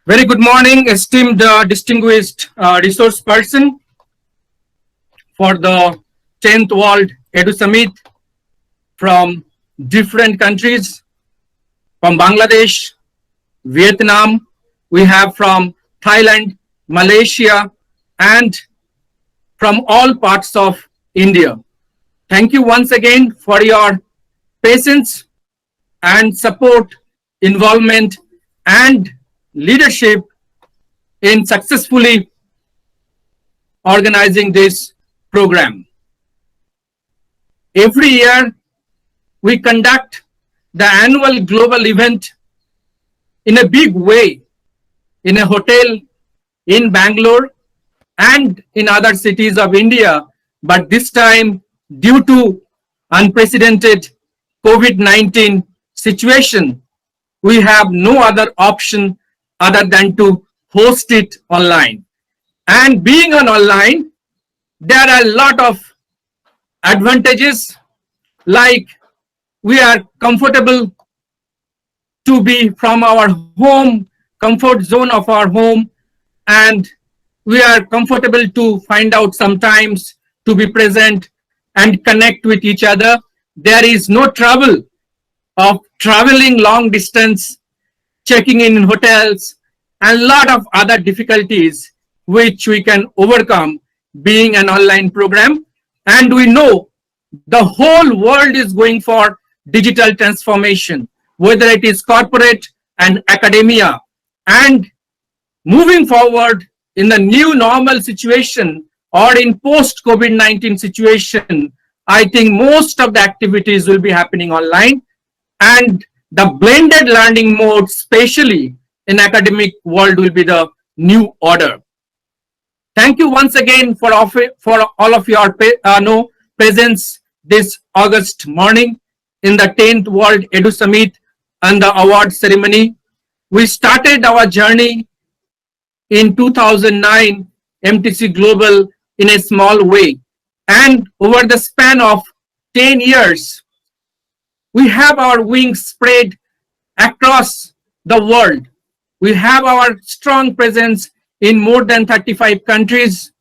Very good morning, esteemed distinguished resource person for the 10th World Edu Summit from different countries, from Bangladesh, Vietnam, we have from Thailand, Malaysia, and from all parts of India. Thank you once again for your patience and support, involvement, and leadership in successfully organizing this program. Every year, we conduct the annual global event in a big way in a hotel in Bangalore and in other cities of India. But this time, due to unprecedented COVID-19 situation, we have no other option other than to host it online. And being on online, there are a lot of advantages, like we are comfortable to be from our home, comfort zone of our home, and we are comfortable to find out sometimes to be present and connect with each other. There is no trouble of traveling long distance, checking in hotels, and a lot of other difficulties which we can overcome being an online program. And we know the whole world is going for digital transformation, whether it is corporate and academia. And moving forward in the new normal situation or in post-COVID-19 situation, I think most of the activities will be happening online, and the blended learning mode, especially in academic world, will be the new order. Thank you once again for all of your presence this August morning in the 10th World Edu Summit and the award ceremony. We started our journey in 2009 MTC Global in a small way, and over the span of 10 years, we have our wings spread across the world. We have our strong presence in more than 35 countries.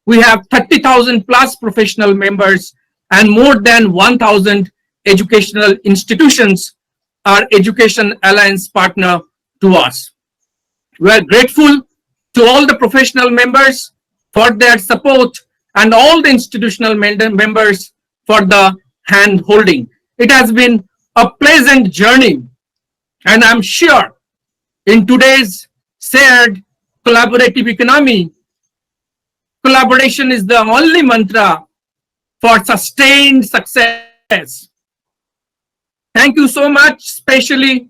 We have 30,000 plus professional members and more than 1,000 educational institutions are Education Alliance partner to us. We are grateful to all the professional members for their support and all the institutional members for the hand holding. It has been a pleasant journey, and I'm sure in today's shared collaborative economy, collaboration is the only mantra for sustained success. Thank you so much, especially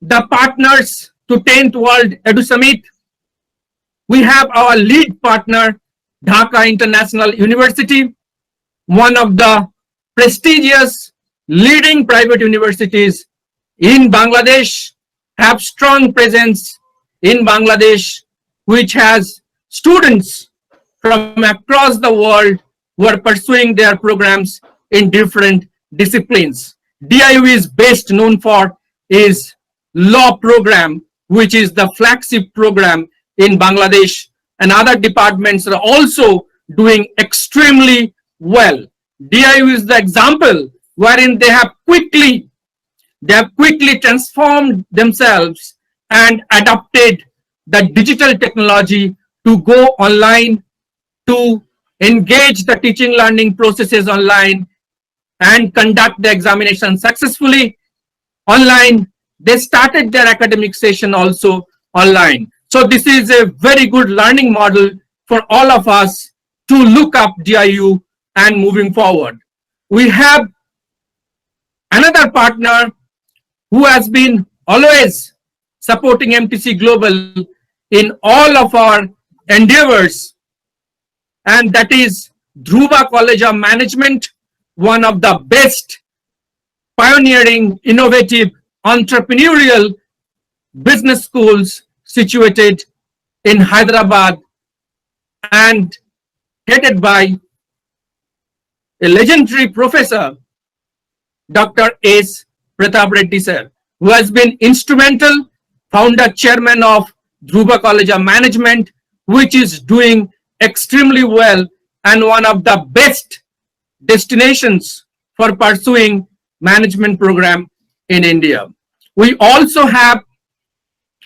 the partners to 10th World Edu Summit. We have our lead partner, Dhaka International University, one of the prestigious leading private universities in Bangladesh, have strong presence in Bangladesh, which has students from across the world who are pursuing their programs in different disciplines. DIU is best known for its law program, which is the flagship program in Bangladesh, and other departments are also doing extremely well. DIU is the example wherein they have quickly transformed themselves and adopted the digital technology to go online, to engage the teaching learning processes online and conduct the examination successfully online. They started their academic session also online. So this is a very good learning model for all of us to look up DIU and moving forward. We have another partner who has been always supporting MTC Global in all of our endeavors, and that is Dhruva College of Management, one of the best pioneering, innovative, entrepreneurial business schools situated in Hyderabad and headed by a legendary professor, Dr. S. Pratap Reddy sir, who has been instrumental, founder chairman of Dhruva College of Management, which is doing extremely well and one of the best destinations for pursuing management program in India. We also have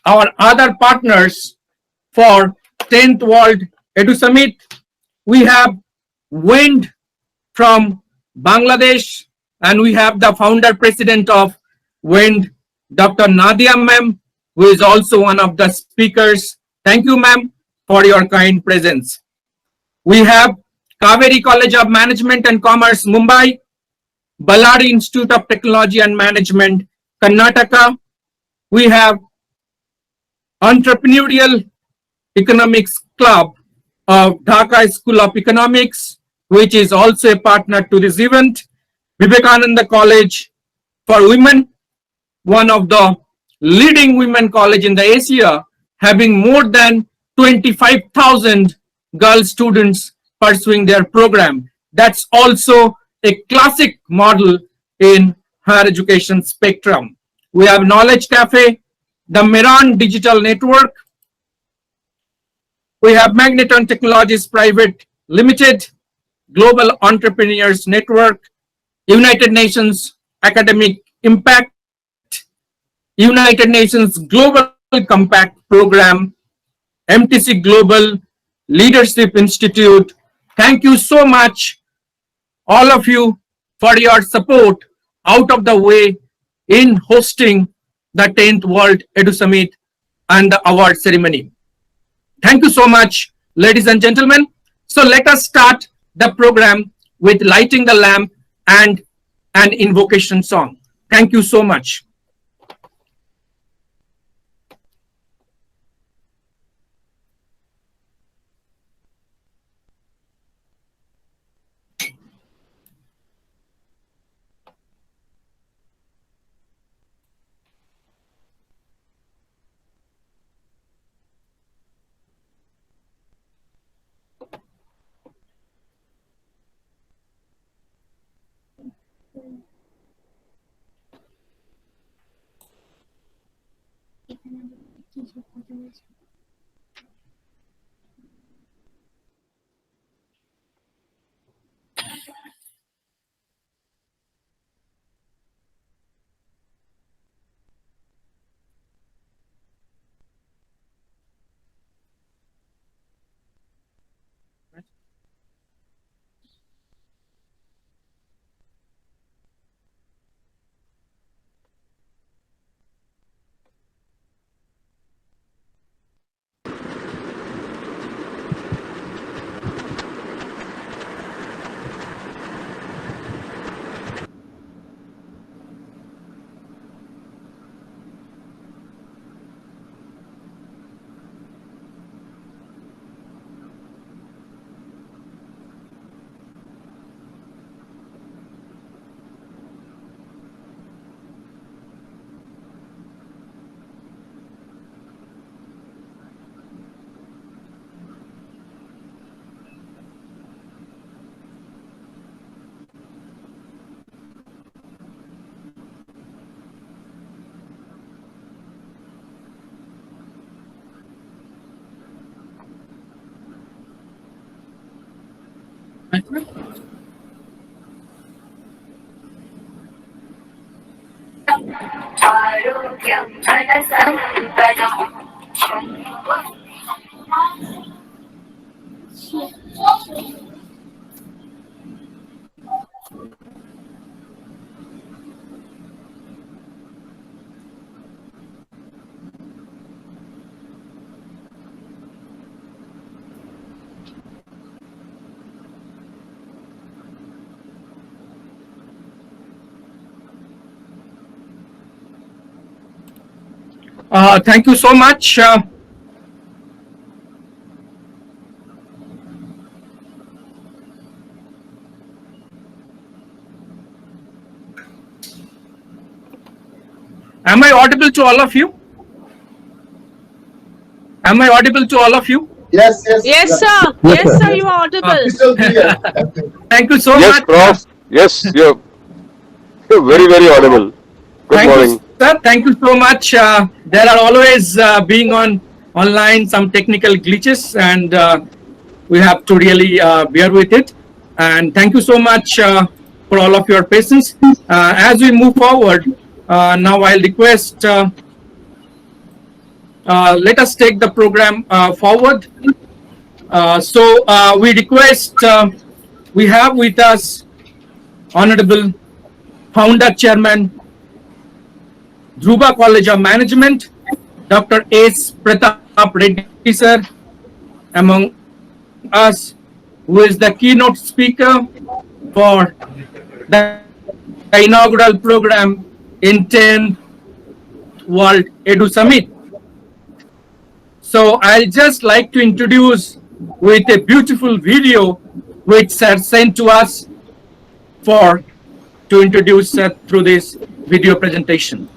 our other partners for 10th World Edu Summit. We have Wind from Bangladesh, and we have the founder president of Wind, Dr. Nadia ma'am, who is also one of the speakers. Thank you, ma'am, for your kind presence. We have Kaveri College of Management and Commerce, Mumbai, Ballari Institute of Technology and Management, Karnataka. We have Entrepreneurial Economics Club of Dhaka School of Economics, which is also a partner to this event. Vivekananda College for Women, one of the leading women college in the Asia, having more than 25,000 girl students pursuing their program. That's also a classic model in higher education spectrum. We have Knowledge Cafe, the Miran Digital Network. We have Magneton Technologies Private Limited, Global Entrepreneurs Network, United Nations Academic Impact, United Nations Global Compact Program, MTC Global Leadership Institute. Thank you so much, all of you, for your support out of the way in hosting the 10th World Edu Summit and the award ceremony. Thank you so much, ladies and gentlemen. So let us start the program with lighting the lamp and an invocation song. Thank you so much. Thank you so much. Am I audible to all of you? Am I audible to all of you? Yes, Yes, sir. Yes, sir, you are audible. Thank you so Yes, much. Prof. Yes, you're very, very audible. Good Thank morning. you, sir. Thank you so much. There are always being on online, some technical glitches, and we have to really bear with it. And thank you so much for all of your patience. As we move forward, now I'll request, let us take the program forward. We request, we have with us Honorable Founder Chairman, Dhruva College of Management, Dr. S. Pratap Reddy sir, among us, who is the keynote speaker for the inaugural program in 10th World Edu Summit. So I'll just like to introduce with a beautiful video which sir sent to us for to introduce through this video presentation.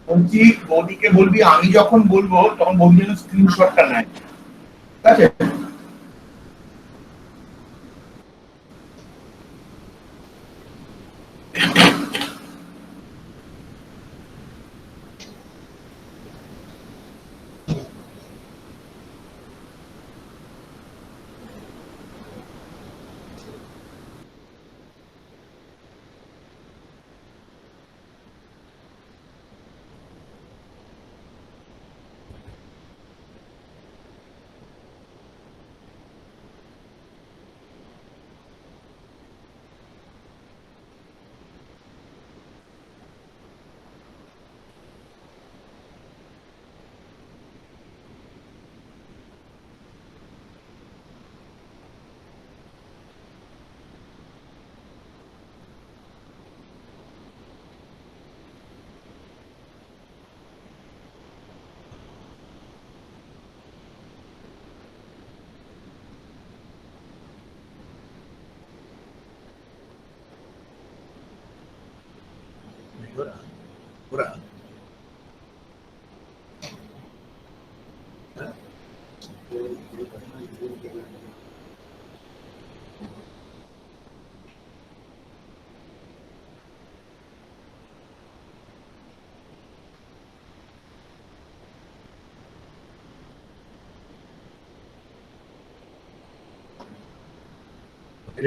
বলছি বৌদিকে বলবি আমি যখন বলবো তখন বৌদি যেন স্ক্রিনশটটা নেয়, ঠিক আছে?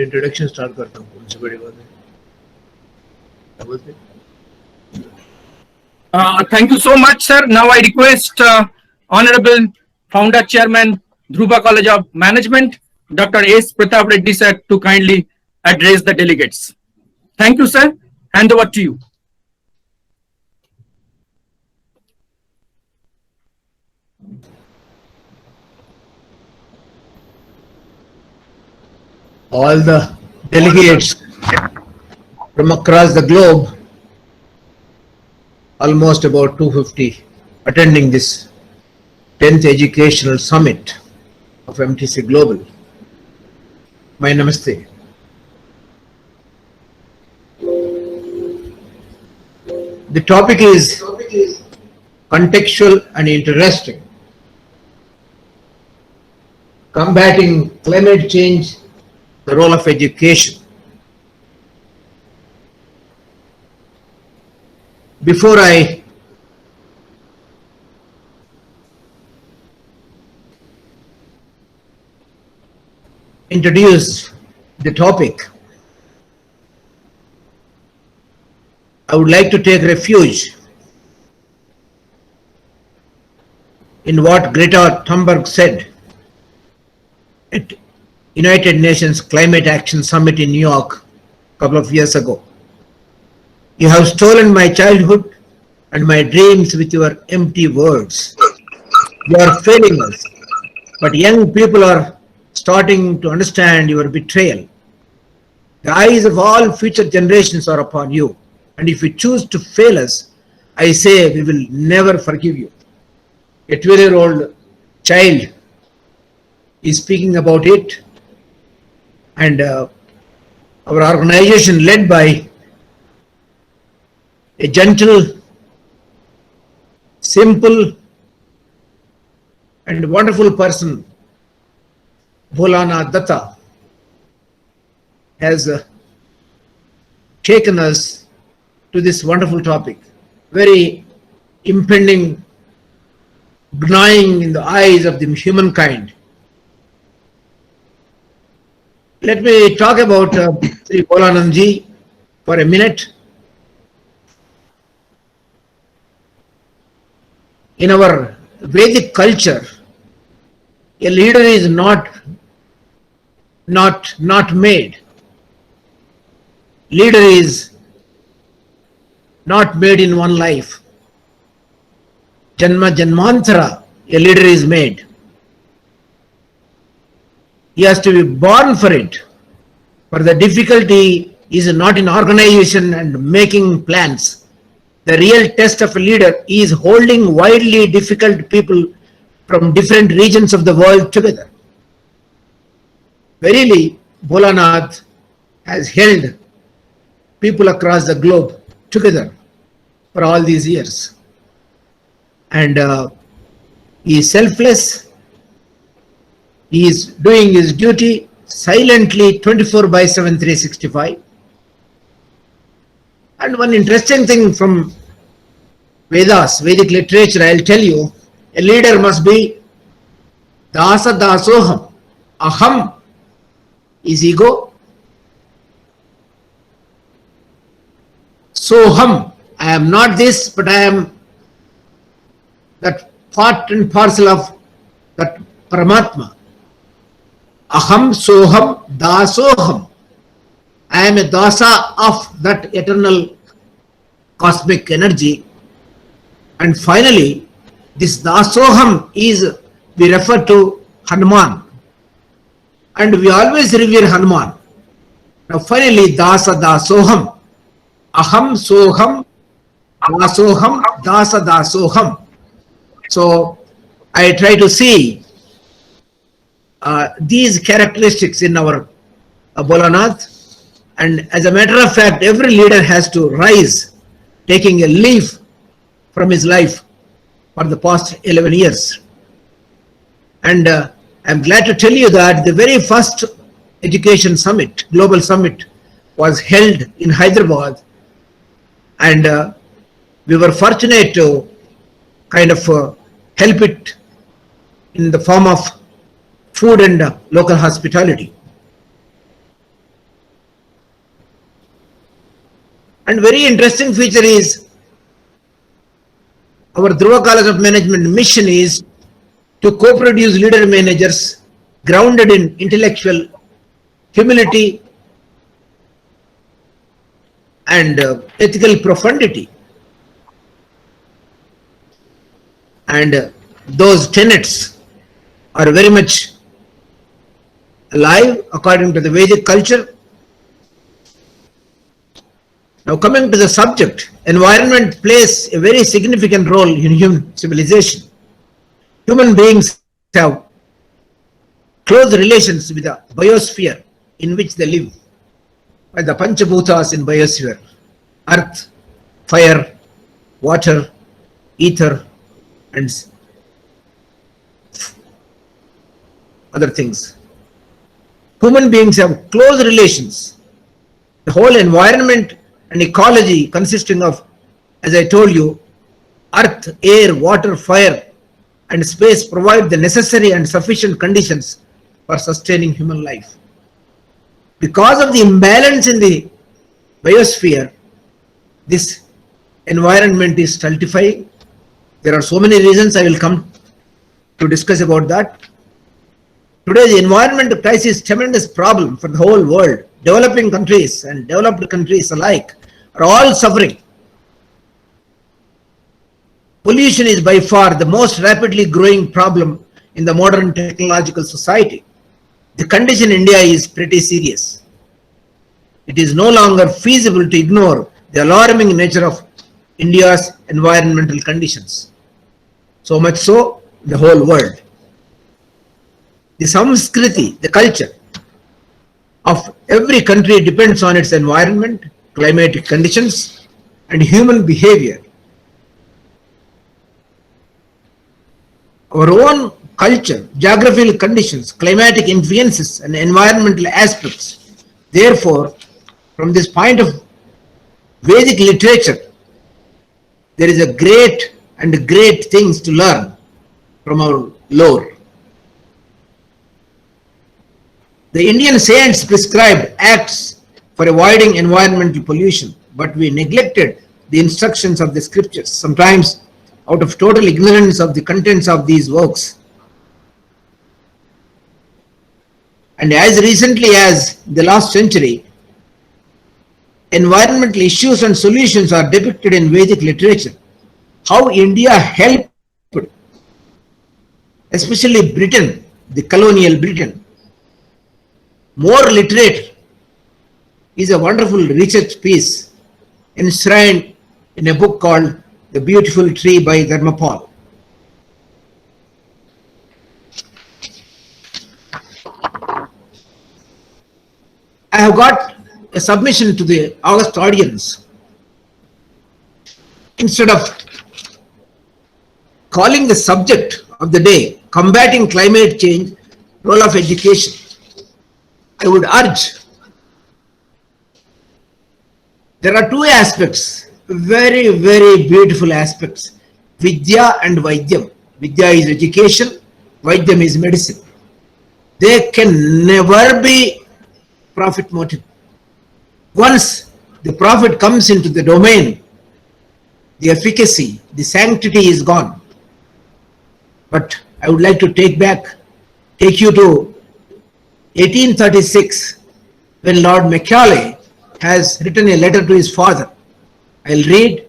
इंट्रोडक्शन स्टार्ट करता हूँ उनसे बड़ी बात है। Thank you so much, sir. Now I request Honorable Founder Chairman, Dhruva College of Management, Dr. S. Pratap Reddy sir, to kindly address the delegates. Thank you, sir. Hand over to you. All the delegates from across the globe, almost about 250, attending this 10th Educational Summit of MTC Global. My namaste. The topic is contextual and interesting. Combating climate change, the role of education. before I introduce the topic, I would like to take refuge in what Greta Thunberg said at United Nations Climate Action Summit in New York a couple of years ago. You have stolen my childhood and my dreams with your empty words. You are failing us, but young people are starting to understand your betrayal. The eyes of all future generations are upon you, and if you choose to fail us, I say we will never forgive you. A 12-year-old child is speaking about it, and our organization, led by a gentle, simple and wonderful person, Bholana Datta, has taken us to this wonderful topic, very impending, gnawing in the eyes of the humankind. Let me talk about Sri Bholananji for a minute. In our Vedic culture, a leader is not made. Leader is not made in one life. Janma Janmantara, a leader is made. He has to be born for it. But the difficulty is not in organization and making plans. The real test of a leader is holding widely difficult people from different regions of the world together. Verily, Bholanath has held people across the globe together for all these years. And he is selfless. He is doing his duty silently 24/7, 365. And one interesting thing from Vedas, Vedic literature, I'll tell you, a leader must be dasa dasoham. Aham is ego. Soham, I am not this, but I am that part and parcel of that Paramatma. Aham soham dasoham. I am a dasa of that eternal cosmic energy. And finally, this dasoham is, we refer to Hanuman. And we always revere Hanuman. Now finally, dasa dasoham. Aham soham dasoham dasa dasoham. So I try to see these characteristics in our Bholanath. And as a matter of fact, every leader has to rise, taking a leaf from his life for the past 11 years. And I'm glad to tell you that the very first education summit, global summit, was held in Hyderabad. And we were fortunate to kind of help it in the form of food and local hospitality. And very interesting feature is our Dhruva College of Management mission is to co-produce leader managers grounded in intellectual humility and ethical profundity. And those tenets are very much alive according to the Vedic culture. Now coming to the subject, environment plays a very significant role in human civilization. Human beings have close relations with the biosphere in which they live, by the Panchabhutas in biosphere: earth, fire, water, ether, and other things. Human beings have close relations. The whole environment and ecology consisting of As I told you, earth, air, water, fire, and space provide the necessary and sufficient conditions for sustaining human life. Because of the imbalance in the biosphere, this environment is stultifying. There are so many reasons I will come to discuss about that. Today, the environmental crisis is a tremendous problem for the whole world. Developing countries and developed countries alike are all suffering. Pollution is by far the most rapidly growing problem in the modern technological society. The condition in India is pretty serious. It is no longer feasible to ignore the alarming nature of India's environmental conditions. So much so, the whole world. The samskriti, the culture of every country depends on its environment, climatic conditions, and human behavior. Our own culture, geographical conditions, climatic influences, and environmental aspects. Therefore, from this point of Vedic literature, there is a great things to learn from our lore. The Indian saints prescribed acts for avoiding environmental pollution, but we neglected the instructions of the scriptures, sometimes out of total ignorance of the contents of these works. And as recently as the last century, environmental issues and solutions are depicted in Vedic literature. How India helped, especially Britain, the colonial Britain, more literate, is a wonderful research piece enshrined in a book called The Beautiful Tree by Dharmapal. I have got a submission to the August audience. Instead of calling the subject of the day, combating climate change, role of education, I would urge, there are two aspects, very beautiful aspects, Vidya and Vaidyam. Vidya is education, Vaidyam is medicine. They can never be profit motive. Once the profit comes into the domain, the efficacy, the sanctity is gone. But I would like to take you to 1836, when Lord Macaulay has written a letter to his father. I'll read.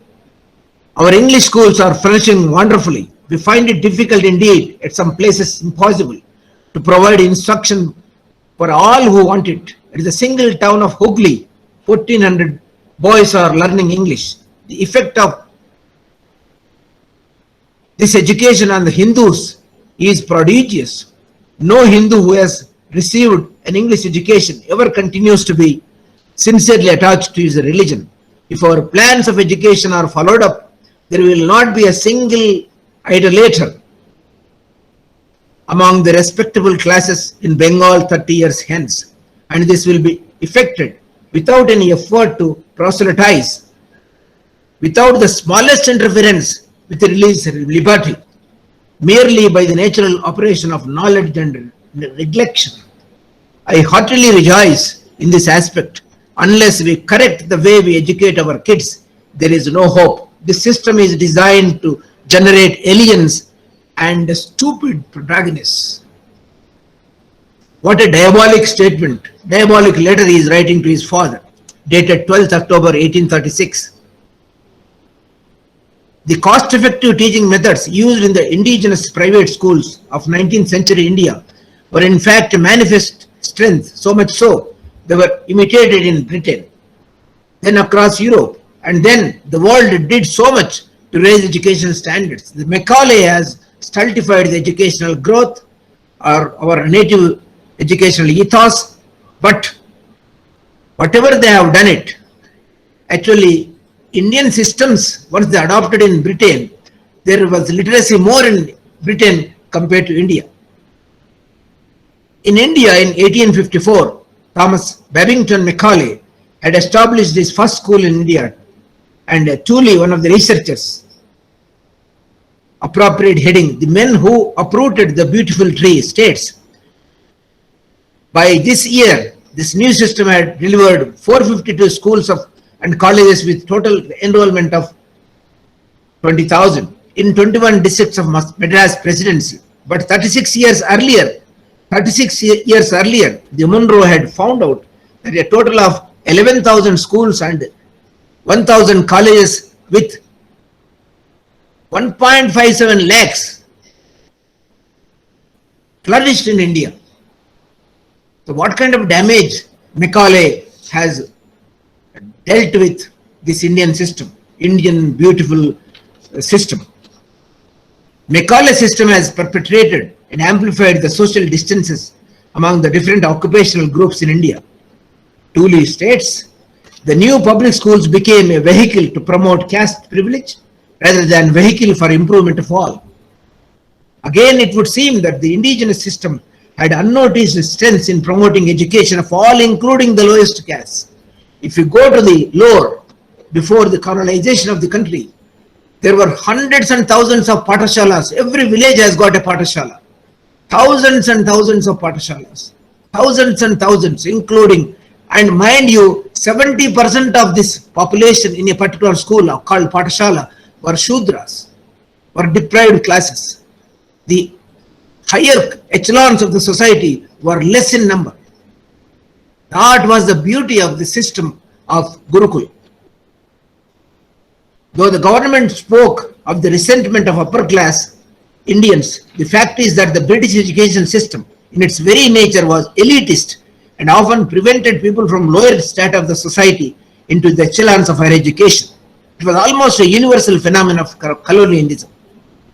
Our English schools are flourishing wonderfully. We find it difficult indeed, at some places impossible, to provide instruction for all who want it. It is a single town of Hooghly, 1400 boys are learning English. The effect of this education on the Hindus is prodigious. No Hindu who has received an English education ever continues to be sincerely attached to his religion. If our plans of education are followed up, there will not be a single idolater among the respectable classes in Bengal 30 years hence, and this will be effected without any effort to proselytize, without the smallest interference with religious liberty, merely by the natural operation of knowledge and neglection. I heartily rejoice in this aspect. Unless we correct the way we educate our kids, there is no hope. This system is designed to generate aliens and stupid protagonists. What a diabolic statement, diabolic letter he is writing to his father, dated 12th October 1836. The cost-effective teaching methods used in the indigenous private schools of 19th century India were in fact a manifest strength, so much so they were imitated in Britain, then across Europe, and then the world did so much to raise education standards. The Macaulay has stultified the educational growth or our native educational ethos, but whatever they have done it, actually Indian systems, once they adopted in Britain, there was literacy more in Britain compared to India. In India in 1854, Thomas Babington Macaulay had established his first school in India, And Tooley, one of the researchers, appropriate heading, the men who uprooted the beautiful tree, states, by this year, this new system had delivered 452 schools and colleges with total enrollment of 20,000 in 21 districts of Madras Presidency. But 36 years earlier, the Monroe had found out that a total of 11,000 schools and 1,000 colleges with 1.57 lakhs flourished in India. So what kind of damage Macaulay has dealt with this Indian system, Indian beautiful system? Macaulay system has perpetrated and amplified the social distances among the different occupational groups in India. Tooley states, the new public schools became a vehicle to promote caste privilege rather than vehicle for improvement of all. Again, it would seem that the indigenous system had unnoticed strengths in promoting education of all, including the lowest castes. If you go to the lower, before the colonization of the country, there were hundreds and thousands of patashalas. Every village has got a patashala. Thousands and thousands of patashalas. Thousands and thousands, including, and mind you, 70% of this population in a particular school called patashala were Shudras, were deprived classes. The higher echelons of the society were less in number. That was the beauty of the system of Gurukul. Though the government spoke of the resentment of upper class Indians, the fact is that the British education system in its very nature was elitist and often prevented people from lower strata of the society into the echelons of higher education. It was almost a universal phenomenon of colonialism.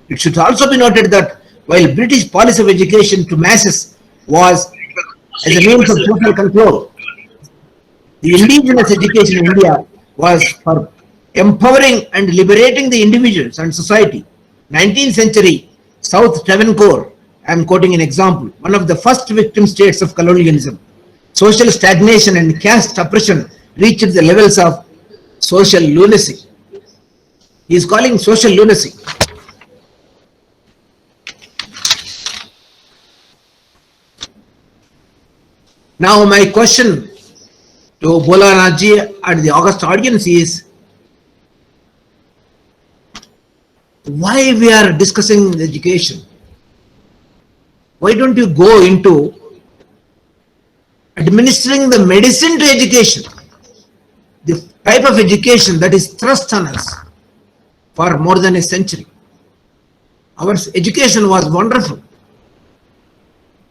It should also be noted that while British policy of education to masses was as a means of social control, the indigenous education in India was for empowering and liberating the individuals and society. 19th century South Travancore, I am quoting an example, one of the first victim states of colonialism. Social stagnation and caste oppression reached the levels of social lunacy. He is calling social lunacy. Now my question to Bolanaji and the august audience is, why we are discussing education? Why don't you go into administering the medicine to education? The type of education that is thrust on us for more than a century. Our education was wonderful.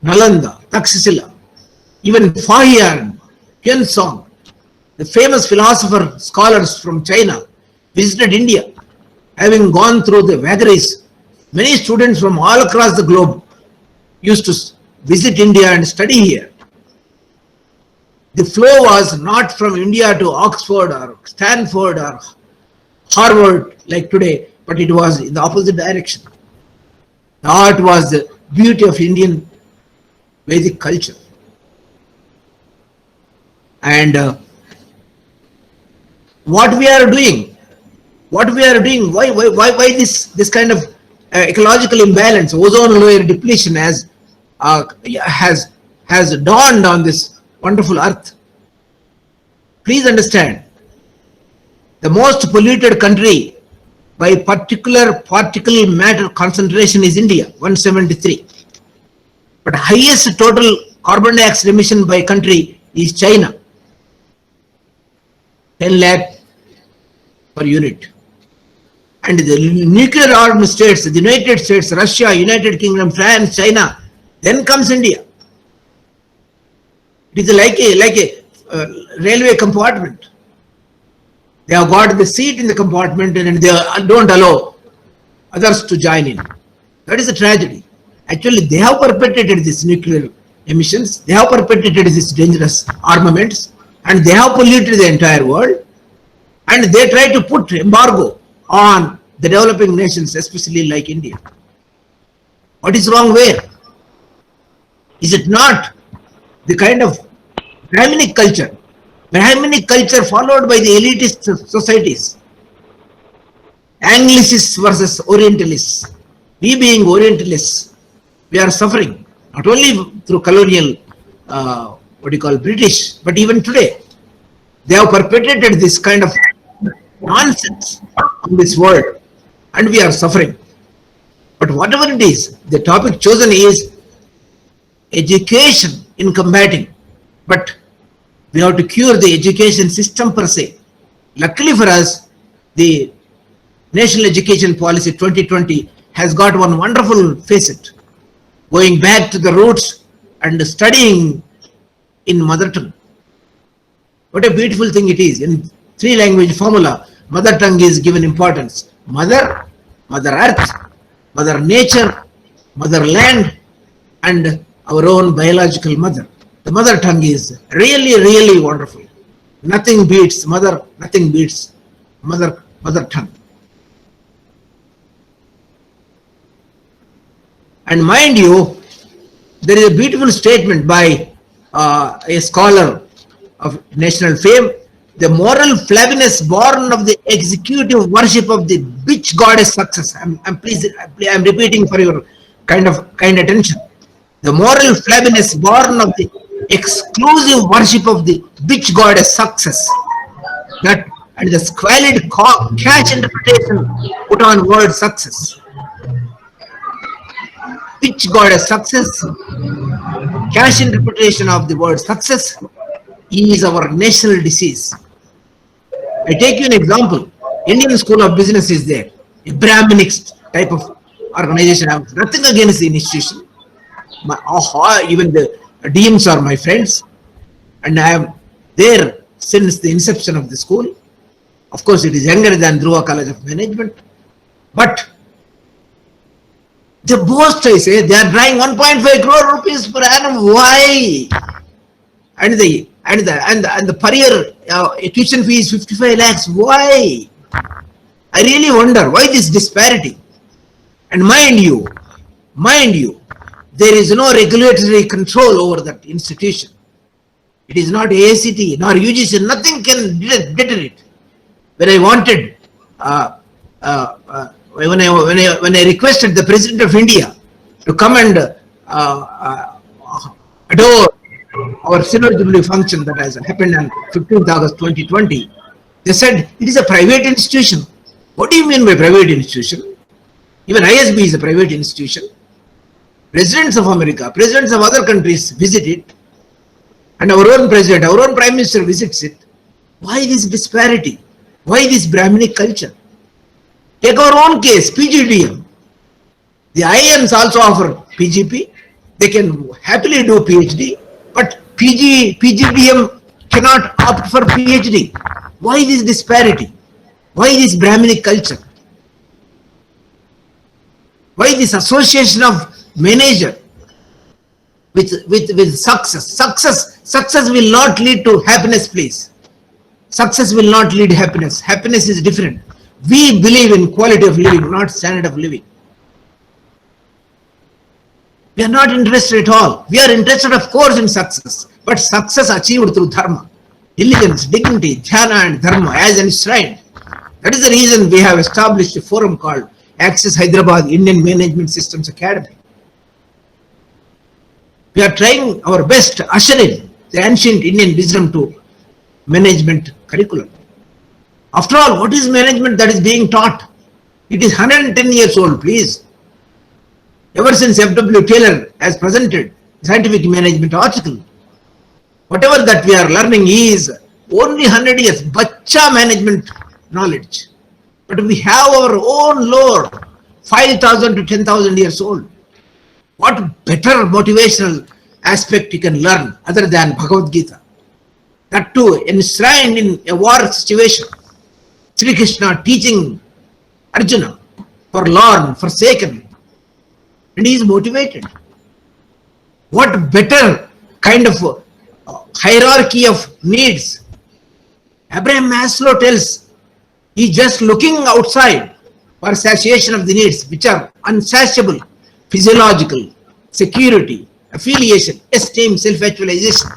Nalanda, Taxila, even Fahian, Qiansong, the famous philosopher scholars from China visited India. Having gone through the vagaries, many students from all across the globe used to visit India and study here. The flow was not from India to Oxford or Stanford or Harvard like today, but it was in the opposite direction. That was the beauty of Indian Vedic culture. And what we are doing, why this kind of ecological imbalance, ozone layer depletion has dawned on this wonderful earth. Please understand, the most polluted country by particular particle matter concentration is India, 173. But highest total carbon dioxide emission by country is China, 10 lakh per unit. And the nuclear armed states, the United States, Russia, United Kingdom, France, China, then comes India. It is like a railway compartment. They have got the seat in the compartment and they don't allow others to join in. That is a tragedy. Actually, they have perpetrated these nuclear emissions, they have perpetrated these dangerous armaments, and they have polluted the entire world, and they try to put embargo on the developing nations, especially like India. What is wrong where? Is it not the kind of Brahminic culture followed by the elitist societies? Anglicists versus Orientalists. We being Orientalists, we are suffering, not only through colonial, British, but even today. They have perpetrated this kind of nonsense on this world, and we are suffering. But whatever it is, the topic chosen is education in combating. But we have to cure the education system per se. Luckily for us, the National Education Policy 2020 has got one wonderful facet, going back to the roots and studying in mother tongue. What a beautiful thing it is. In 3-language formula, mother tongue is given importance. Mother, Mother Earth, Mother Nature, Mother Land, and our own biological mother. The mother tongue is really, really wonderful. Nothing beats mother, nothing beats mother tongue. And mind you, there is a beautiful statement by a scholar of national fame. The moral flabbiness born of the executive worship of the bitch goddess success. I'm repeating for your kind attention. The moral flabbiness born of the exclusive worship of the bitch goddess success. That and the squalid cash interpretation put on word success. Bitch goddess success, cash interpretation of the word success is our national disease. I take you an example. Indian School of Business is there, a Brahminic type of organization. I have nothing against the institution. Even the deans are my friends, and I am there since the inception of the school. Of course, it is younger than Dhruva College of Management, but the boast, I say, they are drawing 1.5 crore rupees per annum. Why? And the per year tuition fee is 55 lakhs. Why? I really wonder why this disparity. And mind you, there is no regulatory control over that institution. It is not ACT nor UGC. Nothing can deter it. When I wanted, when I requested the President of India to come and adore our Silver Jubilee function that has happened on 15th August 2020, they said it is a private institution. What do you mean by private institution? Even ISB is a private institution. Presidents of America, presidents of other countries visit it, and our own president, our own prime minister visits it. Why this disparity? Why this Brahminic culture? Take our own case, PGDM. The IIMs also offer PGP. They can happily do PhD, but PGDM cannot opt for PhD. Why this disparity? Why this Brahminic culture? Why this association of manager with success? Success will not lead to happiness, please. Success will not lead to happiness. Happiness is different. We believe in quality of living, not standard of living. We are not interested at all. We are interested, of course, in success, but success achieved through dharma, diligence, dignity, dhyana and dharma as enshrined. That is the reason we have established a forum called Access Hyderabad Indian Management Systems Academy. We are trying our best to usher in the ancient Indian wisdom to management curriculum. After all, what is management that is being taught? It is 110 years old, please. Ever since F.W. Taylor has presented scientific management article, whatever that we are learning is only 100 years, bacha management knowledge. But we have our own lore, 5,000 to 10,000 years old. What better motivational aspect you can learn other than Bhagavad Gita? That too enshrined in a war situation. Sri Krishna teaching Arjuna, forlorn, forsaken, and he is motivated. What better kind of hierarchy of needs? Abraham Maslow tells he is just looking outside for satiation of the needs which are unsatiable: physiological, security, affiliation, esteem, self-actualization.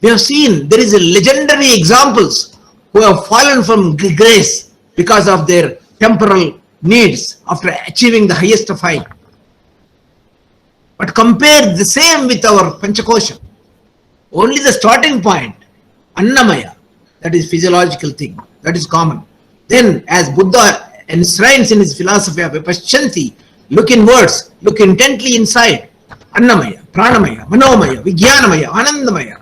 We have seen there is a legendary examples who have fallen from grace because of their temporal needs after achieving the highest of high. But compare the same with our Panchakosha. Only the starting point, Annamaya, that is physiological thing, that is common. Then as Buddha enshrines in his philosophy of Vipasshanti, look inwards, look intently inside. Annamaya, Pranamaya, Manomaya, Vijnanamaya, Anandamaya.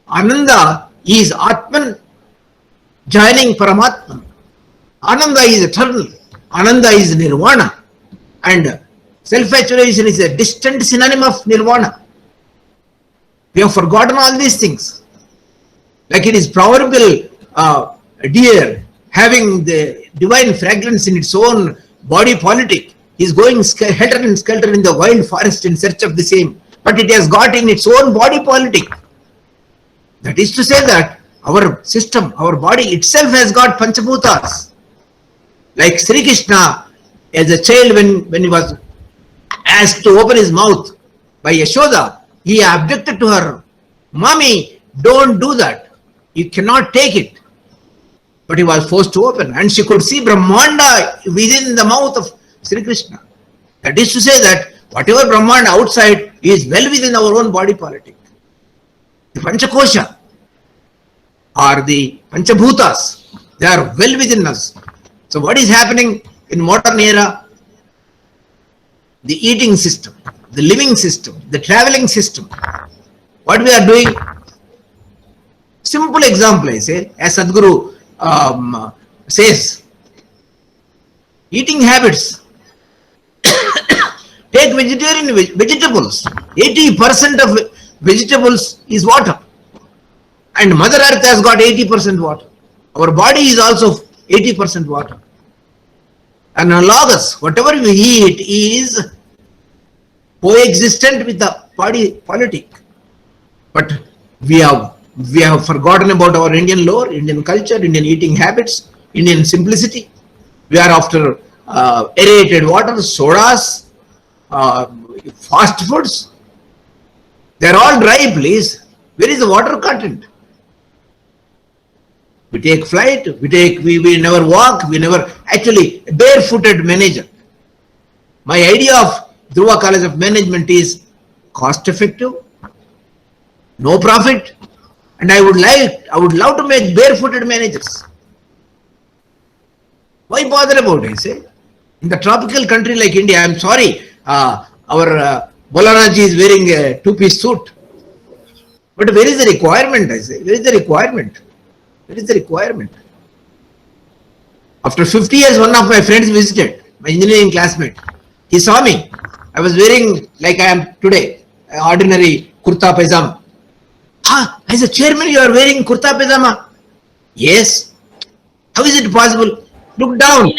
Ananda is Atman joining Paramatman. Ananda is eternal. Ananda is Nirvana. And self-actualization is a distant synonym of Nirvana. We have forgotten all these things. Like it is proverbial deer having the divine fragrance in its own body politic. Is going helter and skelter in the wild forest in search of the same. But it has got in its own body politic. That is to say that our system, our body itself has got Panchabhutas. Like Sri Krishna, as a child, when he was asked to open his mouth by Yashoda, he objected to her. Mommy, don't do that. You cannot take it. But he was forced to open, and she could see Brahmanda within the mouth of Sri Krishna. That is to say that whatever Brahmanda outside is well within our own body politic. The Panchakosha or the Panchabhutas, they are well within us. So what is happening in modern era? The eating system, the living system, the traveling system. What we are doing? Simple example, I say, as Sadhguru says, eating habits. Take vegetarian vegetables. 80% of vegetables is water. And Mother Earth has got 80% water. Our body is also 80% water. Analogous, whatever we eat is coexistent with the body politic. But we have forgotten about our Indian lore, Indian culture, Indian eating habits, Indian simplicity. We are after aerated water, sodas, fast foods. They are all dry, please. Where is the water content? We take flight, we never walk, we never, actually, barefooted manager. My idea of Dhruva College of Management is cost effective, no profit, and I would love to make barefooted managers. Why bother about it, I say? In the tropical country like India, I'm sorry, our Bolanaji is wearing a two-piece suit. But where is the requirement, I say? Where is the requirement? Where is the requirement? After 50 years, one of my friends visited, my engineering classmate. He saw me. I was wearing like I am today, ordinary kurta pajama. As a chairman, you are wearing kurta pajama? Yes. How is it possible? Look down.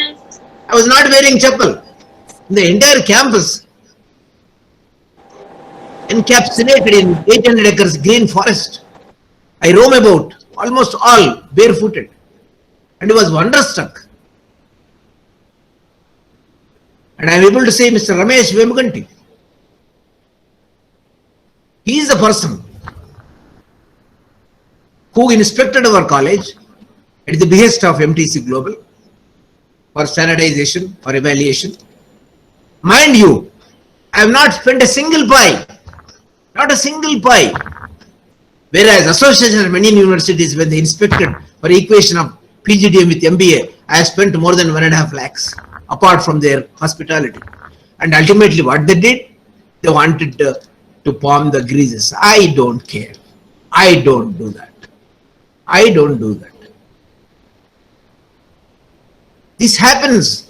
I was not wearing chappal. The entire campus encapsulated in 800 acres green forest. I roam about, almost all barefooted, and I was wonderstruck. And I am able to say Mr. Ramesh Vemuganti. He is the person who inspected our college at the behest of MTC Global for standardization, for evaluation. Mind you, I have not spent a single pie, not a single pie. Whereas Association of Indian Universities, when they inspected for equation of PGDM with MBA, I have spent more than 1.5 lakhs, apart from their hospitality. And ultimately what they did, they wanted to palm the greases. I don't care. I don't do that. I don't do that. This happens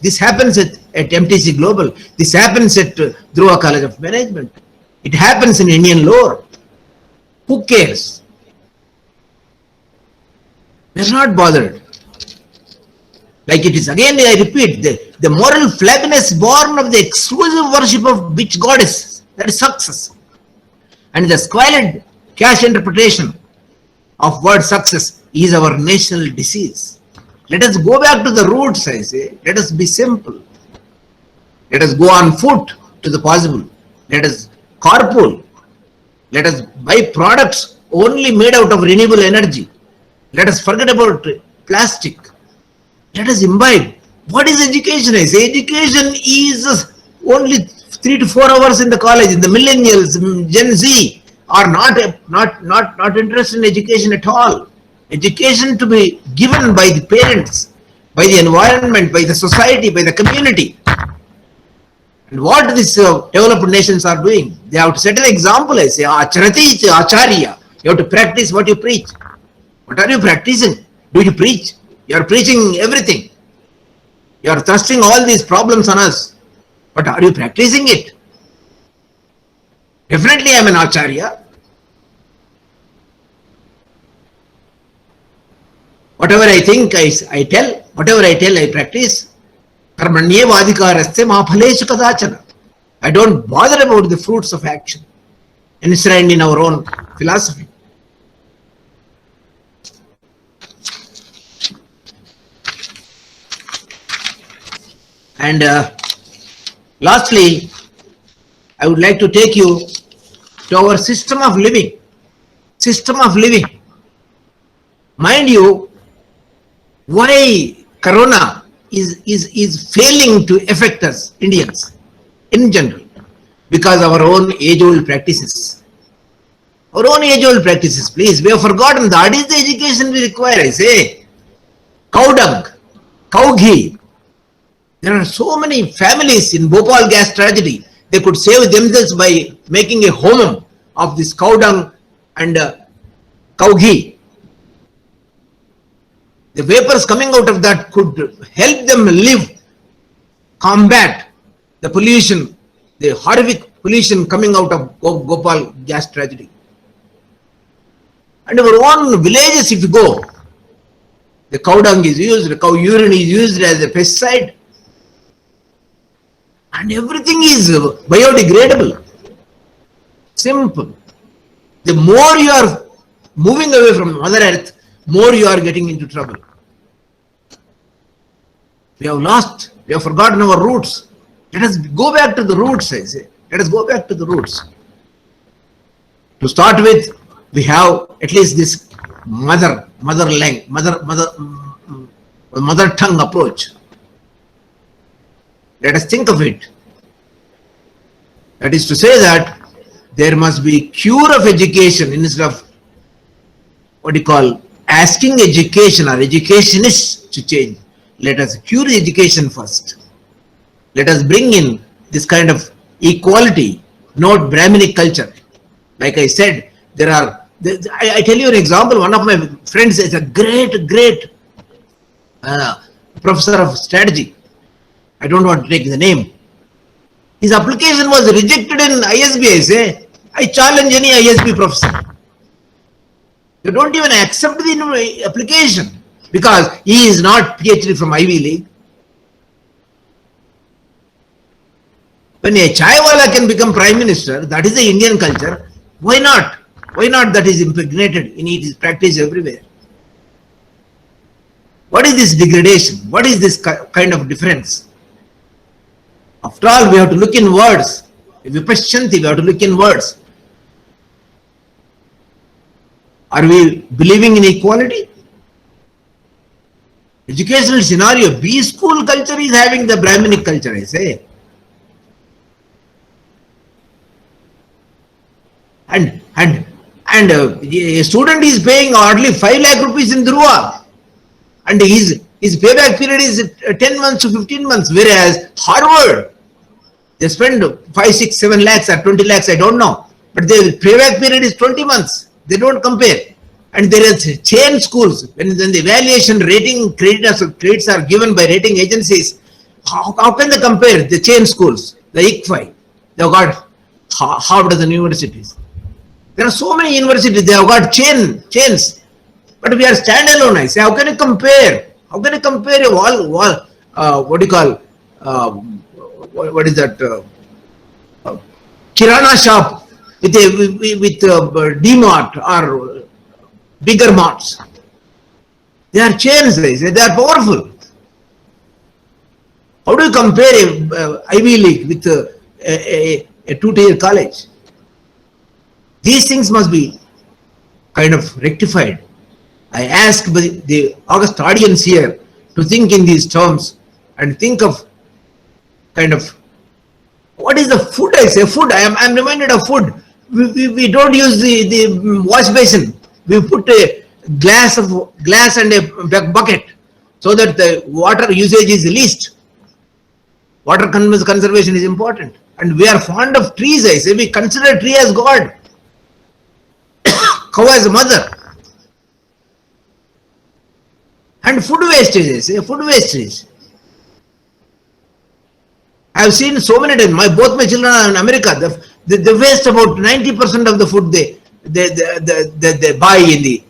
at MTC Global. This happens at Dhruva College of Management. It happens in Indian lore. Who cares? They're not bothered. Like it is, again I repeat, the moral flabbiness born of the exclusive worship of witch goddess, that is success. And the squalid cash interpretation of word success is our national disease. Let us go back to the roots, I say. Let us be simple. Let us go on foot to the possible. Let us carpool. Let us buy products only made out of renewable energy. Let us forget about plastic. Let us imbibe What is education? I say education is only 3 to 4 hours in the college. The millennials, Gen Z are not interested in education at all. Education to be given by the parents, by the environment, by the society, by the community. And what these developed nations are doing, they have to set an example. I say, acharati iti acharya. You have to practice what you preach. What are you practicing? Do you preach? You are preaching everything. You are thrusting all these problems on us. But are you practicing it? Definitely I am an acharya. Whatever I think, I tell. Whatever I tell, I practice. Karmanyevadhikarasya ma phaleshu kadachana. I don't bother about the fruits of action enshrined in our own philosophy. And lastly, I would like to take you to our system of living. System of living. Mind you, why Corona is failing to affect us, Indians, in general? Because our own age-old practices. Our own age-old practices, please. We have forgotten that is the education we require, I say. Cow dung, cow ghee. There are so many families in Bhopal gas tragedy. They could save themselves by making a home of this cow dung and cow ghee. The vapors coming out of that could help them live, combat the pollution, the horrific pollution coming out of Bhopal gas tragedy. And our own villages, if you go, the cow dung is used, the cow urine is used as a pesticide. And everything is biodegradable. Simple. The more you are moving away from Mother Earth, more you are getting into trouble. We have lost, we have forgotten our roots. Let us go back to the roots, I say. Let us go back to the roots. To start with, we have at least this mother tongue approach. Let us think of it. That is to say that there must be cure of education instead of what you call asking education or educationists to change. Let us cure education first. Let us bring in this kind of equality, not Brahminic culture. Like I said, there are, I tell you an example. One of my friends is a great professor of strategy. I don't want to take the name. His application was rejected in ISB. I say, I challenge any ISB professor. You don't even accept the application because he is not PhD from Ivy League. When a chaiwala can become prime minister, that is the Indian culture. Why not? Why not that is impregnated in its practice everywhere? What is this degradation? What is this kind of difference? After all, we have to look in words. Vipashyanti, we have to look in words. Are we believing in equality? Educational scenario, B school culture is having the Brahminic culture, I say. And a student is paying hardly 5 lakh rupees in Dhruva. And his payback period is 10 months to 15 months. Whereas Harvard, they spend 5, 6, 7 lakhs or 20 lakhs, I don't know. But the payback period is 20 months. They don't compare. And there is chain schools. When the evaluation rating credits are given by rating agencies, how can they compare the chain schools, the ICFI? They have got half dozen universities. There are so many universities, they have got chains. But we are standalone, I say. How can you compare? How can you compare a what do you call, what is that, Kirana shop with D-Mart or bigger marts? They are chains, I say. They are powerful. How do you compare a Ivy League with a two-tier college? These things must be kind of rectified. I ask the august audience here to think in these terms and think of kind of what is the food. I say food. I'm reminded of food. We don't use the wash basin. We put a glass and a bucket so that the water usage is least. Water conservation is important, and we are fond of trees. I say we consider tree as God, cow as mother, and food wastage. I say food wastage. I have seen so many times. Both my children are in America. They waste about 90% of the food they buy in the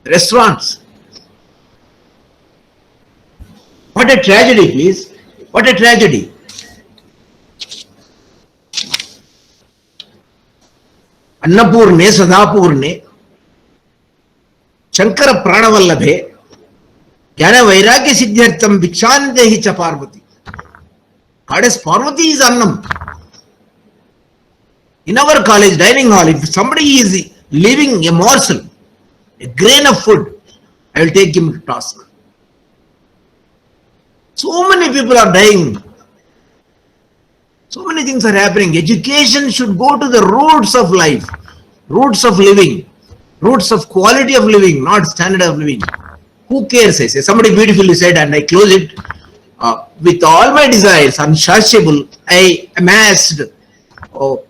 restaurants. What a tragedy, please. What a tragedy. Annapurne, Sadapurne, Shankara Pranavallabhe, Jnana Vairagya Siddhyartham Bhikshandehi cha Parvati. Goddess Parvati is Annam. In our college dining hall, if somebody is leaving a morsel, a grain of food, I will take him to task. So many people are dying. So many things are happening. Education should go to the roots of life, roots of living, roots of quality of living, not standard of living. Who cares? I say. Somebody beautifully said, and I close it. With all my desires, unsatiable, I amassed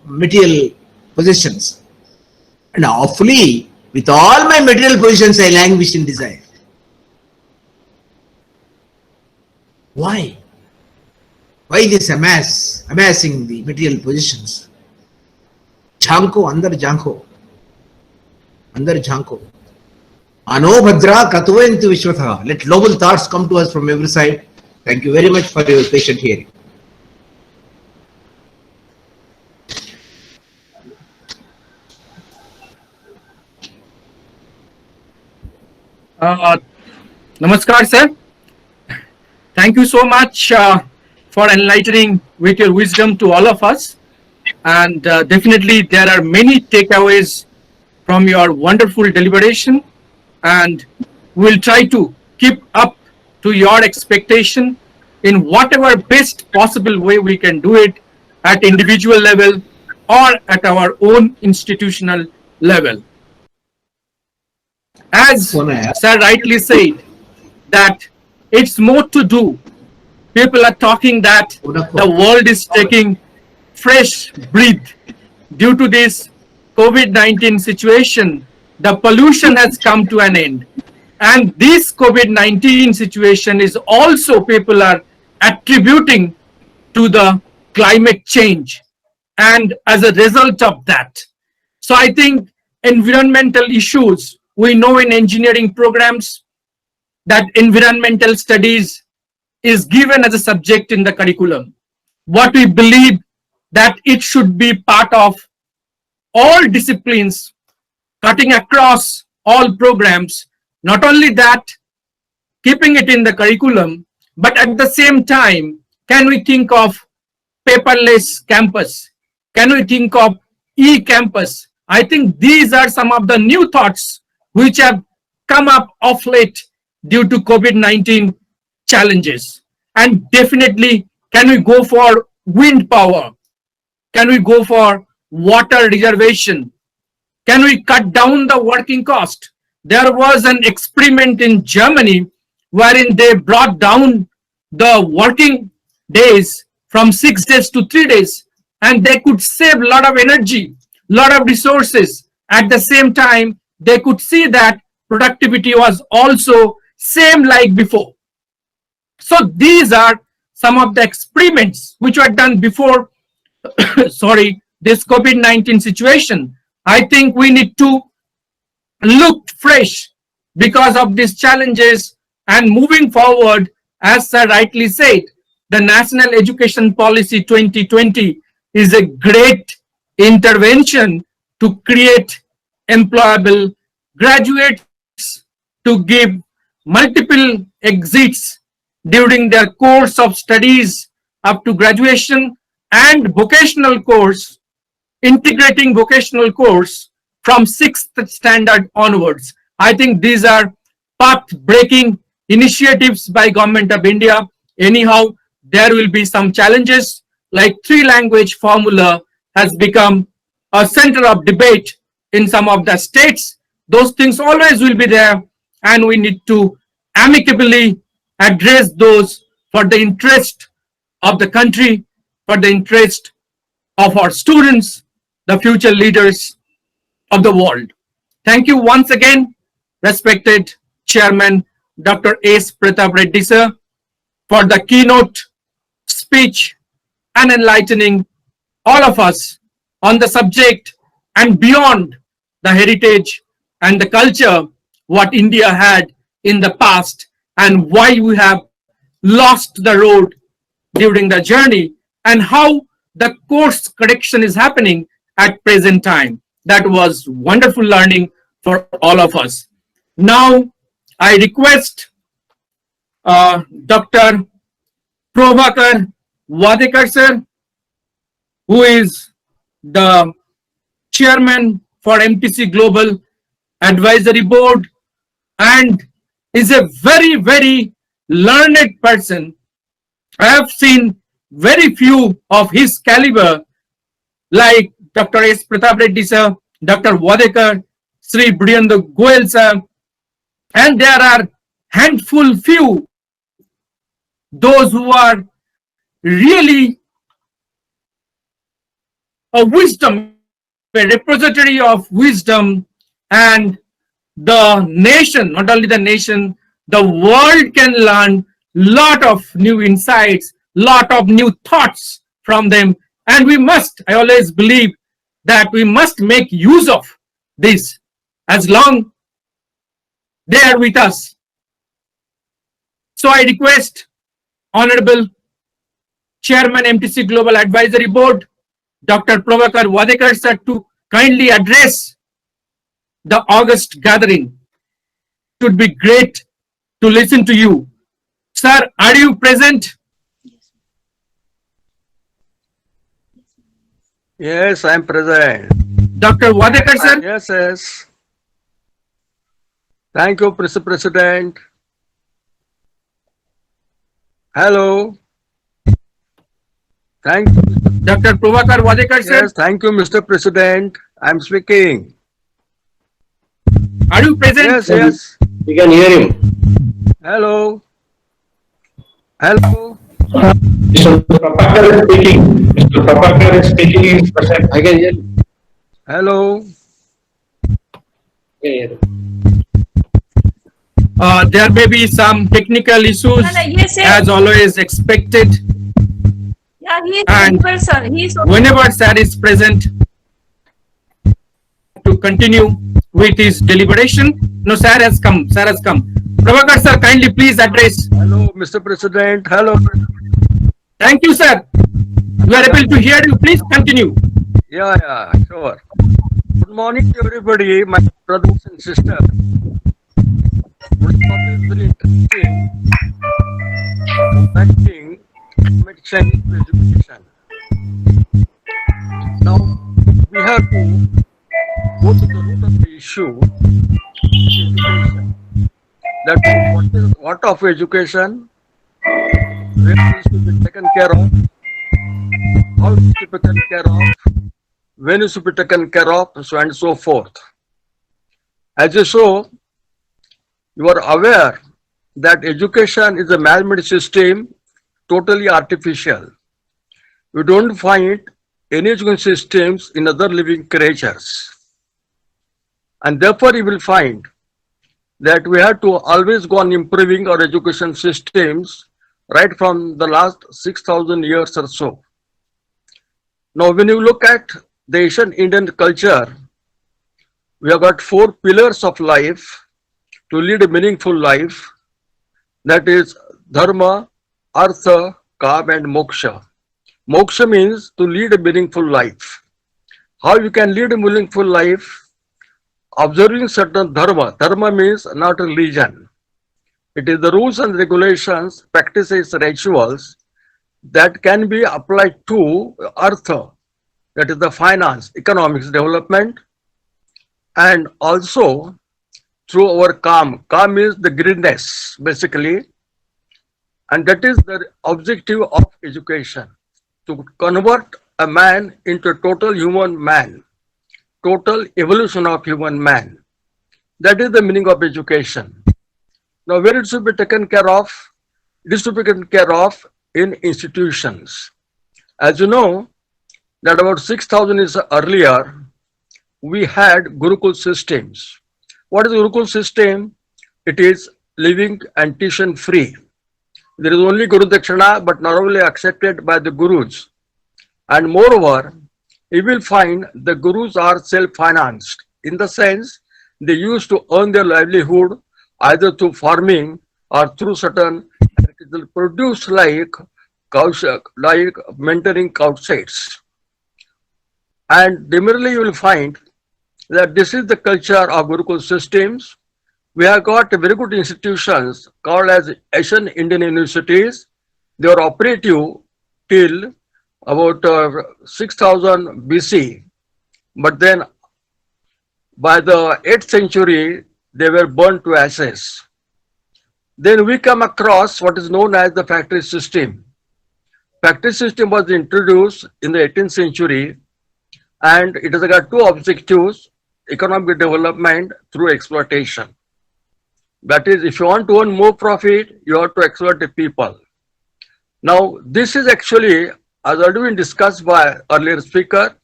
material possessions. And awfully, with all my material possessions, I languished in desire. Why? Why this amassing the material possessions? Jhanko, andar jhanko. Andar jhanko. Anobhadra katuventu vishwatha. Let noble thoughts come to us from every side. Thank you very much for your patient hearing. Namaskar, sir. Thank you so much for enlightening with your wisdom to all of us. And definitely there are many takeaways from your wonderful deliberation. And we'll try to keep up to your expectation in whatever best possible way we can do it at individual level or at our own institutional level. As sir rightly said, that it's more to do. People are talking that the world is taking fresh breath due to this COVID-19 situation. The pollution has come to an end. And this COVID-19 situation is also people are attributing to the climate change. And as a result of that, so I think environmental issues, we know in engineering programs that environmental studies is given as a subject in the curriculum. What we believe that it should be part of all disciplines, cutting across all programs. Not only that, keeping it in the curriculum, but at the same time, can we think of paperless campus? Can we think of e-campus? I think these are some of the new thoughts which have come up of late due to COVID-19 challenges. And definitely, can we go for wind power? Can we go for water reservation? Can we cut down the working cost? There was an experiment in Germany wherein they brought down the working days from 6 days to 3 days, and they could save a lot of energy, lot of resources. At the same time, they could see that productivity was also same like before. So these are some of the experiments which were done before sorry, this COVID-19 situation. I think we need to look fresh because of these challenges, and moving forward, as sir rightly said, the National Education Policy 2020 is a great intervention to create employable graduates, to give multiple exits during their course of studies up to graduation, and vocational course, integrating vocational course from 6th standard onwards. I think these are path-breaking initiatives by Government of India, Anyhow, there will be some challenges like three language formula has become a center of debate in some of the states. Those things always will be there, and we need to amicably address those for the interest of the country, for the interest of our students, the future leaders of the world. Thank you once again, respected Chairman Dr. S. Pratap Reddy sir, for the keynote speech and enlightening all of us on the subject and beyond the heritage and the culture what India had in the past and why we have lost the road during the journey and how the course correction is happening at present time. That was wonderful learning for all of us. Now, I request Dr. Prabhakar Wadekar sir, who is the chairman for MTC Global Advisory Board and is a very, very learned person. I have seen very few of his caliber like Dr. S. Pratap Reddy sir, Dr. Wadekar, Sri Briyanda Goel sir, and there are handful few those who are really a wisdom, a repository of wisdom, and the nation, not only the nation, the world can learn lot of new insights, lot of new thoughts from them. And we must, I always believe that we must make use of this as long they are with us. So I request Honorable Chairman MTC Global Advisory Board, Dr. Prabhakar Wadekar sir, to kindly address the August gathering. It would be great to listen to you. Sir, are you present? Yes, I am present. Dr. Wadekar sir? Yes, yes. Thank you, Mr. President. Hello. Thank you. Dr. Prabhakar Wadekar sir? Yes, thank you, Mr. President. I am speaking. Are you present? Yes, yes. We can hear you. Hello. Hello. Mr. Prabhakar is speaking. Mr. Prabhakar is speaking. He is present. I can hear you. Hello. There may be some technical issues Yes, sir. as always expected. Yeah, he is And audible, sir. He is audible. Whenever sir is present, to continue with his deliberation. No, sir has come. Sir has come. Prabhakar sir, kindly please address. Hello, Mr. President. Hello. Thank you, sir. We are able to hear you. Please continue. Yeah, sure. Good morning to everybody, my brothers and sisters. Today's topic is very interesting. Connecting medicine to education. Now, we have to go to the root of the issue, education. That is, what of education, where it is to be taken care of, how it is to be taken care of, when it is to be taken care of, so and so forth. As you saw, you are aware that education is a man-made system, totally artificial. You don't find any education systems in other living creatures. And therefore you will find that we have to always go on improving our education systems right from the last 6,000 years or so. Now, when you look at the Asian Indian culture, we have got 4 pillars of life to lead a meaningful life. That is dharma, artha, kam and moksha. Moksha means to lead a meaningful life. How you can lead a meaningful life? Observing certain dharma. Dharma means not religion. It is the rules and regulations, practices, rituals that can be applied to artha, that is the finance, economics, development, and also through our kam. Kam is the greenness, basically. And that is the objective of education, to convert a man into a total human man, total evolution of human man. That is the meaning of education. Now, where it should be taken care of? It is to be taken care of in institutions. As you know, that about 6,000 years earlier, we had Gurukul systems. What is Gurukul system? It is living and tuition free. There is only Guru Dakshina, but not only accepted by the Gurus. And moreover, you will find the Gurus are self-financed, in the sense they used to earn their livelihood either through farming or through certain produce like like mentoring outsides. And similarly, you will find that this is the culture of Gurukul systems. We have got very good institutions called as Asian Indian universities. They are operative till about 6000 BC, but then by the 8th century, they were burned to ashes. Then we come across what is known as the factory system. Factory system was introduced in the 18th century, and it has got two objectives: economic development through exploitation. That is, if you want to earn more profit, you have to exploit the people. Now, this is actually, as already been discussed by earlier speaker,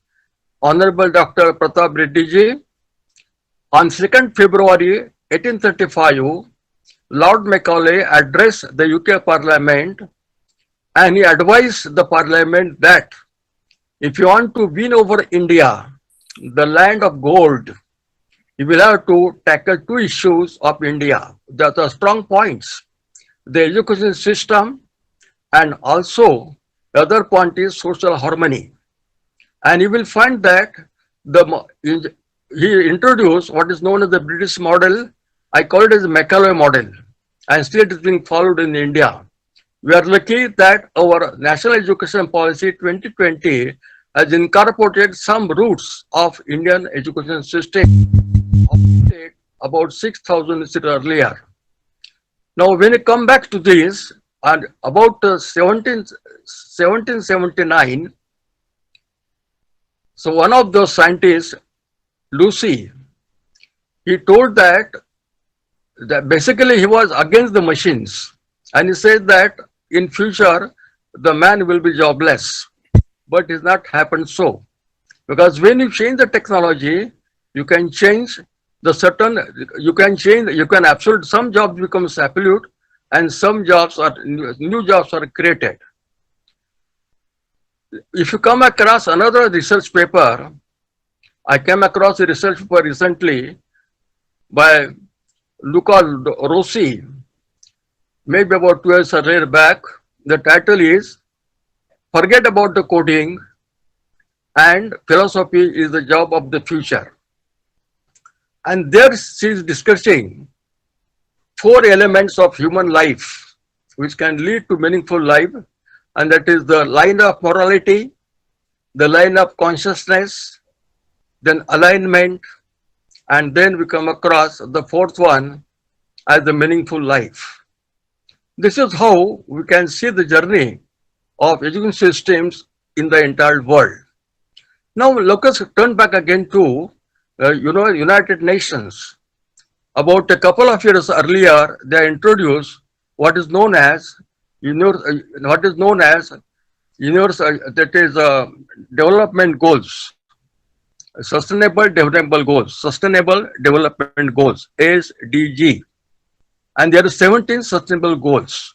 Honorable Dr. Pratap Reddy ji. On 2nd February 1835, Lord Macaulay addressed the UK Parliament, and he advised the Parliament that if you want to win over India, the land of gold, you will have to tackle two issues of India. That are strong points: the education system, and also the other point is social harmony. And you will find that he introduced what is known as the British model. I call it as the Macaulay model, and still it is being followed in India. We are lucky that our National Education Policy 2020 has incorporated some roots of Indian education system about 6,000 years earlier. Now, when you come back to this, and about 1779, so one of those scientists, Lucy, he told that basically he was against the machines, and he said that in future the man will be jobless. But it's not happened so, because when you change the technology, you can change the certain, you can absolute, some jobs becomes absolute, and some jobs are, new jobs are created. If you come across another research paper, I came across a research paper recently by Luca Rossi, maybe about 2 years or later back. The title is "Forget About the Coding and Philosophy is the Job of the Future." And there she is discussing 4 elements of human life which can lead to meaningful life, and that is the line of morality, the line of consciousness, then alignment, and then we come across the 4th one as the meaningful life. This is how we can see the journey of education systems in the entire world. Now let us turn back again to United Nations. About a couple of years earlier, they introduced what is known as development goals, sustainable development goals, SDG, and there are 17 sustainable goals.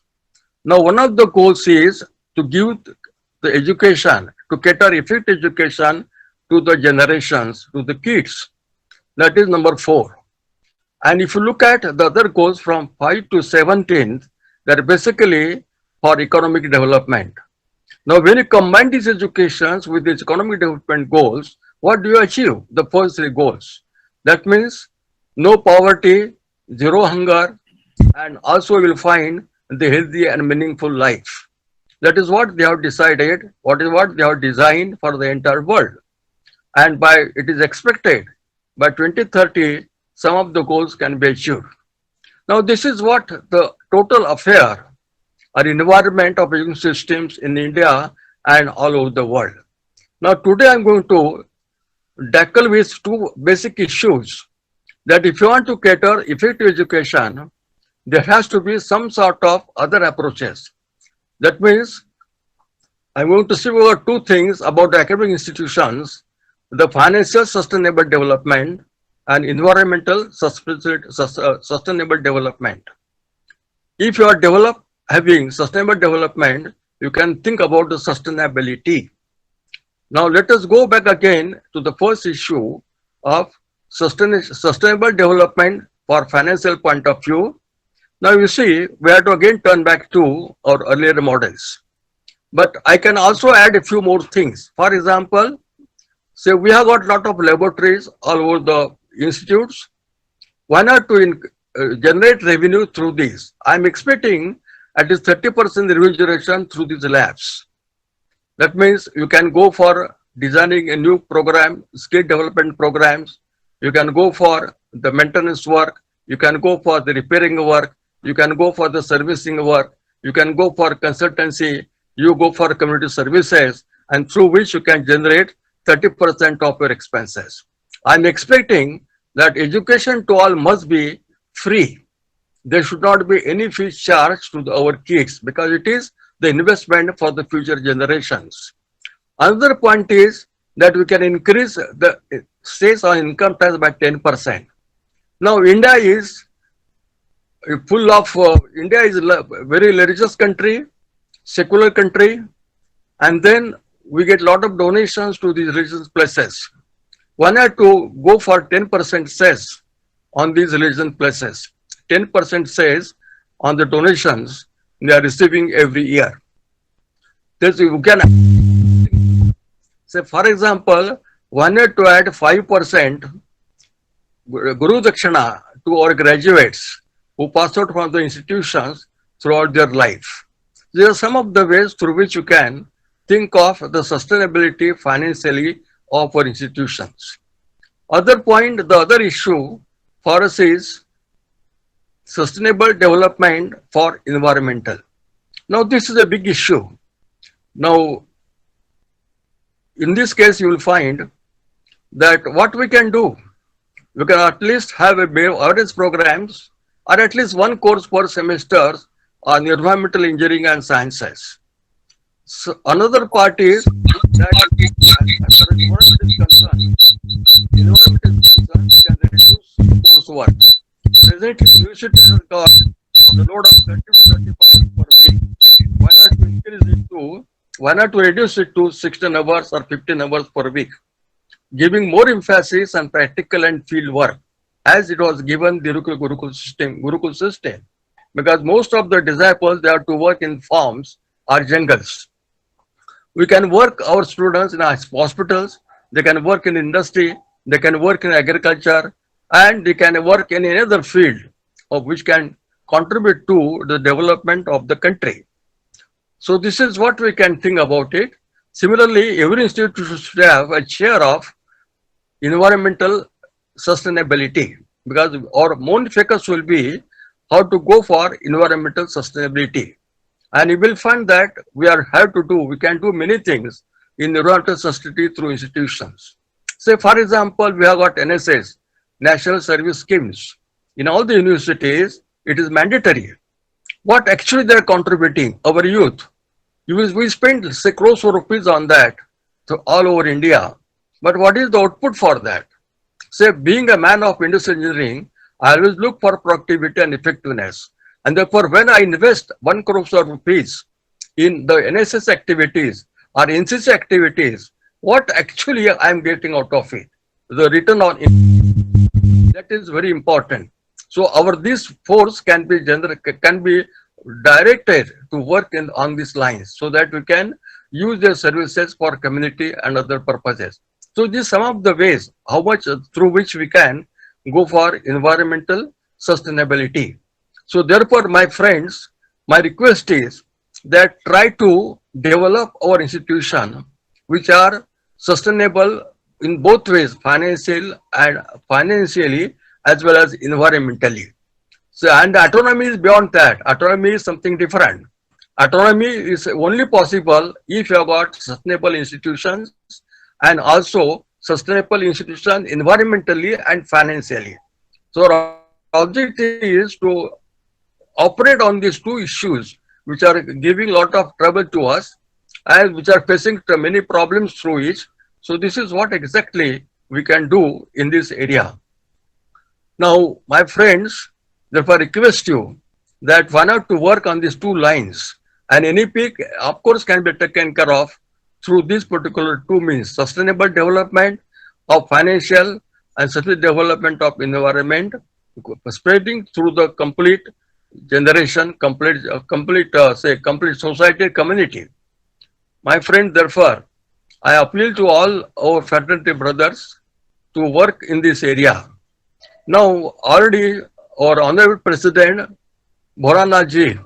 Now, one of the goals is to give the education, to cater effective education to the generations, to the kids. That is number 4. And if you look at the other goals from 5 to 17, they're basically for economic development. Now, when you combine these educations with these economic development goals, what do you achieve? The first 3 goals. That means no poverty, zero hunger, and also you will find the healthy and meaningful life. That is what they have decided, what they have designed for the entire world. And it is expected by 2030, some of the goals can be achieved. Now, this is what the total affair or environment of education systems in India and all over the world. Now today I'm going to tackle with two basic issues that if you want to cater effective education, there has to be some sort of other approaches. That means I'm going to speak over two things about the academic institutions, the financial sustainable development and environmental sustainable development. If you are having sustainable development, you can think about the sustainability. Now let us go back again to the first issue of sustainable development for financial point of view. Now you see, we have to again turn back to our earlier models. But I can also add a few more things. For example, say we have got a lot of laboratories all over the institutes. Why not to generate revenue through these? I'm expecting at least 30% revenue generation through these labs. That means you can go for designing a new program, skill development programs. You can go for the maintenance work. You can go for the repairing work. You can go for the servicing work. You can go for consultancy. You go for community services, and through which you can generate 30% of your expenses. I'm expecting that education to all must be free. There should not be any fees charged to our kids because it is the investment for the future generations. Another point is that we can increase the states on income tax by 10%. Now India is full of, India is a very religious country, secular country, and then we get a lot of donations to these religious places. Why not to go for 10% cess on these religious places? 10% cess on the donations they are receiving every year. This you can say, for example, why not to add 5% Guru Dakshina to our graduates who pass out from the institutions throughout their life. These are some of the ways through which you can think of the sustainability financially of our institutions. The other issue for us is sustainable development for environmental. Now this is a big issue. Now in this case you will find that what we can do, we can at least have a awareness programs or at least one course per semester on environmental engineering and sciences. So another part is that as far as environment is concerned, we can reduce coursework. Presently, university has got the load of 30 to 35 hours per week. Why not to increase it to, why not to reduce it to 16 hours or 15 hours per week? Giving more emphasis on practical and field work as it was given the Gurukul system. Because most of the disciples, they have to work in farms or jungles. We can work our students in hospitals, they can work in industry, they can work in agriculture, and they can work in any other field of which can contribute to the development of the country. So this is what we can think about it. Similarly, every institution should have a share of environmental sustainability because our main focus will be how to go for environmental sustainability. And you will find that we can do many things in environmental sustainability through institutions. Say, for example, we have got NSS, National Service Schemes. In all the universities, it is mandatory. What actually they are contributing, our youth, we spend say crores of rupees on that to all over India. But what is the output for that? Say, being a man of industrial engineering, I always look for productivity and effectiveness. And therefore, when I invest 1 crore of rupees in the NSS activities or NCC activities, what actually I am getting out of it? The return on investment. That is very important. So this force can be directed to work on these lines so that we can use their services for community and other purposes. So these are some of the ways through which we can go for environmental sustainability. So therefore, my friends, my request is that try to develop our institution which are sustainable in both ways, financially as well as environmentally. So, and autonomy is beyond that. Autonomy is something different. Autonomy is only possible if you have got sustainable institutions and also sustainable institutions environmentally and financially. So our objective is to operate on these two issues which are giving a lot of trouble to us and which are facing many problems through it. So this is what exactly we can do in this area. Now, my friends, therefore request you that why not to work on these two lines, and any peak of course can be taken care of through these particular two means: sustainable development of financial and sustainable development of environment, spreading through the complete generation, complete society, community. My friend, therefore, I appeal to all our fraternity brothers to work in this area. Now, already our Honorable President Bhoranaji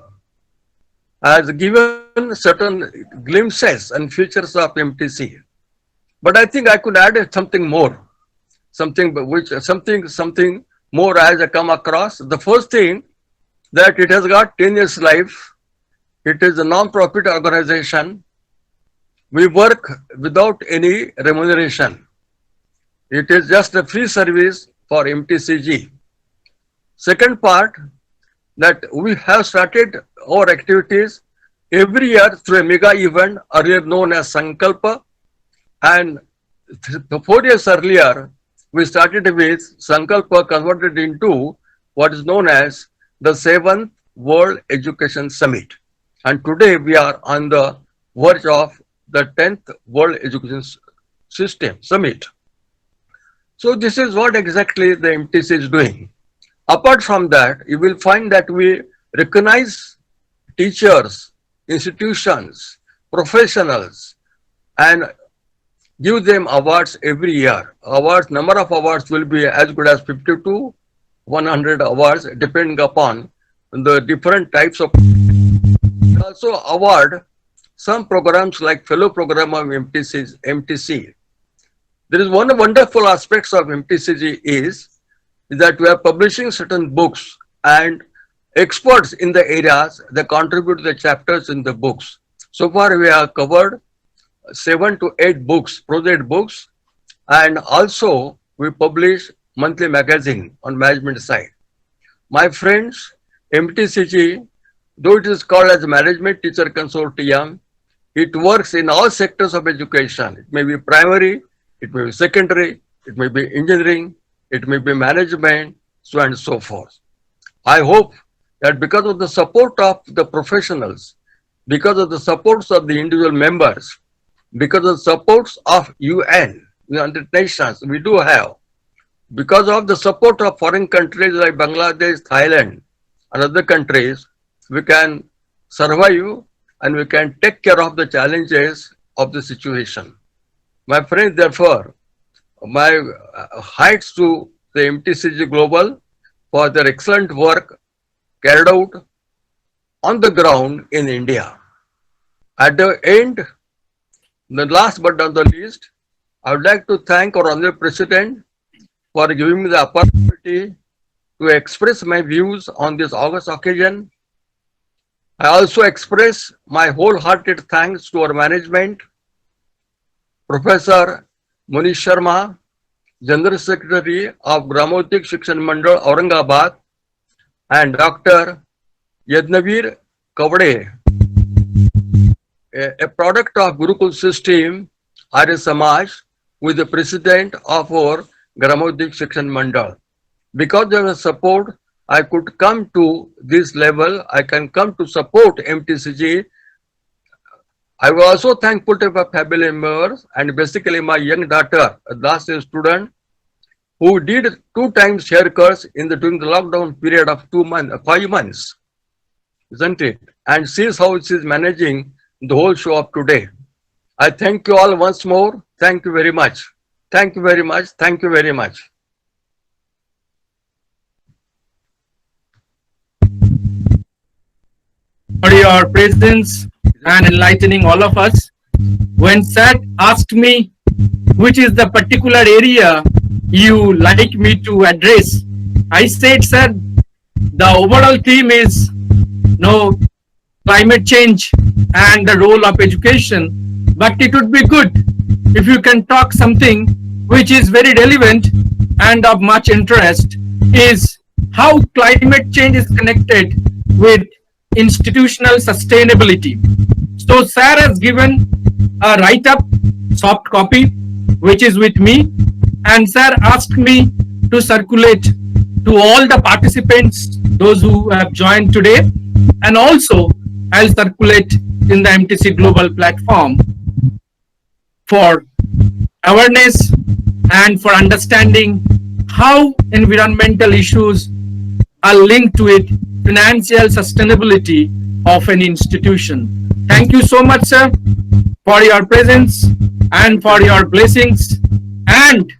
has given certain glimpses and features of MTC. But I think I could add something more, something more as I come across. The first thing, that it has got 10 years life. It is a non-profit organization. We work without any remuneration. It is just a free service for MTCG. Second part, that we have started our activities every year through a mega event earlier known as Sankalpa, and 4 years earlier we started with Sankalpa converted into what is known as the 7th World Education Summit, and today we are on the verge of the 10th World Education System Summit. So this is what exactly the MTC is doing. Apart from that, you will find that we recognize teachers, institutions, professionals, and give them awards every year. Awards, number of awards will be as good as 50 to 100 awards, depending upon the different types of. Also award some programs like fellow program of MTC. There is one wonderful aspects of MTCG is that we are publishing certain books, and experts in the areas that contribute to the chapters in the books. So far we have covered 7 to 8 books, project books, and also we publish monthly magazine on management side. My friends, MTCG, though it is called as Management Teacher Consortium, it works in all sectors of education. It may be primary, it may be secondary, it may be engineering, it may be management, so on and so forth. I hope that because of the support of the professionals, because of the supports of the individual members, because of the supports of UN, United Nations, we do have, because of the support of foreign countries like Bangladesh, Thailand, and other countries, we can survive and we can take care of the challenges of the situation. My friends, therefore, my heights to the MTCG Global for their excellent work carried out on the ground in India. At the end, the last but not the least, I would like to thank our Honorable President for giving me the opportunity to express my views on this August occasion. I also express my wholehearted thanks to our management, Professor Munish Sharma, General Secretary of Gramodik Shikshan Mandal, Aurangabad, and Dr. Yadnavir Kavade, a product of Gurukul system, Arya Samaj, with the president of our Gramodik Shikshan Mandal. Because of the support, I could come to this level. I can come to support MTCG. I was also thankful to my family members and basically my young daughter, a last year student, who did 2 times haircuts during the lockdown period of 5 months, isn't it? And sees how she's managing the whole show of today. I thank you all once more. Thank you very much. Thank you very much. Thank you very much. For your presence and enlightening all of us. When Sir asked me which is the particular area you like me to address, I said, sir, the overall theme is no climate change and the role of education, but it would be good if you can talk something which is very relevant and of much interest, is how climate change is connected with institutional sustainability. So sir has given a write-up, soft copy, which is with me, and sir asked me to circulate to all the participants, those who have joined today, and also I'll circulate in the MTC Global platform for awareness and for understanding how environmental issues are linked with financial sustainability of an institution. Thank you so much, sir, for your presence and for your blessings. And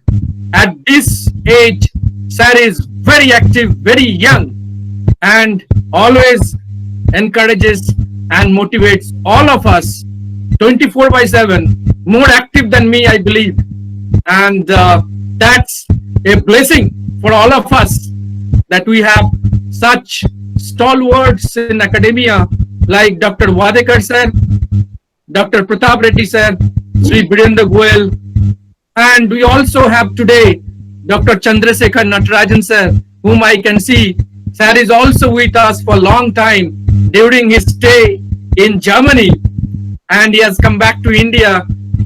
at this age, sir is very active, very young, and always encourages and motivates all of us 24/7, more active than me, I believe. And that's a blessing for all of us that we have such stalwarts in academia like Dr. Wadekar sir, Dr. Pratap Reddy sir, Sri Birendra Goel, and we also have today Dr. Chandrasekhar Natarajan sir, whom I can see. Sir is also with us for a long time during his stay in Germany, and he has come back to India,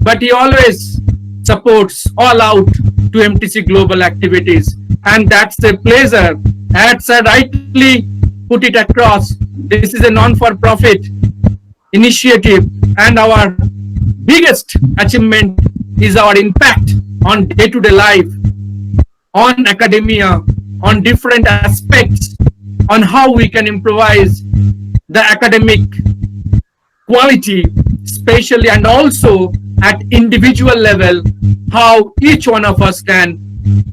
but he always supports all out to MTC Global activities, and that's a pleasure. As sir rightly put it across, this is a non-for-profit initiative, and our biggest achievement is our impact on day-to-day life, on academia, on different aspects, on how we can improvise the academic quality, especially, and also at individual level, how each one of us can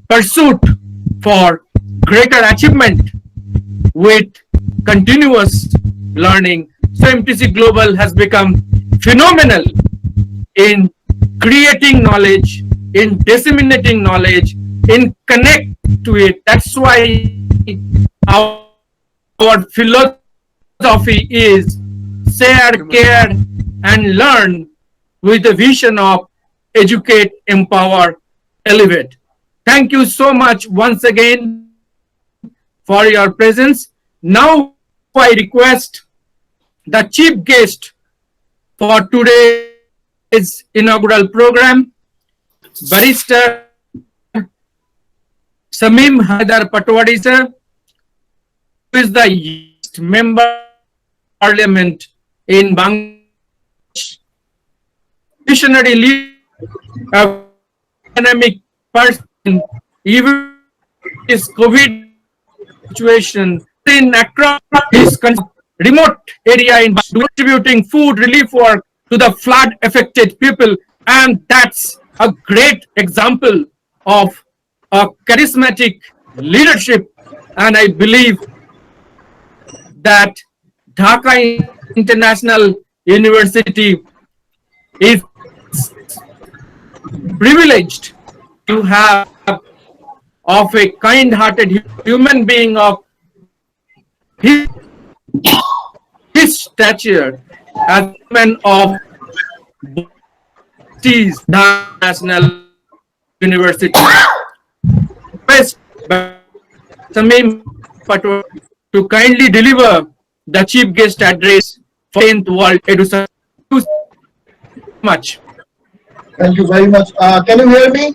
pursue for greater achievement with continuous learning. So MTC Global has become phenomenal in creating knowledge, in disseminating knowledge, in connect to it. That's why our philosophy is share, care, and learn with the vision of educate, empower, elevate. Thank you so much once again for your presence. Now I request the chief guest for today's inaugural program, Barrister Samim Haidar Patwari sir, who is the youngest member of Parliament in Bangladesh, visionary leader, a dynamic person, even this COVID situation in across this remote area in distributing food relief work to the flood affected people, and that's a great example of a charismatic leadership. And I believe that Dhaka International University is privileged to have of a kind-hearted human being of his stature as man of Dhaka National University. Best Samim Patwari to kindly deliver the chief guest address for 10th World Education. Thank you so much. Thank you very much. Can you hear me?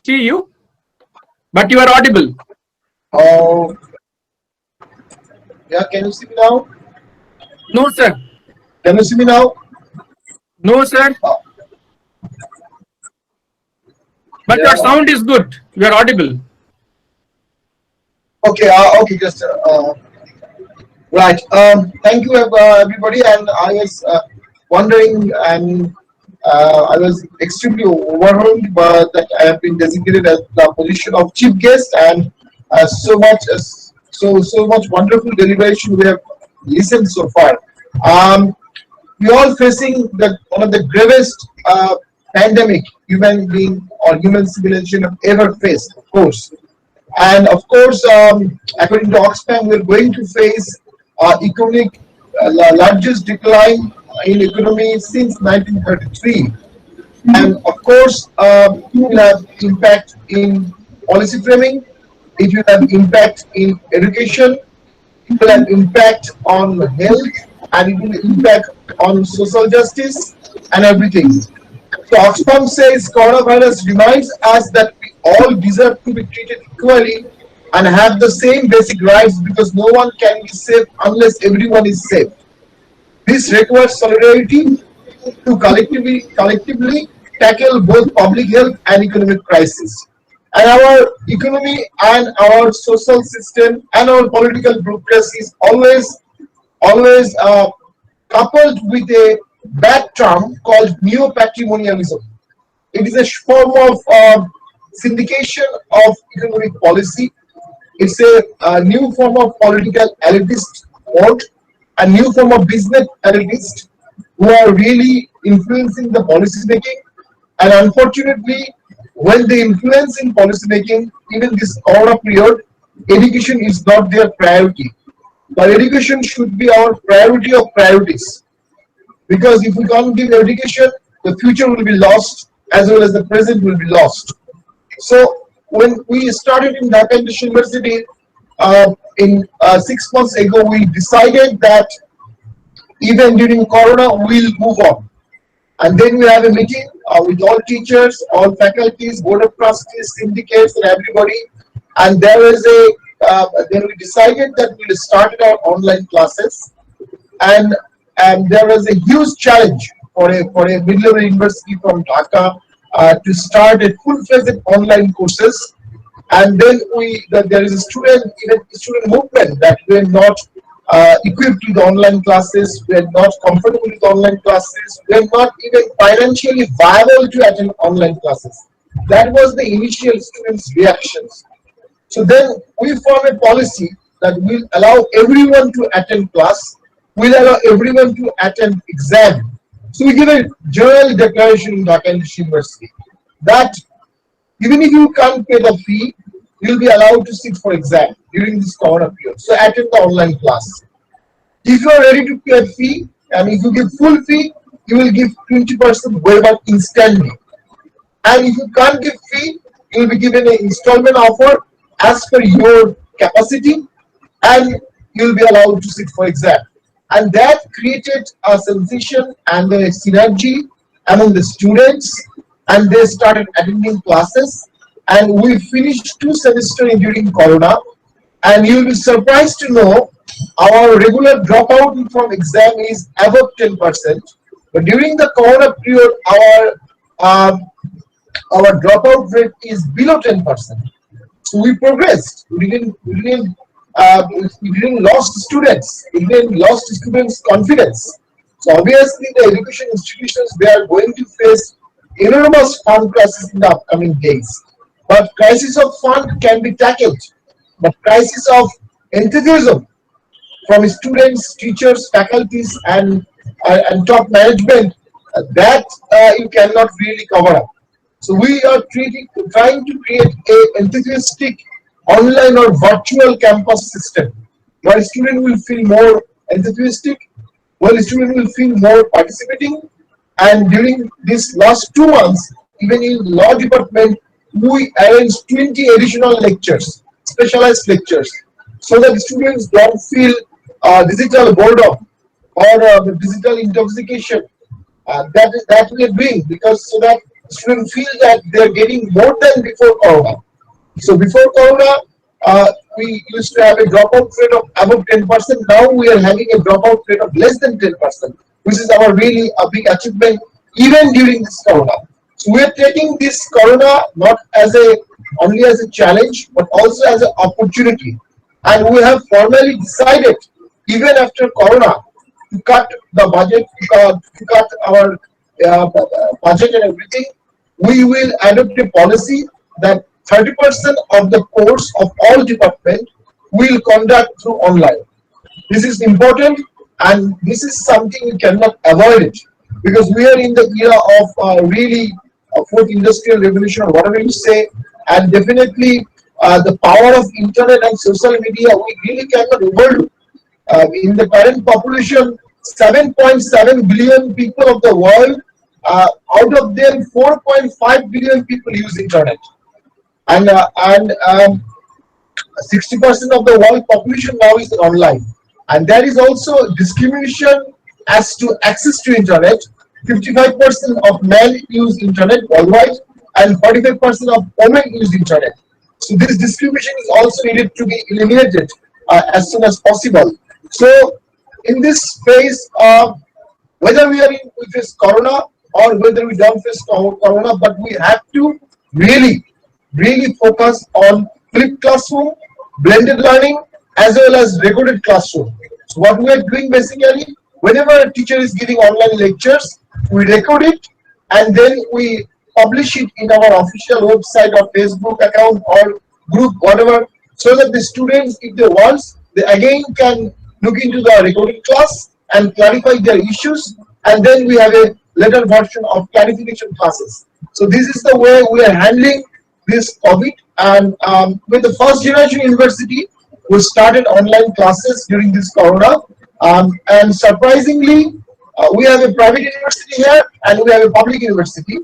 See you, but you are audible. Oh, yeah. Can you see me now? No, sir. Can you see me now? No, sir. But your sound is good. You are audible. Okay. Okay. Just right. Thank you, everybody. And I was wondering, and I was extremely overwhelmed, but that I have been designated as the position of chief guest, and so much wonderful deliberation we have listened so far. We all facing one of the gravest pandemic human being or human civilization have ever faced, of course. And of course, according to Oxfam, we're going to face economic largest decline in economy since 1933. And of course, it will have impact in policy framing, it will have impact in education, it will have impact on health, and it will impact on social justice and everything. So Oxfam says coronavirus reminds us that we all deserve to be treated equally and have the same basic rights because no one can be safe unless everyone is safe. This requires solidarity to collectively tackle both public health and economic crisis. And our economy and our social system and our political bureaucracy is always coupled with a bad term called neo-patrimonialism. It is a form of syndication of economic policy. It's a new form of political elitist mode, a new form of business elitist who are really influencing the policy making. And unfortunately, when they influence in policy making, even this corona period, education is not their priority. But education should be our priority of priorities. Because if we can't give education, the future will be lost as well as the present will be lost. So when we started in Dhaka University in 6 months ago, we decided that even during Corona, we'll move on. And then we have a meeting with all teachers, all faculties, board of trustees, syndicates, and everybody. And there is then we decided that we'll start our online classes. And there was a huge challenge for a mid-level university from Dhaka to start a full-fledged online courses. And then there is a student movement that we're not equipped with online classes, we're not comfortable with online classes, we're not even financially viable to attend online classes. That was the initial students' reactions. So then we form a policy that will allow everyone to attend class, will allow everyone to attend exam. So we give a general declaration in Dhaka University that even if you can't pay the fee, you'll be allowed to sit for exam during this corona period. So attend the online class. If you are ready to pay a fee, and if you give full fee, you will give 20% waiver instantly. And if you can't give fee, you will be given an installment offer as per your capacity, and you will be allowed to sit for exam. And that created a sensation and a synergy among the students, and they started attending classes. And we finished 2 semesters during Corona, and you will be surprised to know our regular dropout from exam is above 10%. But during the Corona period, our dropout rate is below 10%. So we progressed. We didn't lost students. We didn't lost students' confidence. So obviously, the education institutions, they are going to face enormous fund crisis in the upcoming days. But crisis of fund can be tackled. But crisis of enthusiasm from students, teachers, faculties, and top management, that you cannot really cover up. So we are trying to create an enthusiastic online or virtual campus system where student will feel more enthusiastic, where student will feel more participating. And during this last 2 months, even in law department, we arranged 20 additional lectures, specialized lectures, so that students don't feel digital boredom or digital intoxication. That we are doing because so that students feel that they are getting more than before Corona. So before Corona, we used to have a dropout rate of above 10%. Now we are having a dropout rate of less than 10%, which is our really a big achievement even during this Corona. So we are taking this Corona not as only as a challenge, but also as an opportunity. And we have formally decided, even after Corona, to cut the budget, to cut our budget and everything. We will adopt a policy that 30% of the course of all department will conduct through online. This is important, and this is something we cannot avoid it, because we are in the era of really fourth industrial revolution, or whatever you say, and definitely the power of internet and social media we really cannot overlook. In the current population, 7.7 billion people of the world, out of them 4.5 billion people use internet, and 60% of the world population now is online, and there is also discrimination as to access to internet. 55% of men use internet worldwide, and 45% of women use internet. So this discrimination is also needed to be eliminated as soon as possible. So in this phase, whether we face corona or whether we don't face corona, but we have to really focus on flipped classroom, blended learning, as well as recorded classroom. So what we are doing basically, whenever a teacher is giving online lectures, we record it and then we publish it in our official website or Facebook account or group, whatever, so that the students, if they want, they again can look into the recorded class and clarify their issues, and then we have a later version of clarification classes. So this is the way we are handling this COVID. And with the first generation university, we started online classes during this corona, and surprisingly, we have a private university here and we have a public university.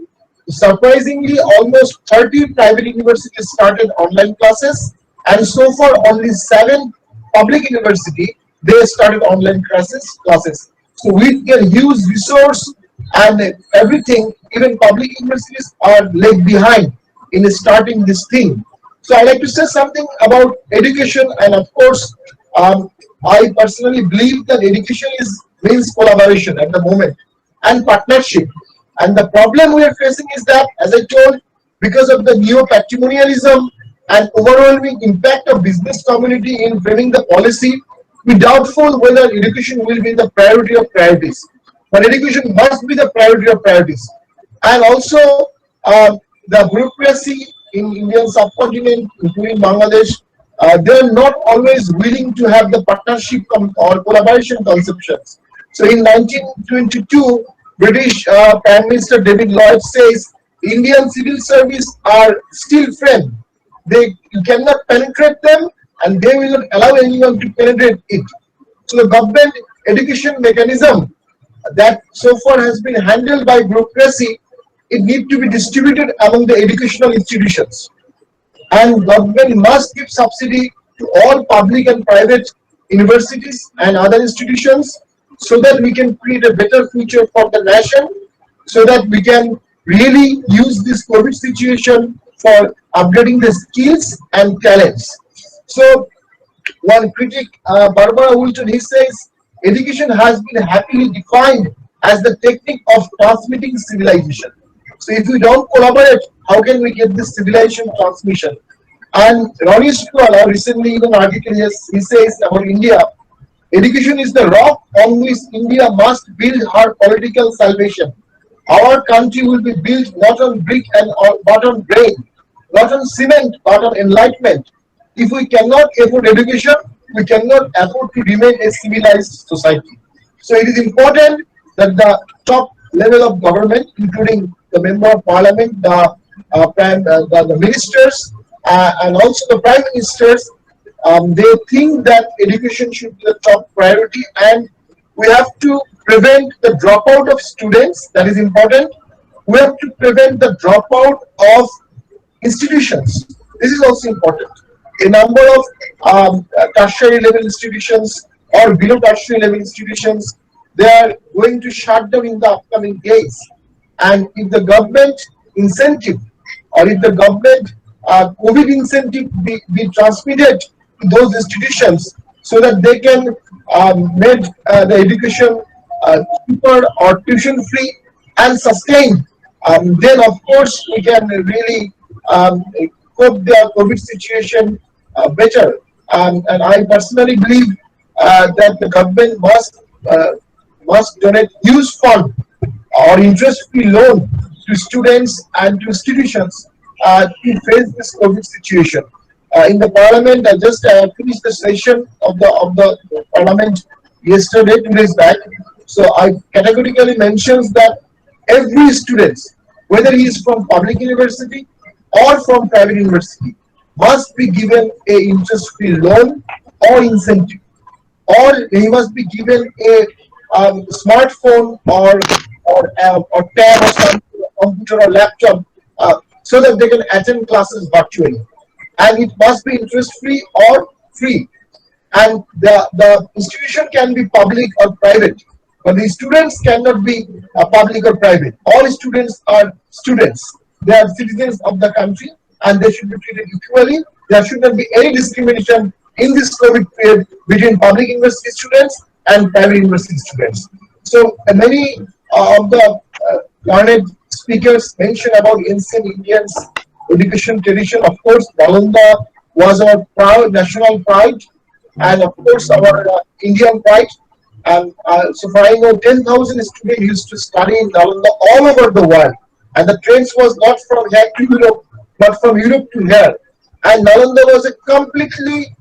Surprisingly, almost 30 private universities started online classes, and so far only 7 public university they started online classes. So we can use resource and everything. Even public universities are lag behind in starting this thing. So I like to say something about education, and of course, I personally believe that education means collaboration at the moment and partnership. And the problem we are facing is that, as I told, because of the neo-patrimonialism and overwhelming impact of business community in framing the policy, we doubtful whether education will be the priority of priorities. But education must be the priority of priorities. And also, the bureaucracy in Indian subcontinent, including Bangladesh, they are not always willing to have the partnership or collaboration conceptions. So in 1922, British Prime Minister David Lloyd says Indian civil service are steel frame. You cannot penetrate them, and they will not allow anyone to penetrate it. So the government education mechanism that so far has been handled by bureaucracy, it needs to be distributed among the educational institutions. And government must give subsidy to all public and private universities and other institutions, so that we can create a better future for the nation, so that we can really use this COVID situation for upgrading the skills and talents. So one critic, Barbara Woolton, he says, education has been happily defined as the technique of transmitting civilization. So if we don't collaborate, how can we get this civilization transmission? And Ronnie Stuala recently in an article, he says about India, education is the rock on which India must build her political salvation. Our country will be built not on brick but on brain, not on cement but on enlightenment. If we cannot afford education, we cannot afford to remain a civilized society. So it is important that the top level of government, including the member of parliament, the ministers, and also the prime ministers, they think that education should be the top priority, and we have to prevent the dropout of students. That is important. We have to prevent the dropout of institutions. This is also important. A number of tertiary level institutions or below tertiary level institutions, they are going to shut down in the upcoming days. And if the government incentive, or if the government COVID incentive be transmitted to those institutions, so that they can make the education cheaper or tuition free and sustained, then of course we can really cope the COVID situation better. And I personally believe that the government must donate huge fund or interest-free loan to students and to institutions to face this COVID situation. In the parliament, I just finished the session of the parliament yesterday, 2 days back. So I categorically mentions that every student, whether he is from public university or from private university, must be given a interest-free loan or incentive or he must be given a smartphone or tab or something, computer or laptop, so that they can attend classes virtually. And it must be interest free or free. And the institution can be public or private, but the students cannot be public or private. All students are students. They are citizens of the country and they should be treated equally. There should not be any discrimination in this COVID period between public university students and private university students. So many of the learned speakers mentioned about ancient Indians education tradition. Of course, Nalanda was our proud national pride, and of course our Indian pride. And so far I know 10,000 students used to study in Nalanda all over the world. And the trains was not from here to Europe, but from Europe to here. And Nalanda was a completely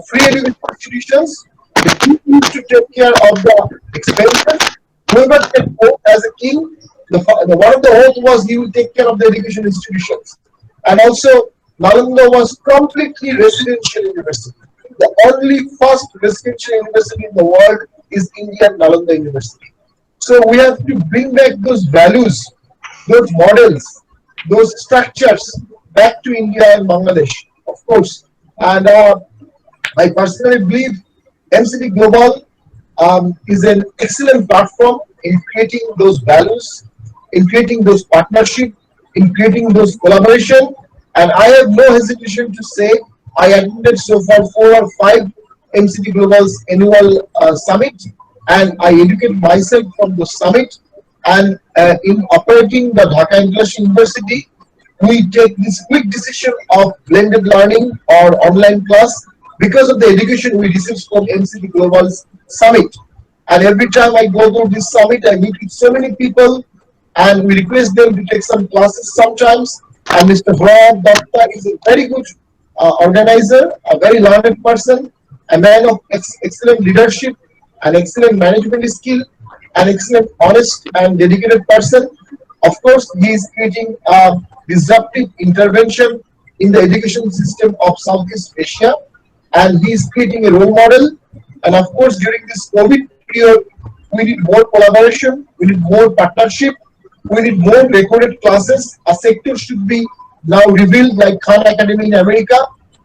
free education institutions. The king used to take care of the expenses. Whoever can vote as a king, the one of the oath was he will take care of the education institutions. And also Nalanda was completely residential university. The only first residential university in the world is Indian Nalanda University. So we have to bring back those values, those models, those structures back to India and Bangladesh, of course. And I personally believe MCT Global is an excellent platform in creating those values, in creating those partnership, in creating those collaboration. And I have no hesitation to say I attended so far 4 or 5 MCT Global's annual summit, and I educate myself from the summit. And in operating the Dhaka International University, we take this quick decision of blended learning or online class because of the education we receive from MCT Global's summit. And every time I go to this summit, I meet with so many people, and we request them to take some classes sometimes. And Mr. Brad Datta is a very good organizer, a very learned person, a man of excellent leadership, an excellent management skill, an excellent, honest and dedicated person. Of course, he is creating a disruptive intervention in the education system of Southeast Asia, and he is creating a role model. And of course, during this COVID period, we need more collaboration, we need more partnership, we need more recorded classes. A sector should be now revealed like Khan Academy in America.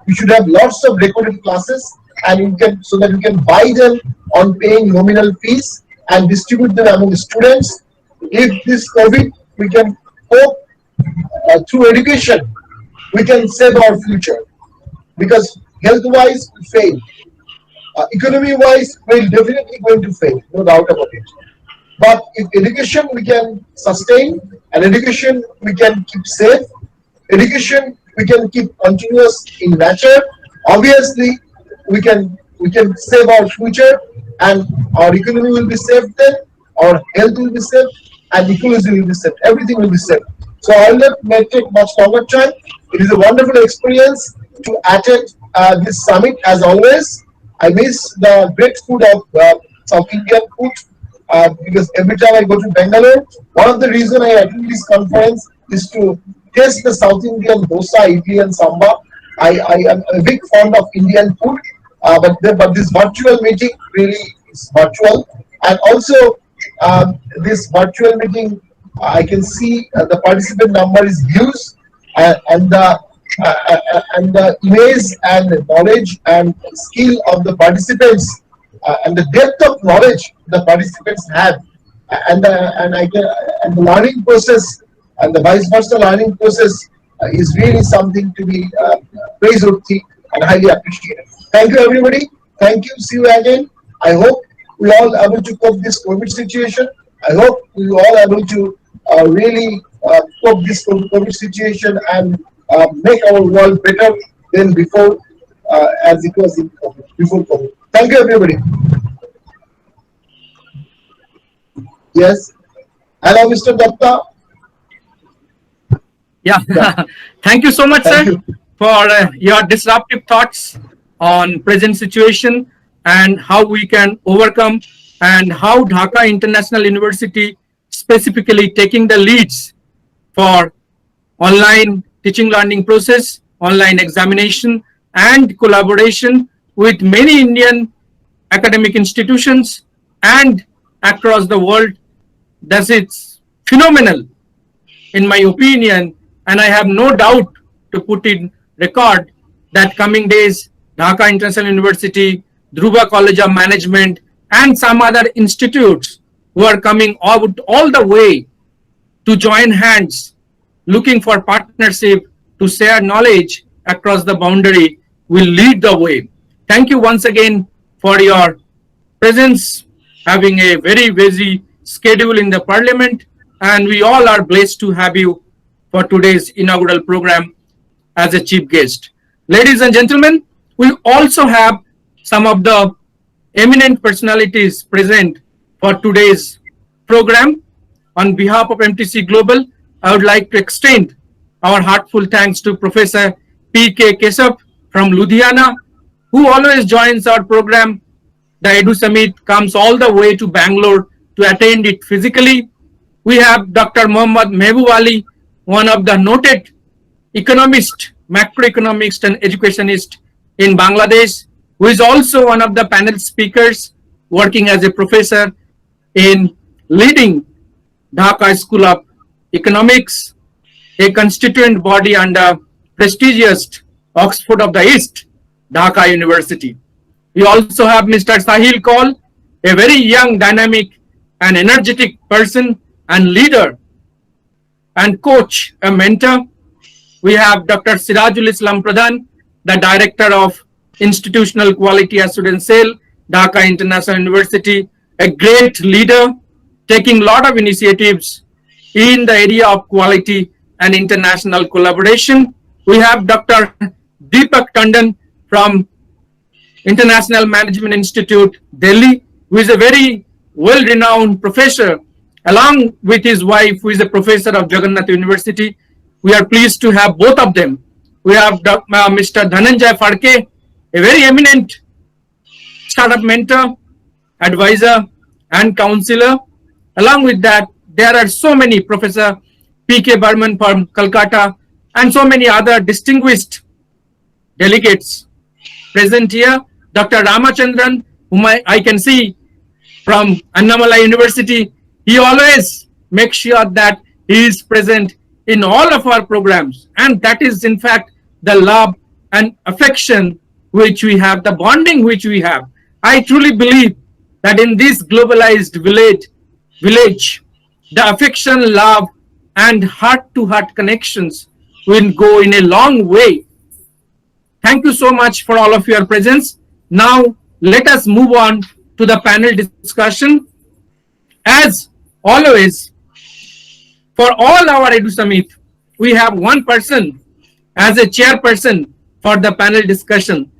We should have lots of recorded classes, and you can, so that we can buy them on paying nominal fees and distribute them among the students. If this COVID, we can hope through education, we can save our future. Because health-wise, we fail. Economy-wise, we're definitely going to fail, no doubt about it. But if education we can sustain, and education we can keep safe, education we can keep continuous in nature, obviously we can save our future, and our economy will be safe then, our health will be safe, and ecology will be safe, everything will be safe. So I will not take much longer time. It is a wonderful experience to attend this summit as always. I miss the great food of South Indian food. Because every time I go to Bangalore, one of the reasons I attend this conference is to taste the South Indian dosa, idli and samba. I am a big fan of Indian food, but this virtual meeting really is virtual. And also this virtual meeting, I can see the participant number is huge, and the image and knowledge and skill of the participants, and the depth of knowledge the participants have, and the learning process and the vice versa learning process is really something to be praiseworthy and highly appreciated. Thank you, everybody. Thank you. See you again. I hope we all able to cope this COVID situation. I hope we all able to really cope this COVID situation and make our world better than before, as it was in COVID, before COVID. Thank you, everybody. Yes. Hello, Mr. Datta. Yeah. Thank you so much, Thank sir, you. for your disruptive thoughts on present situation and how we can overcome, and how Dhaka International University specifically taking the leads for online teaching learning process, online examination, and collaboration with many Indian academic institutions and across the world. Thus, it's phenomenal, in my opinion, and I have no doubt to put in record that coming days, Dhaka International University, Dhruva College of Management, and some other institutes who are coming out all the way to join hands, looking for partnership to share knowledge across the boundary, will lead the way. Thank you once again for your presence, having a very busy schedule in the parliament, and we all are blessed to have you for today's inaugural program as a chief guest. Ladies and gentlemen, we also have some of the eminent personalities present for today's program. On behalf of MTC Global, I would like to extend our heartfelt thanks to Professor P.K. Keshav from Ludhiana, who always joins our program. The Edu Summit comes all the way to Bangalore to attend it physically. We have Dr. Muhammad Mehboob Ali, one of the noted economist, macroeconomist and educationist in Bangladesh, who is also one of the panel speakers working as a professor in leading Dhaka School of Economics, a constituent body under prestigious Oxford of the East, Dhaka University. We also have Mr. Sahil Kaul, a very young, dynamic and energetic person and leader and coach, a mentor. We have Dr. Sirajul Islam Pradhan, the Director of Institutional Quality Assurance Cell, Dhaka International University, a great leader, taking a lot of initiatives in the area of quality and international collaboration. We have Dr. Deepak Tandon from International Management Institute, Delhi, who is a very well-renowned professor, along with his wife, who is a professor of Jagannath University. We are pleased to have both of them. We have Mr. Dhananjay Phadke, a very eminent startup mentor, advisor, and counselor. Along with that, there are so many, Professor P.K. Burman from Calcutta, and so many other distinguished delegates present here. Dr. Ramachandran, whom I can see from Annamalai University, he always makes sure that he is present in all of our programs. And that is, in fact, the love and affection which we have, the bonding which we have. I truly believe that in this globalized village, the affection, love, and heart-to-heart connections will go in a long way. Thank you so much for all of your presence. Now, let us move on to the panel discussion. As always, for all our Edu Summit, we have one person as a chairperson for the panel discussion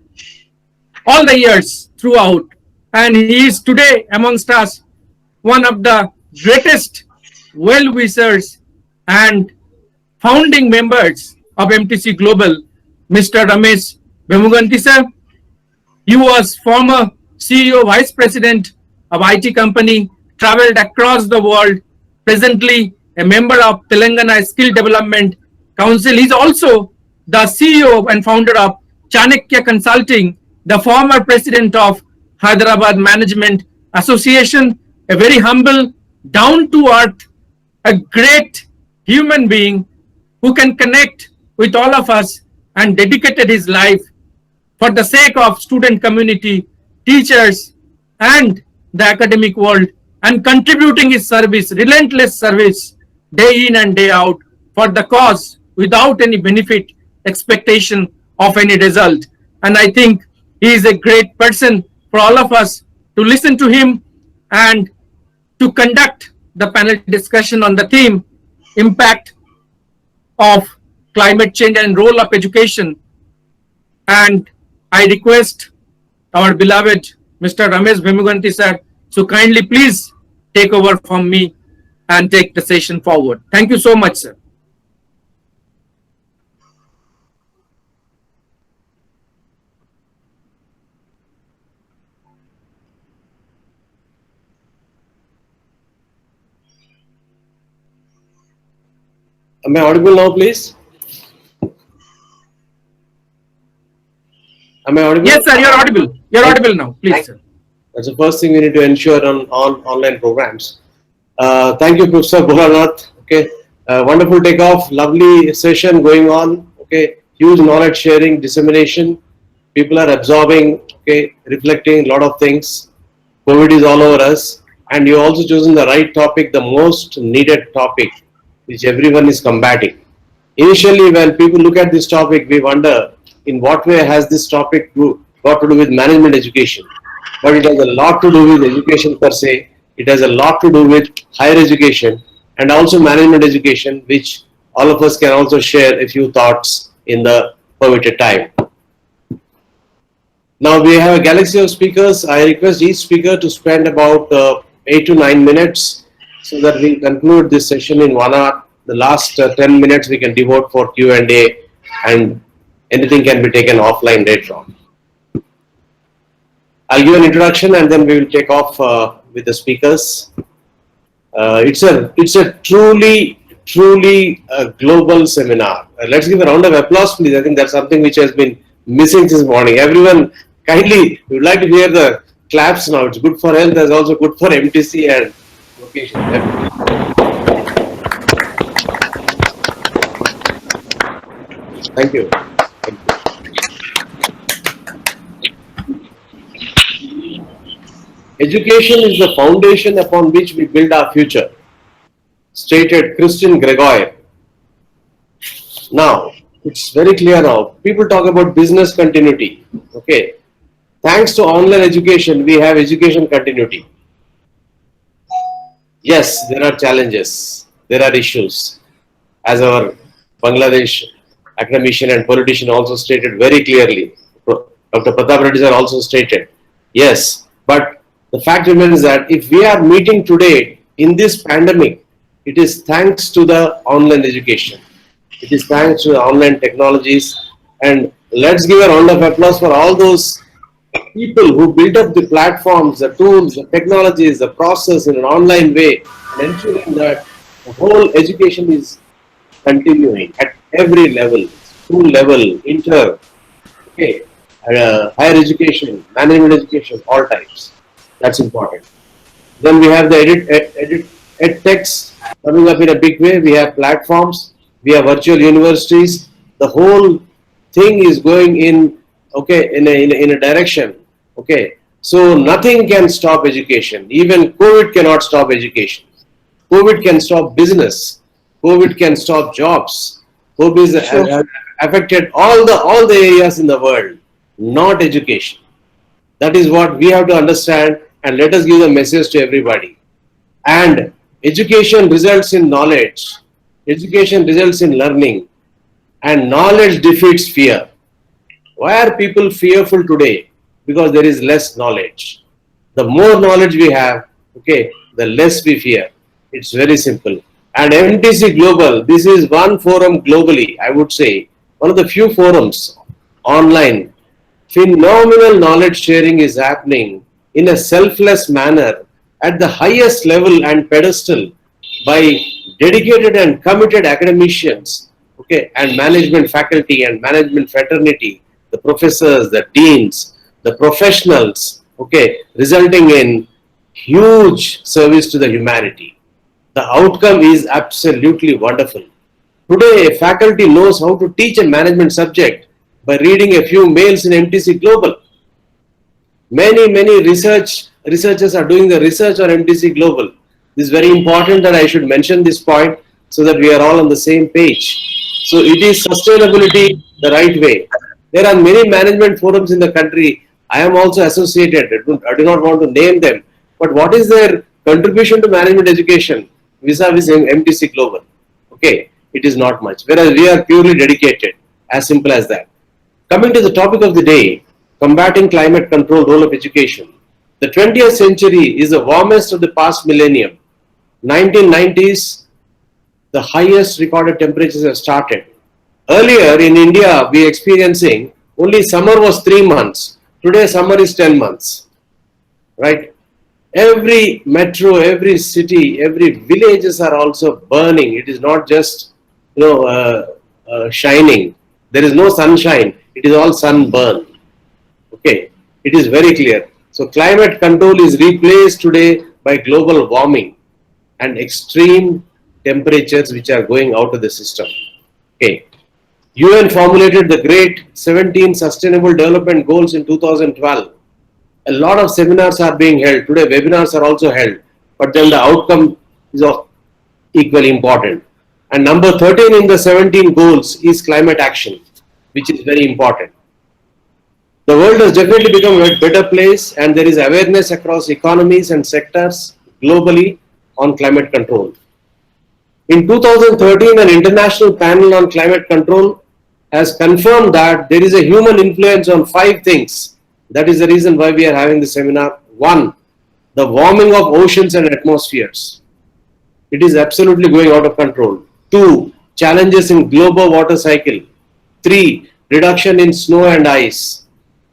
all the years throughout. And he is today amongst us one of the greatest well-wishers and founding members of MTC Global, Mr. Ramesh Bhemuganti sir. He was former CEO, Vice President of IT company, traveled across the world, presently a member of Telangana Skill Development Council. He's also the CEO and founder of Chanakya Consulting, the former president of Hyderabad Management Association, a very humble, down-to-earth, a great human being who can connect with all of us and dedicated his life for the sake of student community, teachers, and the academic world, and contributing his service, relentless service, day in and day out for the cause without any benefit expectation of any result. And I think he is a great person for all of us to listen to him and to conduct the panel discussion on the theme, impact of climate change and role of education. And I request our beloved Mr. Ramesh Bhemuganti sir to kindly please take over from me and take the session forward. Thank you so much, sir. Am I audible now, please? Am I audible? Yes, sir, you're audible. You're audible now, please, sir. That's the first thing we need to ensure on online programs. Thank you, Professor Bholanath. Okay, wonderful takeoff, lovely session going on. Okay, huge knowledge sharing, dissemination. People are absorbing, okay, reflecting a lot of things. COVID is all over us, and you also chosen the right topic, the most needed topic, which everyone is combating. Initially, when people look at this topic, we wonder in what way has this topic got to do with management education. But it has a lot to do with education per se. It has a lot to do with higher education and also management education, which all of us can also share a few thoughts in the permitted time. Now we have a galaxy of speakers. I request each speaker to spend about 8 to 9 minutes so that we conclude this session in 1 hour. The last 10 minutes we can devote for Q&A, and anything can be taken offline later on. I'll give an introduction and then we will take off with the speakers. It's a truly global seminar. Let's give a round of applause, please. I think that's something which has been missing this morning. Everyone, kindly, we would like to hear the claps now. It's good for health. It's also good for MTC and location. Thank you. Education is the foundation upon which we build our future, stated Christian Gregoire. Now, it's very clear now. People talk about business continuity. Okay. Thanks to online education, we have education continuity. Yes, there are challenges. There are issues. As our Bangladesh academician and politician also stated very clearly, Dr. Pratap Reddy sir also stated, yes, but the fact remains that if we are meeting today in this pandemic, it is thanks to the online education. It is thanks to the online technologies. And let's give a round of applause for all those people who built up the platforms, the tools, the technologies, the process in an online way, and ensuring that the whole education is continuing at every level, school level, higher education, management education, all types. That's important. Then we have the edtechs coming up in a big way. We have platforms, we have virtual universities. The whole thing is going in a direction. Okay, so nothing can stop education. Even COVID cannot stop education. COVID can stop business. COVID can stop jobs. COVID has affected all the areas in the world, not education. That is what we have to understand, and let us give the message to everybody. And education results in knowledge. Education results in learning, and knowledge defeats fear. Why are people fearful today? Because there is less knowledge. The more knowledge we have, okay, the less we fear. It's very simple. And MTC Global, this is one forum globally, I would say, one of the few forums online. Phenomenal knowledge sharing is happening in a selfless manner at the highest level and pedestal by dedicated and committed academicians, okay, and management faculty and management fraternity, the professors, the deans, the professionals, okay, resulting in huge service to the humanity. The outcome is absolutely wonderful. Today, a faculty knows how to teach a management subject by reading a few mails in MTC Global. Many researchers are doing the research on MTC Global. This is very important that I should mention this point so that we are all on the same page. So it is sustainability the right way. There are many management forums in the country. I am also associated. I do not want to name them. But what is their contribution to management education vis-a-vis MTC Global? Okay, it is not much. Whereas we are purely dedicated. As simple as that. Coming to the topic of the day, combating climate control role of education. The 20th century is the warmest of the past millennium. 1990s, the highest recorded temperatures have started. Earlier in India, we were experiencing only summer was 3 months. Today, summer is 10 months. Right? Every metro, every city, every villages are also burning. It is not just shining. There is no sunshine. It is all sunburn. Okay, it is very clear. So climate control is replaced today by global warming and extreme temperatures which are going out of the system. Okay. UN formulated the great 17 Sustainable Development Goals in 2012. A lot of seminars are being held. Today webinars are also held. But then the outcome is of equally important. And number 13 in the 17 goals is climate action, which is very important. The world has definitely become a better place, and there is awareness across economies and sectors globally on climate control. In 2013, an international panel on climate control has confirmed that there is a human influence on 5 things. That is the reason why we are having the seminar. 1, the warming of oceans and atmospheres. It is absolutely going out of control. 2, challenges in global water cycle. 3, reduction in snow and ice.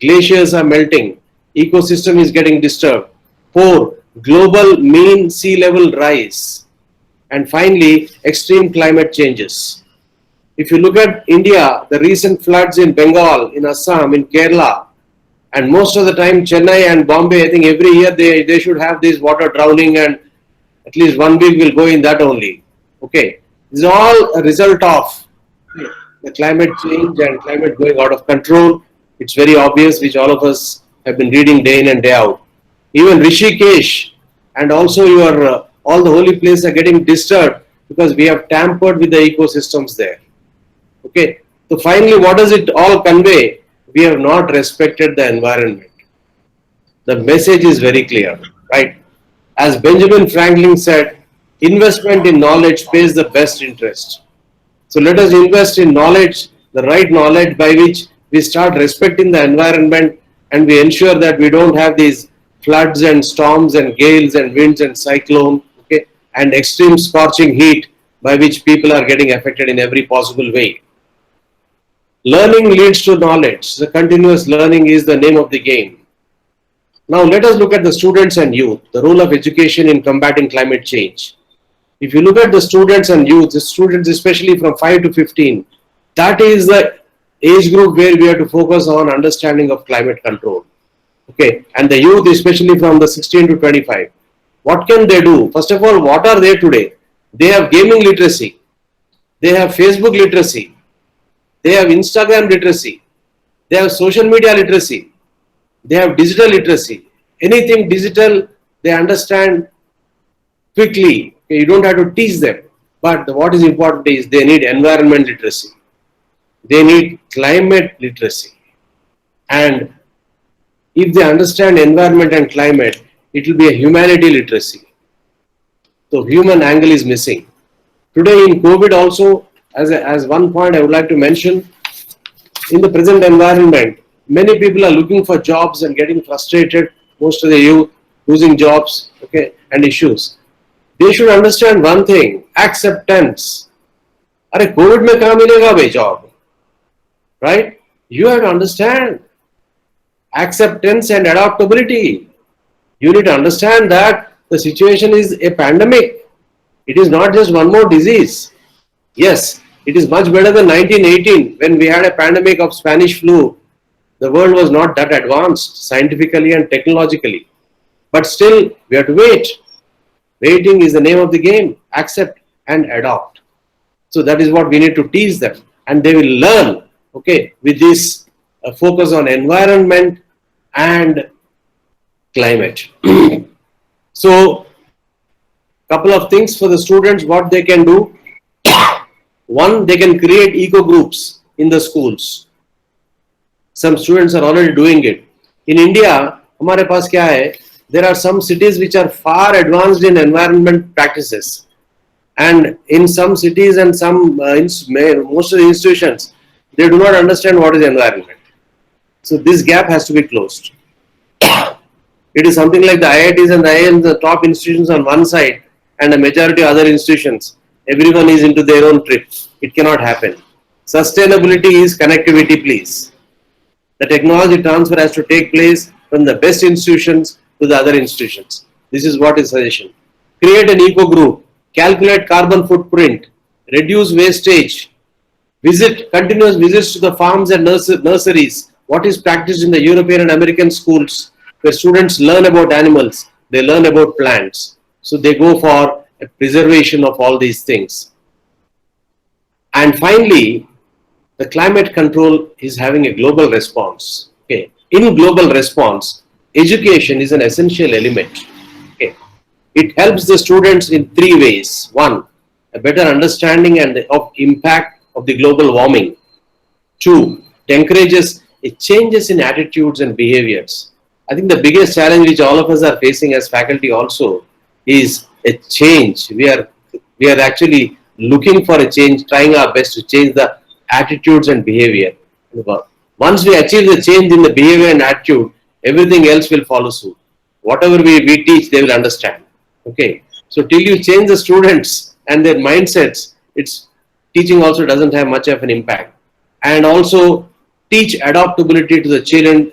Glaciers are melting. Ecosystem is getting disturbed. 4, global mean sea level rise. And finally, extreme climate changes. If you look at India, the recent floods in Bengal, in Assam, in Kerala, and most of the time Chennai and Bombay, I think every year they should have this water drowning, and at least 1 week will go in that only. Okay. This is all a result of the climate change and climate going out of control. It's very obvious, which all of us have been reading day in and day out. Even Rishikesh and also your all the holy places are getting disturbed because we have tampered with the ecosystems there. Okay. So finally, what does it all convey? We have not respected the environment. The message is very clear, right? As Benjamin Franklin said, investment in knowledge pays the best interest. So let us invest in knowledge, the right knowledge by which we start respecting the environment, and we ensure that we don't have these floods and storms and gales and winds and cyclone, okay, and extreme scorching heat by which people are getting affected in every possible way. Learning leads to knowledge. The continuous learning is the name of the game. Now let us look at the students and youth, the role of education in combating climate change. If you look at the students and youth, the students especially from 5 to 15, that is the age group where we have to focus on understanding of climate control. Okay, and the youth especially from the 16 to 25. What can they do? First of all, what are they today? They have gaming literacy. They have Facebook literacy. They have Instagram literacy. They have social media literacy. They have digital literacy. Anything digital, they understand quickly. Okay, you don't have to teach them. But what is important is they need environment literacy. They need climate literacy. And if they understand environment and climate, it will be a humanity literacy. So human angle is missing. Today in COVID also, as one point I would like to mention, in the present environment, many people are looking for jobs and getting frustrated, most of the youth losing jobs, okay, and issues. They should understand one thing, acceptance. Are COVID mein kahan milega bhai job? Right? You have to understand acceptance and adaptability. You need to understand that the situation is a pandemic. It is not just one more disease. Yes, it is much better than 1918 when we had a pandemic of Spanish flu. The world was not that advanced scientifically and technologically. But still, we have to wait. Waiting is the name of the game. Accept and adopt. So that is what we need to teach them. And they will learn, okay, with this focus on environment and climate. So, couple of things for the students, what they can do. One, they can create eco groups in the schools. Some students are already doing it. In India, हमारे पास क्या है? There are some cities which are far advanced in environment practices, and in some cities and some most of the institutions, they do not understand what is environment. So this gap has to be closed. It is something like the IITs and the IIMs, the top institutions on one side, and a majority of other institutions. Everyone is into their own trip. It cannot happen. Sustainability is connectivity, please. The technology transfer has to take place from the best institutions to the other institutions. This is what is suggestion. Create an eco group, calculate carbon footprint, reduce wastage, continuous visits to the farms and nurseries. What is practiced in the European and American schools? where students learn about animals, they learn about plants. So they go for a preservation of all these things. And finally, the climate control is having a global response. Okay. In global response, education is an essential element. Okay. It helps the students in three ways. One, a better understanding and of impact of the global warming. Two, it encourages changes in attitudes and behaviors. I think the biggest challenge which all of us are facing as faculty also is a change. We are actually looking for a change, trying our best to change the attitudes and behavior. Once we achieve the change in the behavior and attitude, everything else will follow suit. Whatever we teach, they will understand. Okay. So till you change the students and their mindsets, it's teaching also doesn't have much of an impact. And also teach adaptability to the children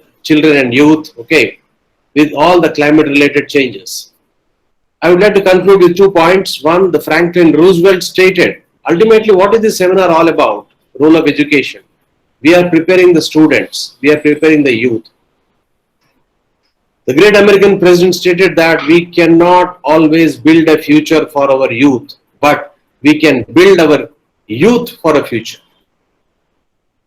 and youth, okay, with all the climate related changes. I would like to conclude with 2 points. One, the Franklin Roosevelt stated, ultimately what is this seminar all about? Role of education. We are preparing the students, we are preparing the youth. The great American president stated that we cannot always build a future for our youth, but we can build our youth for a future.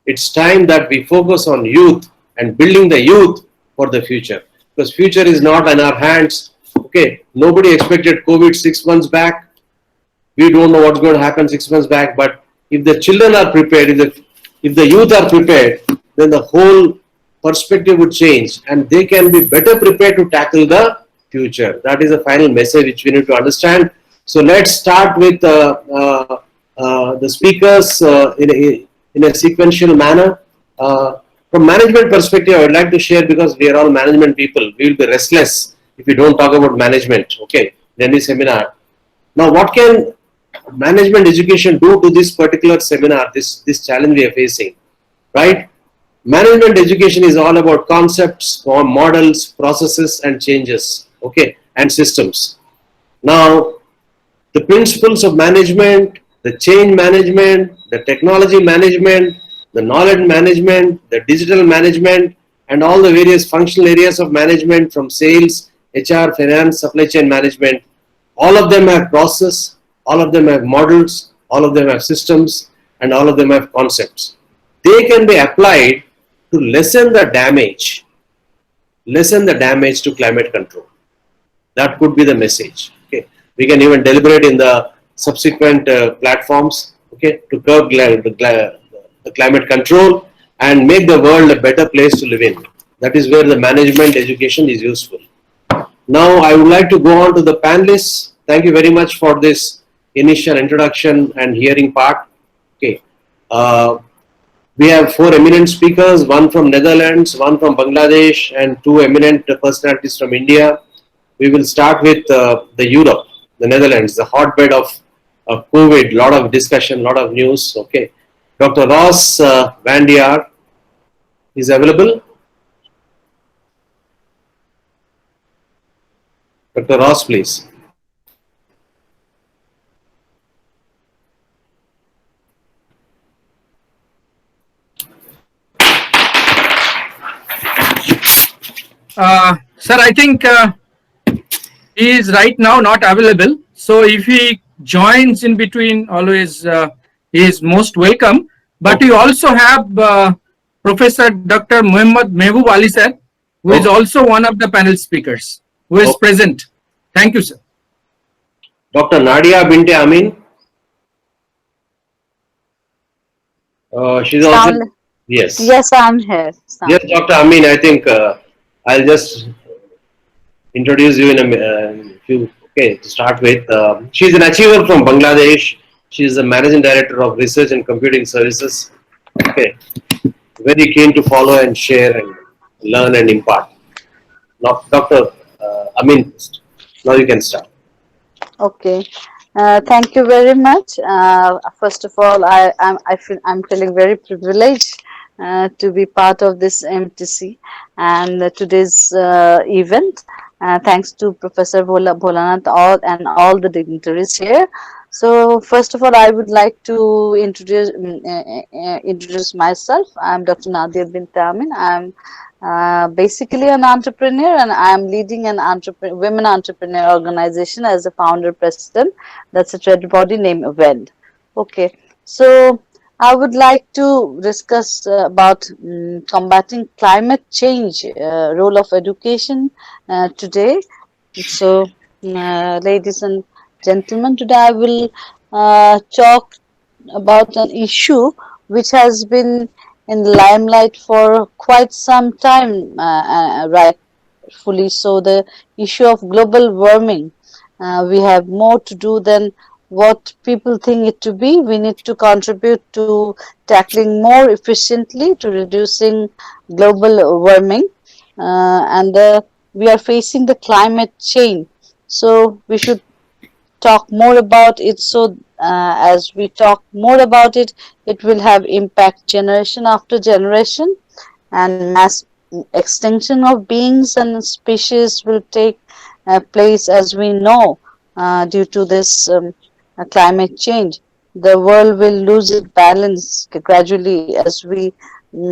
It's time that we focus on youth and building the youth for the future, because future is not in our hands. Okay, nobody expected COVID 6 months back. We don't know what's going to happen 6 months back, but if the children are prepared, if the youth are prepared, then the whole perspective would change and they can be better prepared to tackle the future. That is the final message which we need to understand. So let's start with the speakers in a sequential manner. From management perspective, I would like to share, because we are all management people, we will be restless if we don't talk about management, okay, in this seminar. Now, what can management education do to this particular seminar, this challenge we are facing, right? Management education is all about concepts, models, processes and changes, okay, and systems. Now, the principles of management, the change management, the technology management, the knowledge management, the digital management, and all the various functional areas of management from sales, HR, finance, supply chain management, all of them have process, all of them have models, all of them have systems, and all of them have concepts. They can be applied to lessen the damage to climate control. That could be the message. Okay, we can even deliberate in the subsequent platforms, okay, to curb the climate control and make the world a better place to live in. That is where the management education is useful. Now I would like to go on to the panelists. Thank you very much for this initial introduction and hearing part. Okay, we have 4 eminent speakers, one from Netherlands, one from Bangladesh, and 2 eminent personalities from India. We will start with the Europe, the Netherlands, the hotbed of COVID, lot of discussion, lot of news. Okay, Dr. Ross Van Dier is available. Dr. Ross, please. Sir, I think he is right now not available. So if he joins in between, always he is most welcome. But you also have Professor Dr. Muhammad Mehboob Ali sir, who is also one of the panel speakers, who is present. Thank you, sir. Dr. Nadia Binte Amin. She's also. Yes. Yes, I'm here. Yes, Dr. Amin, I think I'll just introduce you in a few, okay, to start with. She's an achiever from Bangladesh. She's the Managing Director of Research and Computing Services. Okay, very keen to follow and share and learn and impart. Now, Dr. Amin, now you can start. Okay. Thank you very much. First of all, I'm feeling very privileged to be part of this MTC and today's event. Thanks to Professor Bholanath and all the dignitaries here. So first of all, I would like to introduce myself. I'm Dr. Nadia bint Amin. I'm basically an entrepreneur, and I'm leading an women entrepreneur organization as a founder president. That's a trade body named WELD. Okay, so I would like to discuss about combating climate change, role of education today. So, ladies and gentlemen, today I will talk about an issue which has been in the limelight for quite some time, rightfully so. The issue of global warming. We have more to do than what people think it to be. We need to contribute to tackling more efficiently to reducing global warming, and we are facing the climate change. So we should talk more about it, so as we talk more about it, it will have impact generation after generation, and mass extinction of beings and species will take place, as we know, due to this climate change. The world will lose its balance gradually, as we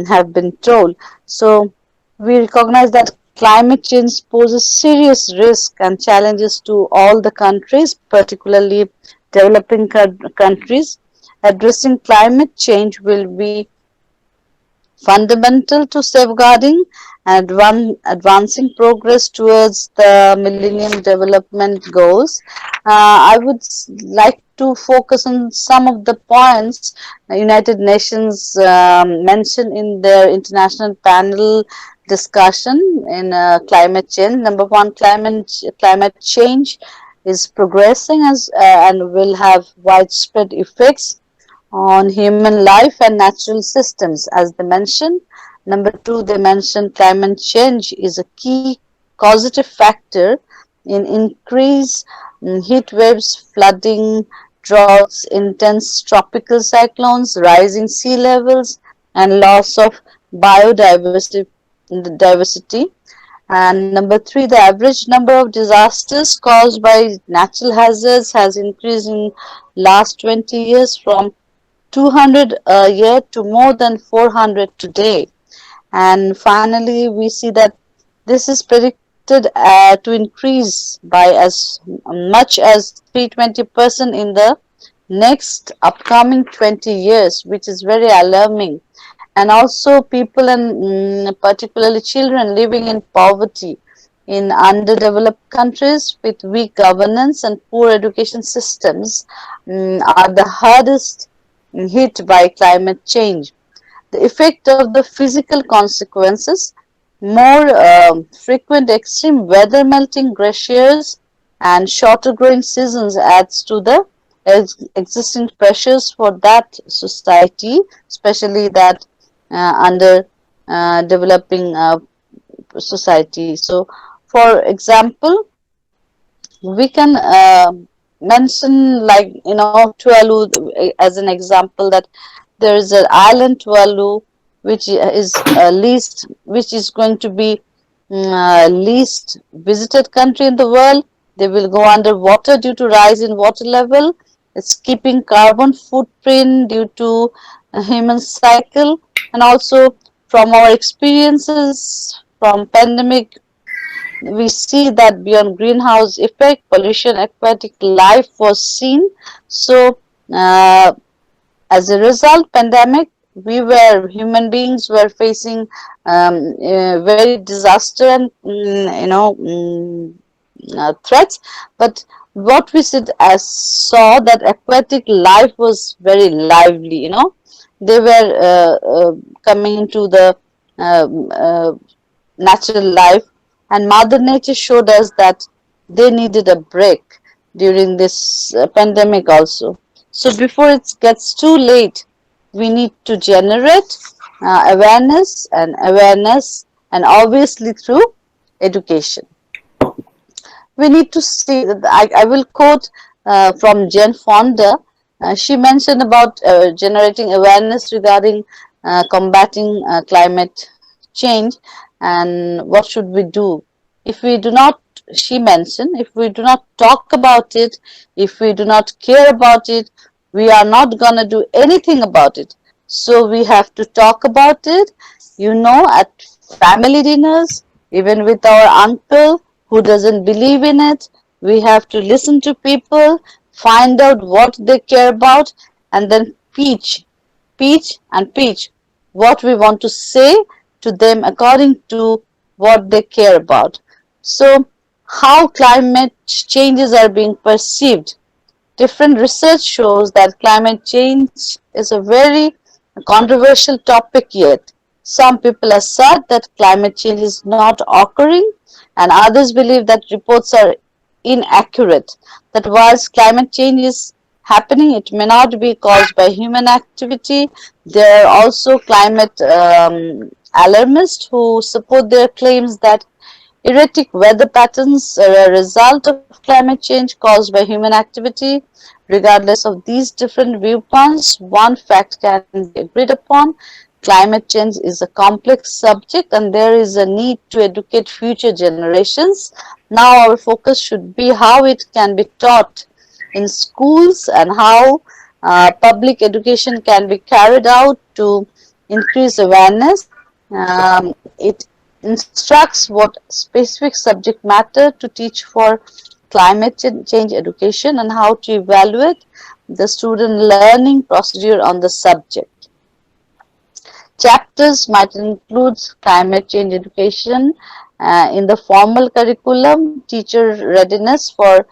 have been told. So we recognize that climate change poses serious risk and challenges to all the countries, particularly developing countries. Addressing climate change will be fundamental to safeguarding and advancing progress towards the Millennium Development Goals. I would like to focus on some of the points the United Nations mentioned in their international panel discussion in climate change. Number one, climate change is progressing and will have widespread effects on human life and natural systems, as they mentioned. Number two, they mentioned climate change is a key causative factor in increase in heat waves, flooding, droughts, intense tropical cyclones, rising sea levels, and loss of biodiversity. And number three, the average number of disasters caused by natural hazards has increased in last 20 years from 200 a year to more than 400 today. And finally, we see that this is predicted to increase by as much as 320% in the next upcoming 20 years, which is very alarming. And also people, and particularly children living in poverty in underdeveloped countries with weak governance and poor education systems are the hardest hit by climate change. The effect of the physical consequences, more frequent extreme weather, melting glaciers, and shorter growing seasons adds to the existing pressures for that society, especially that under developing society. So, for example, we can mention, like, Tuvalu as an example, that there is an island Tuvalu which is going to be least visited country in the world. They will go underwater due to rise in water level. It's keeping carbon footprint due to a human cycle, and also from our experiences from pandemic, we see that beyond greenhouse effect, pollution, aquatic life was seen. So, as a result, pandemic, human beings were facing very disaster and threats. But what we saw that aquatic life was very lively. They were coming into the natural life, and Mother Nature showed us that they needed a break during this pandemic also. So before it gets too late, we need to generate awareness, and obviously through education. We need to see that I will quote from Jane Fonda. She mentioned about generating awareness regarding combating climate change, and what should we do. If we do not she mentioned, if we do not talk about it, if we do not care about it, we are not going to do anything about it. So we have to talk about it, at family dinners, even with our uncle who doesn't believe in it. We have to listen to people, find out what they care about, and then preach what we want to say to them according to what they care about. So, how climate changes are being perceived. Different research shows that climate change is a very controversial topic yet. Some people assert that climate change is not occurring, and others believe that reports are inaccurate. That whilst climate change is happening, it may not be caused by human activity. There are also climate alarmists who support their claims that erratic weather patterns are a result of climate change caused by human activity. Regardless of these different viewpoints, one fact can be agreed upon. Climate change is a complex subject and there is a need to educate future generations. Now our focus should be how it can be taught in schools and how public education can be carried out to increase awareness. It instructs what specific subject matter to teach for climate change education and how to evaluate the student learning procedure on the subject. Chapters might include climate change education in the formal curriculum, teacher readiness for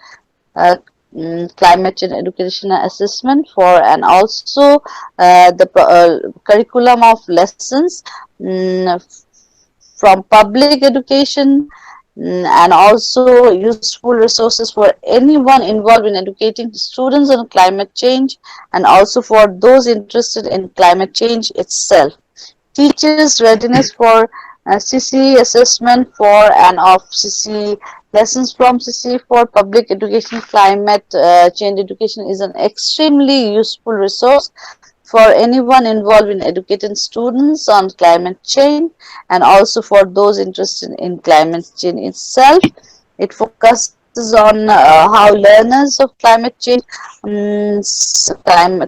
climate change education assessment for, and also the curriculum of lessons from public education, and also useful resources for anyone involved in educating students on climate change and also for those interested in climate change itself. Teachers' readiness for CC assessment for and of CC, lessons from CC for public education. Climate change education is an extremely useful resource for anyone involved in educating students on climate change and also for those interested in climate change itself. It focuses on how learners of climate change,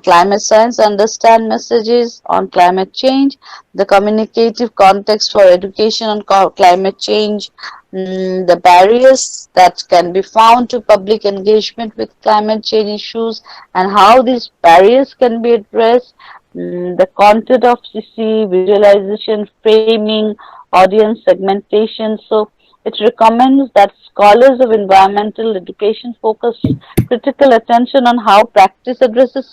climate science understand messages on climate change, the communicative context for education on climate change, the barriers that can be found to public engagement with climate change issues and how these barriers can be addressed, the content of CC, visualization, framing, audience segmentation. So it recommends that scholars of environmental education focus critical attention on how practice addresses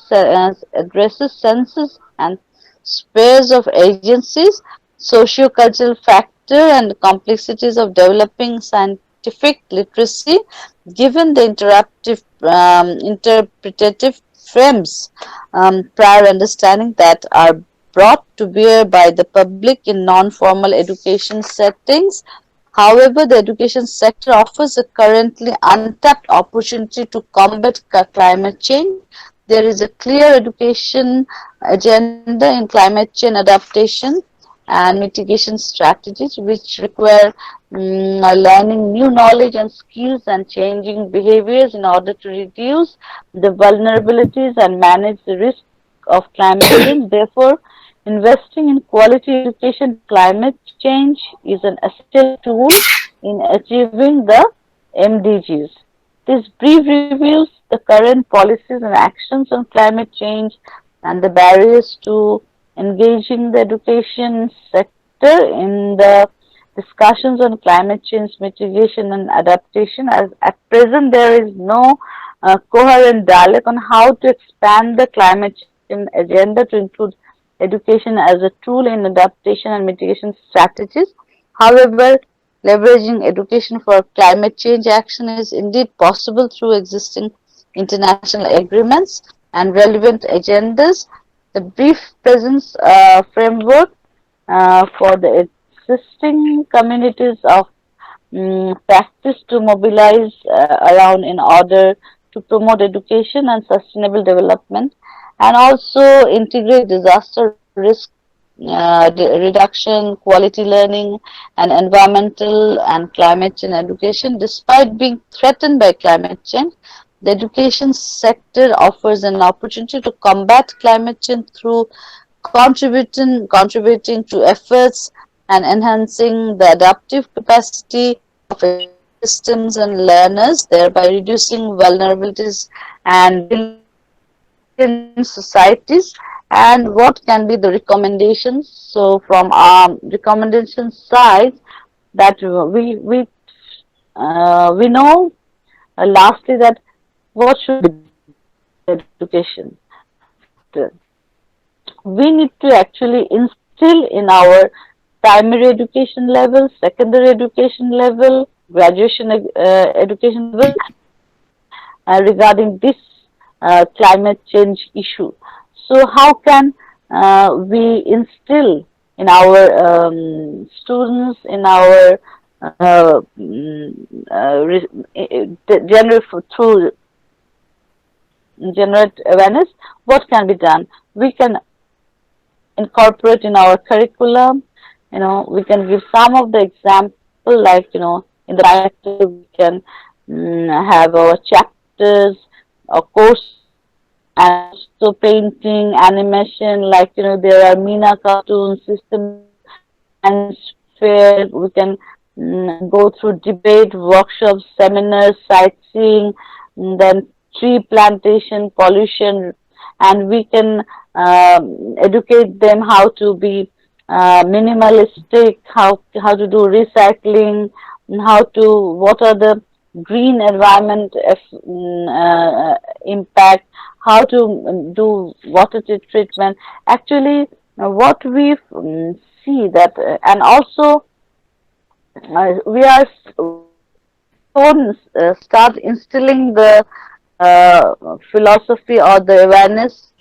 senses and spheres of agencies, socio-cultural factor and complexities of developing scientific literacy, given the interpretative frames, prior understanding that are brought to bear by the public in non-formal education settings. However, the education sector offers a currently untapped opportunity to combat climate change. There is a clear education agenda in climate change adaptation and mitigation strategies which require learning new knowledge and skills and changing behaviors in order to reduce the vulnerabilities and manage the risk of climate change. Therefore, investing in quality education climate change is an essential tool in achieving the MDGs. This brief reviews the current policies and actions on climate change and the barriers to engaging the education sector in the discussions on climate change mitigation and adaptation. As at present, there is no coherent dialogue on how to expand the climate change agenda to include education as a tool in adaptation and mitigation strategies. However, leveraging education for climate change action is indeed possible through existing international agreements and relevant agendas. The brief presence framework for the existing communities of practice to mobilize around in order to promote education and sustainable development and also integrate disaster risk reduction, quality learning, and environmental and climate change education. Despite being threatened by climate change, the education sector offers an opportunity to combat climate change through contributing to efforts and enhancing the adaptive capacity of systems and learners, thereby reducing vulnerabilities and building societies. And what can be the recommendations? So from our recommendation side, that we know lastly that what should be education. We need to actually instill in our primary education level, secondary education level, graduation education level regarding this climate change issue. So how can we instill in our students, in our through generate awareness, what can be done? We can incorporate in our curriculum, we can give some of the example, like, in the practice we can have our chapters, a course, and also painting, animation, like, there are Meena cartoon system and fair. We can go through debate, workshops, seminars, sightseeing, then tree plantation, pollution, and we can educate them how to be minimalistic, how to do recycling, what are the green environment impact, how to do water treatment. Actually, what we see that, and also we are start instilling the philosophy or the awareness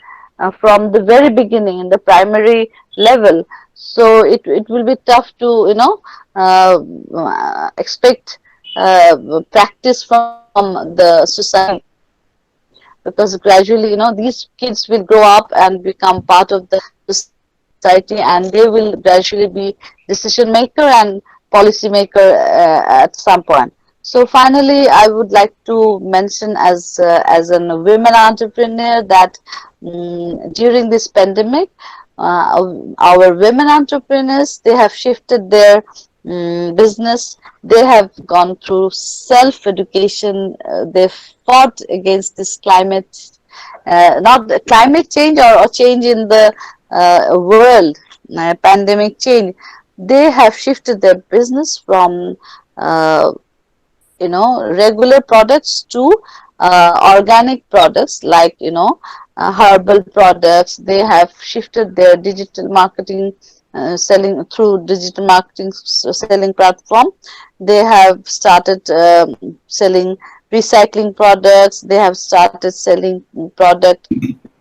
from the very beginning in the primary level. So it will be tough to expect practice from the society, because gradually these kids will grow up and become part of the society, and they will gradually be decision maker and policy maker at some point. So finally, I would like to mention as a women entrepreneur that during this pandemic, our women entrepreneurs, they have shifted their business. They have gone through self-education. They fought against this climate, not climate change or change in the world, pandemic change. They have shifted their business from regular products to organic products, like herbal products. They have shifted their digital marketing, selling through digital marketing selling platform. They have started selling recycling products. They have started selling product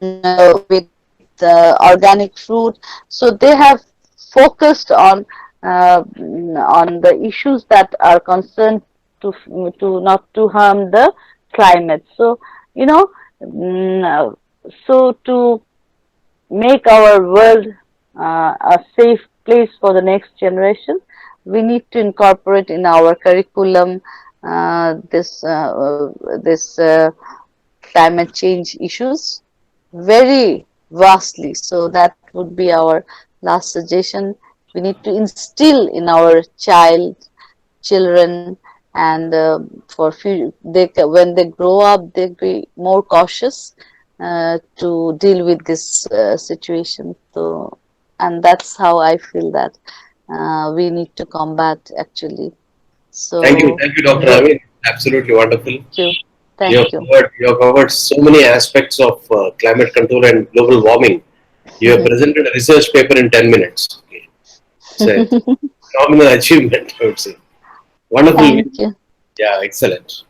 with organic fruit. So they have focused on the issues that are concerned to not to harm the climate. So so to make our world a safe place for the next generation, we need to incorporate in our curriculum this climate change issues very vastly. So that would be our last suggestion. We need to instill in our children, and for when they grow up, they'll be more cautious to deal with this situation. So, and that's how I feel that we need to combat, actually. So Thank you, Dr. Amin. Absolutely wonderful. Thank you. You have covered so many aspects of climate control and global warming. You have presented a research paper in 10 minutes. Okay. It's a phenomenal achievement, I would say. Wonderful. Thank you. Yeah, excellent.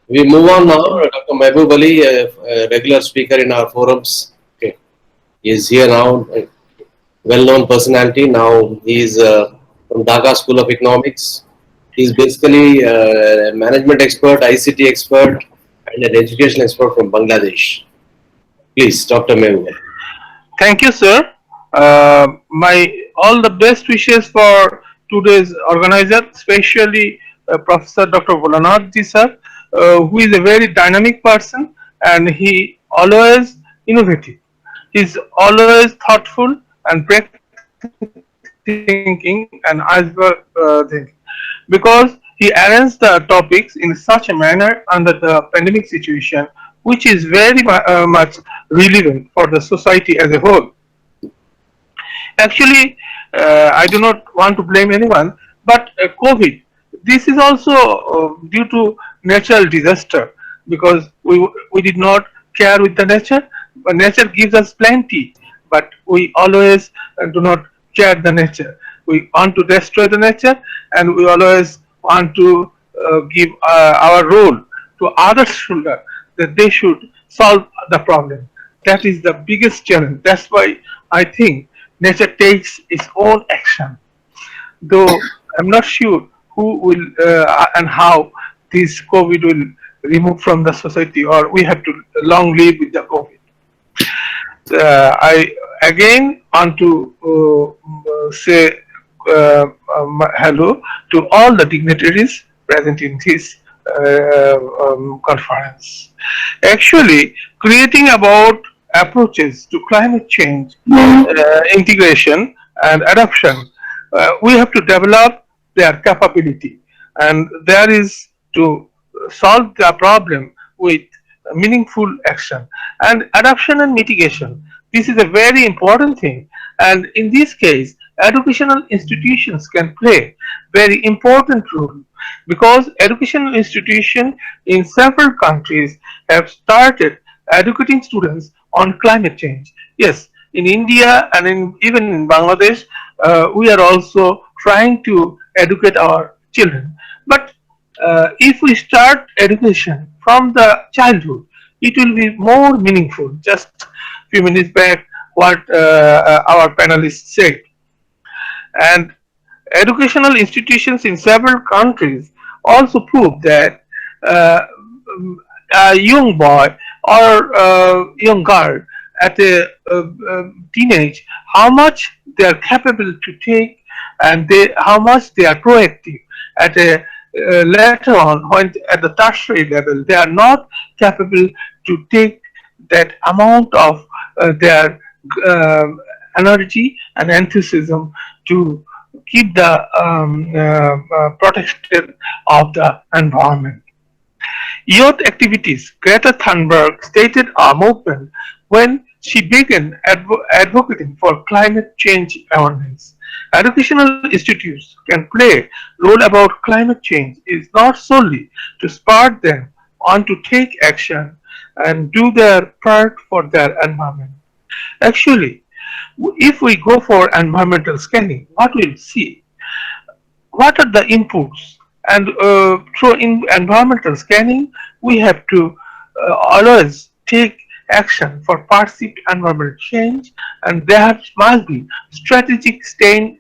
We move on now. Dr. Mehboob Ali, a regular speaker in our forums. Okay. He is here now, a well-known personality. Now he is from Dhaka School of Economics. He is basically a management expert, ICT expert, and an education expert from Bangladesh. Please, Dr. Mehboob Ali. Thank you, sir. My all the best wishes for today's organizer, especially Professor Dr. Volanath ji sir, who is a very dynamic person and he always innovative. He's always thoughtful and breakthrough thinking and iceberg thinking because he arranged the topics in such a manner under the pandemic situation, which is very much relevant for the society as a whole. Actually, I do not want to blame anyone, but COVID, this is also due to natural disaster because we did not care with the nature. But nature gives us plenty, but we always do not care the nature. We want to destroy the nature, and we always want to give our role to others' shoulder that they should solve the problem. That is the biggest challenge. That's why I think nature takes its own action. Though I'm not sure who will and how this COVID will remove from the society, or we have to long live with the COVID. I again want to say hello to all the dignitaries present in this conference. Actually, creating about approaches to climate change, integration, and adoption, we have to develop their capability, and there is to solve the problem with meaningful action and adoption and mitigation. This is a very important thing, and in this case educational institutions can play very important role because educational institutions in several countries have started educating students on climate change. Yes, in India and even in Bangladesh, we are also trying to educate our children. But if we start education from the childhood, it will be more meaningful. Just few minutes back, what our panelists said, and educational institutions in several countries also prove that uh, a young boy or young girl at a teenage, how much they are capable to take, and how much they are proactive at a later on when at the tertiary level they are not capable to take that amount of their energy and enthusiasm to keep the protection of the environment. Youth activities. Greta Thunberg stated our movement when she began advocating for climate change awareness. Educational institutes can play role about climate change is not solely to spur them on to take action and do their part for their environment. Actually, if we go for environmental scanning, what we'll see, what are the inputs, and through environmental scanning we have to always take action for perceived environmental change, and there must be strategic stain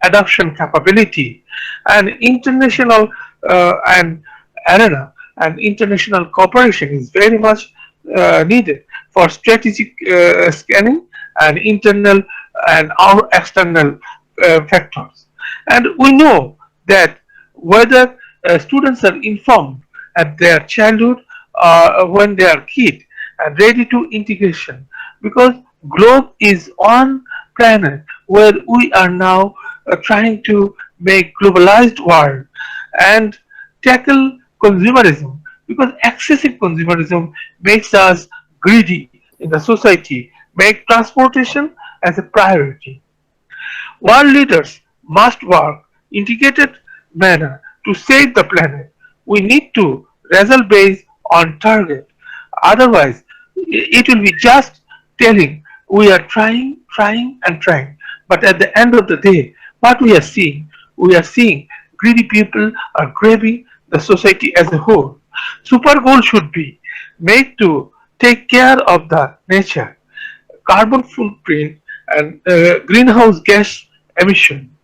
adoption capability and international and arena and international cooperation is very much needed for strategic scanning and internal and our external factors. And we know that whether students are informed at their childhood when they are kid and ready to integration, because globe is one planet where we are now trying to make globalized world and tackle consumerism, because excessive consumerism makes us greedy in the society, make transportation as a priority. World leaders must work integrated manner to save the planet. We need to result based on target. Otherwise, it will be just telling we are trying, trying, and trying. But at the end of the day, what we are seeing greedy people are grabbing the society as a whole. Super goal should be made to take care of the nature, carbon footprint, and greenhouse gas emission.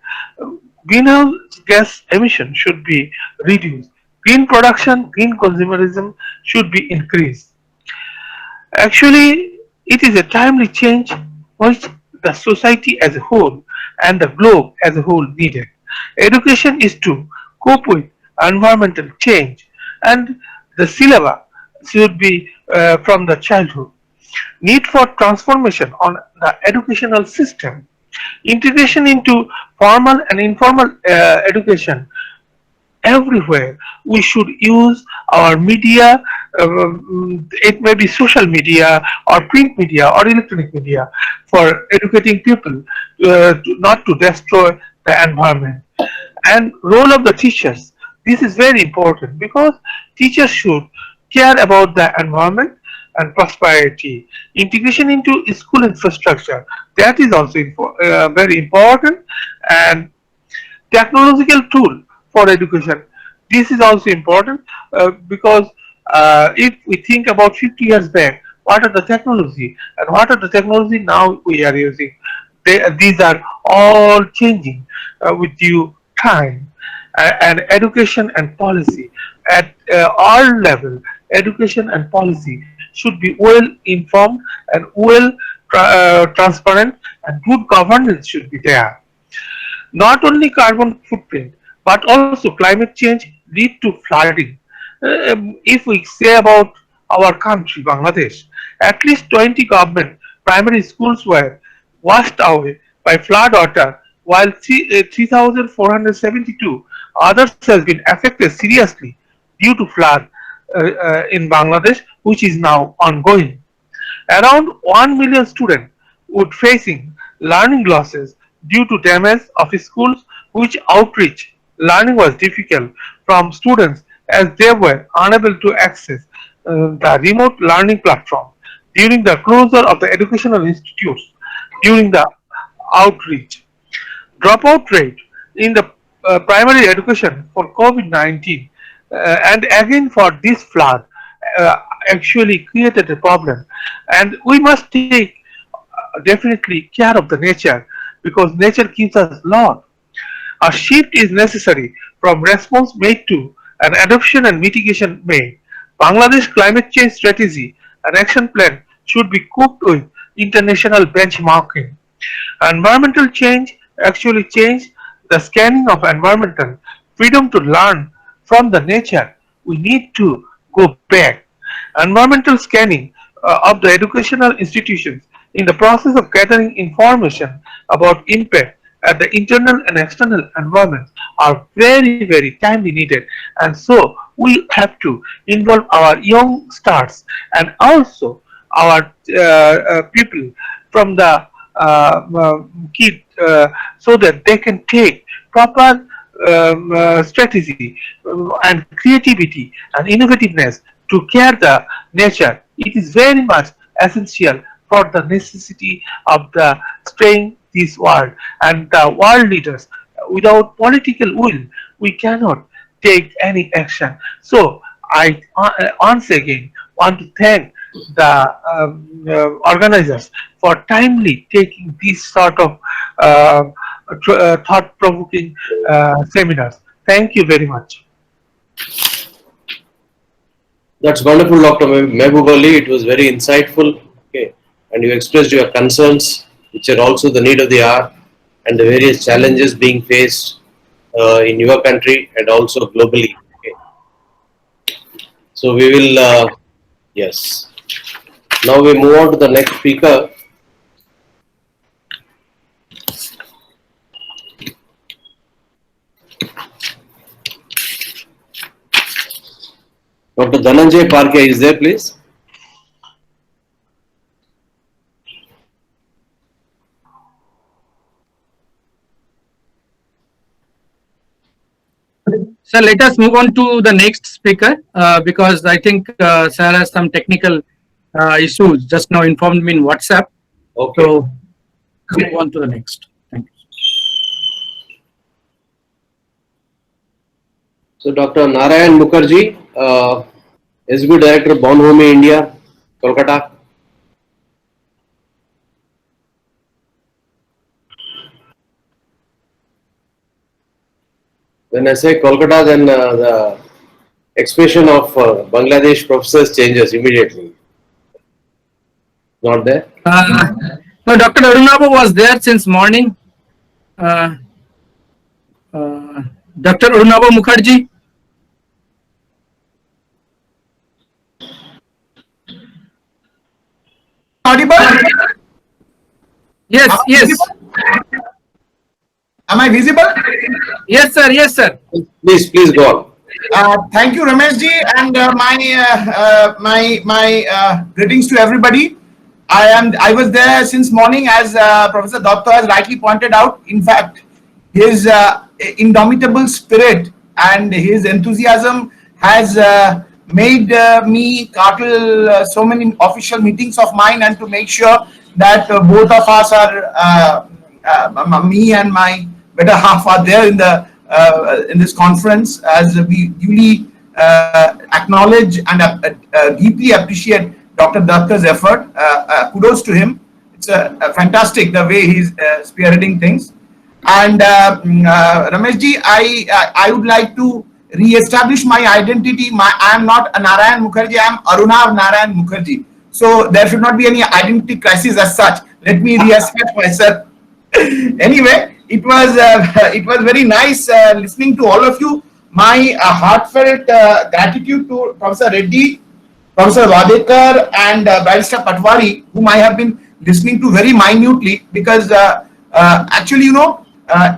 Greenhouse gas emission should be reduced. Green production, green consumerism should be increased. Actually, it is a timely change which the society as a whole and the globe as a whole needed. Education is to cope with environmental change, and the syllabus should be from the childhood. Need for transformation on the educational system. Integration into formal and informal education everywhere. We should use our media, it may be social media or print media or electronic media, for educating people not to destroy the environment. And role of the teachers. This is very important because teachers should care about the environment and prosperity. Integration into school infrastructure, that is also very important. And technological tool for education. This is also important because if we think about 50 years back, what are the technology and what are the technology now we are using? These are all changing with due time. And education and policy at all level, education and policy should be well informed and well transparent, and good governance should be there. Not only carbon footprint, but also climate change lead to flooding. If we say about our country, Bangladesh, at least 20 government primary schools were washed away by flood water, while 3,472 others has been affected seriously due to flood in Bangladesh, which is now ongoing. Around 1 million students would facing learning losses due to damage of schools, which outreach learning was difficult from students as they were unable to access the remote learning platform during the closure of the educational institutes during the outreach. Dropout rate in the primary education for COVID-19 and again for this flood uh, actually created a problem, and we must take definitely care of the nature because nature gives us a lot. A shift is necessary from response made to an adoption and mitigation made. Bangladesh climate change strategy and action plan should be cooked with international benchmarking. Environmental change actually change the scanning of environmental freedom to learn from the nature. We need to go back. Environmental scanning of the educational institutions in the process of gathering information about impact at the internal and external environment are very timely needed, and so we have to involve our young stars and also our people from the kid so that they can take proper strategy and creativity and innovativeness to care the nature. It is very much essential for the necessity of the staying this world, and the world leaders. Without political will, we cannot take any action. So I once again want to thank the organizers for timely taking these sort of thought-provoking seminars. Thank you very much. That's wonderful, Dr. Mehboob Ali. It was very insightful. Okay. And you expressed your concerns, which are also the need of the hour, and the various challenges being faced in your country and also globally. Okay. So we will, yes. Now we move on to the next speaker. Dr. Dhananjay Parke is there, please. So let us move on to the next speaker because I think Sir has some technical issues. Just now informed me in WhatsApp. Okay. So move on to the next. Thank you. So Dr. Narayan Mukherjee, SB Director, Bonbhumi, India, Kolkata. When I say Kolkata, then the expression of Bangladesh professors changes immediately. Not there? No, Dr. Arunabha was there since morning. Dr. Arunabha Mukherjee. Audible? Yes, yes. Am I visible? Yes, sir. Yes, sir. Please go on. Thank you, Ramesh ji, and my greetings to everybody. I was there since morning, as Professor Datta has rightly pointed out. In fact, his indomitable spirit and his enthusiasm has made me curtail so many official meetings of mine, and to make sure that both of us are, me and my better half, are there in this conference, as we duly acknowledge and deeply appreciate Dr. Datta's effort. Kudos to him. It's a fantastic the way he's spearheading things. And Rameshji, I would like to re-establish my identity. I am not Narayan Mukherjee. I am Arunav Narayan Mukherjee. So there should not be any identity crisis as such. Let me reassert myself. Anyway, it was very nice listening to all of you. My heartfelt gratitude to Professor Reddy, Professor Wadekar, and Barrister Patwari, whom I have been listening to very minutely, because actually, you know,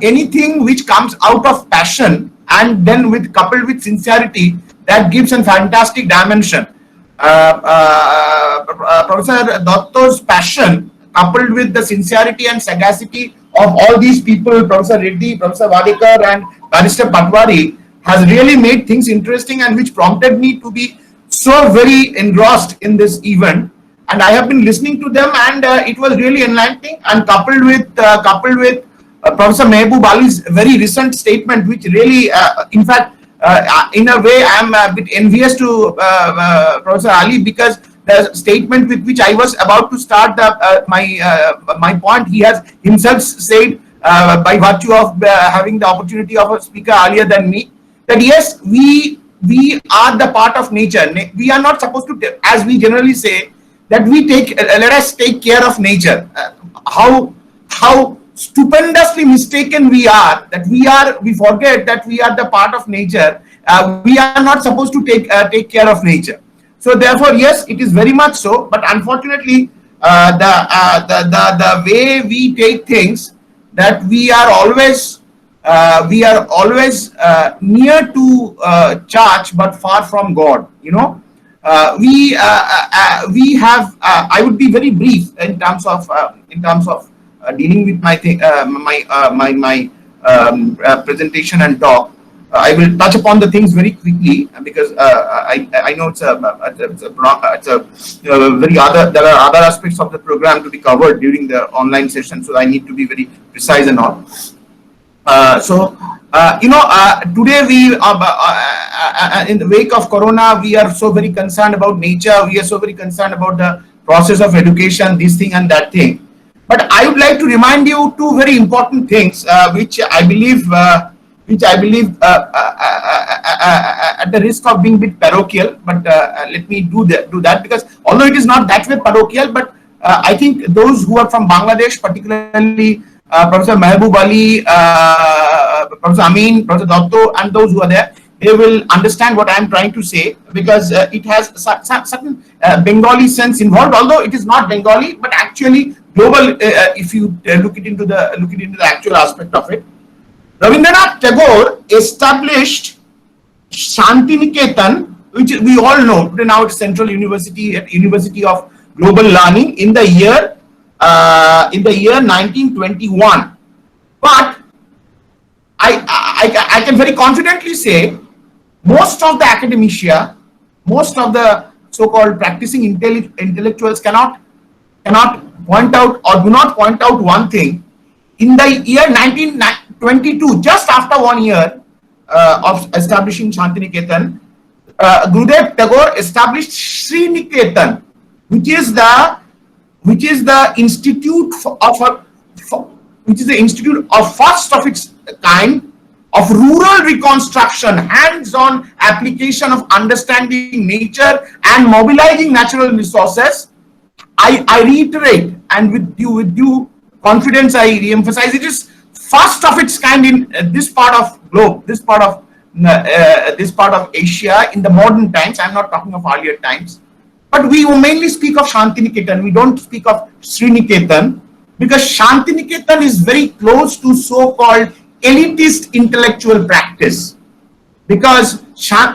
anything which comes out of passion and then coupled with sincerity, that gives a fantastic dimension. Professor Datta's passion, coupled with the sincerity and sagacity of all these people, Professor Reddy, Professor Wadekar, and Barrister Patwari, has really made things interesting, and which prompted me to be so very engrossed in this event. And I have been listening to them, and it was really enlightening. And coupled with Professor Mehboob Ali's very recent statement, which really, in fact, in a way, I am a bit envious to Professor Ali, because the statement with which I was about to start my point, he has himself said, by virtue of having the opportunity of a speaker earlier than me, that yes, we are the part of nature. We are not supposed to, as we generally say, that let us take care of nature. How stupendously mistaken we are, that we forget that we are the part of nature. We are not supposed to take care of nature. So therefore, yes, it is very much so. But unfortunately, the way we take things, that we are always near to church but far from God. You know, we have. I would be very brief in terms of dealing with my presentation and talk. I will touch upon the things very quickly, because I know it's a very there are other aspects of the program to be covered during the online session, so I need to be very precise and all. Today we in the wake of Corona, we are so very concerned about nature. We are so very concerned about the process of education, this thing and that thing. But I would like to remind you two very important things, which I believe, at the risk of being a bit parochial, but let me do that, because although it is not that way parochial, but I think those who are from Bangladesh, particularly Professor Mehboob Ali, Professor Amin, Professor Datta, and those who are there, they will understand what I am trying to say, because it has certain Bengali sense involved, although it is not Bengali, but actually global. If you look into the actual aspect of it, Rabindranath Tagore established Shantiniketan, which we all know today. Now it's Central University at University of Global Learning, in the year 1921. But I can very confidently say, most of the academia, most of the so-called practicing intellectuals cannot point out, or do not point out, one thing. In the year 1922, just after 1 year of establishing Shantiniketan, Gurudev Tagore established Sriniketan, which is the institute of first of its kind of rural reconstruction, hands-on application of understanding nature and mobilizing natural resources I reiterate, and with due confidence, I re-emphasize, it is first of its kind in this part of globe, this part of Asia in the modern times. I'm not talking of earlier times, but we mainly speak of Shantiniketan. We don't speak of Sriniketan, because Shantiniketan is very close to so-called elitist intellectual practice. Because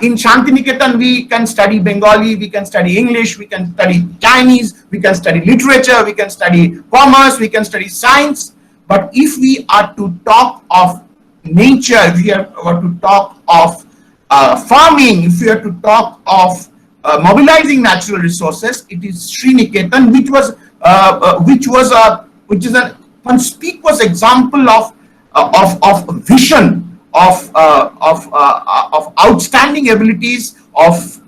in Shantiniketan we can study Bengali, we can study English, we can study Chinese, we can study literature, we can study commerce, we can study science. But if we are to talk of nature, if we are to talk of farming, if we are to talk of mobilizing natural resources, it is Sriniketan, which is a conspicuous example of vision, of outstanding abilities, of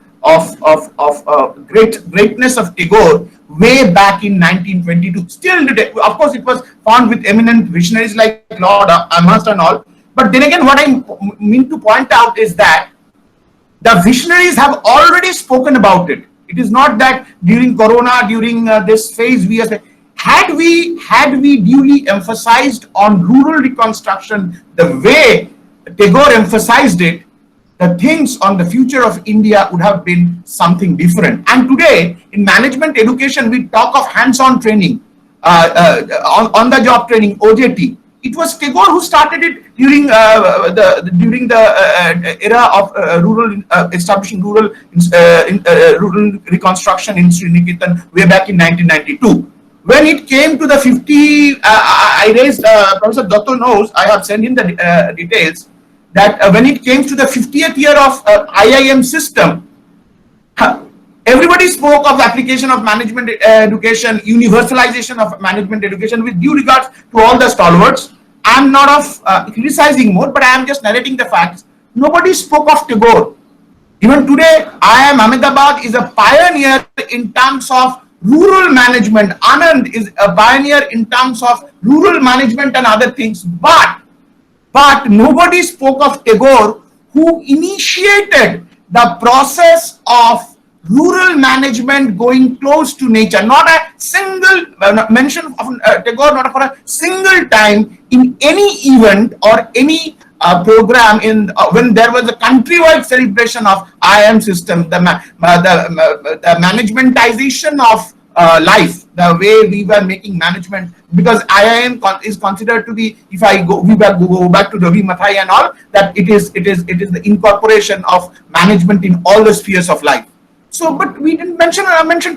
greatness of Tagore way back in 1922. Still today, of course, it was found with eminent visionaries like Lord Amherst and all. But then again, what I mean to point out is that the visionaries have already spoken about it. It is not that during Corona, during this phase, had we duly emphasized on rural reconstruction the way Tagore emphasized it, the things on the future of India would have been something different. And today, in management education, we talk of hands-on training, on-the-job training, OJT. It was Tagore who started it during the era of rural establishing rural reconstruction in Sriniketan way back in 1992. When it came to the 50, I raised, Professor Dotto knows, I have sent in the details, that when it came to the 50th year of IIM system, everybody spoke of the application of management education, universalization of management education. With due regards to all the stalwarts, I'm not of criticizing more, but I am just narrating the facts. Nobody spoke of Tagore. Even today, IIM Ahmedabad is a pioneer in terms of rural management. Anand is a pioneer in terms of rural management and other things. But nobody spoke of Tagore, who initiated the process of rural management going close to nature. Not a single mention of Tagore, not for a single time in any event or any program in when there was a countrywide celebration of IIM system, the managementization of life, the way we were making management, because IIM is considered to be, if I go back to Ravi Mathai and all, that it is the incorporation of management in all the spheres of life. So, but we didn't mention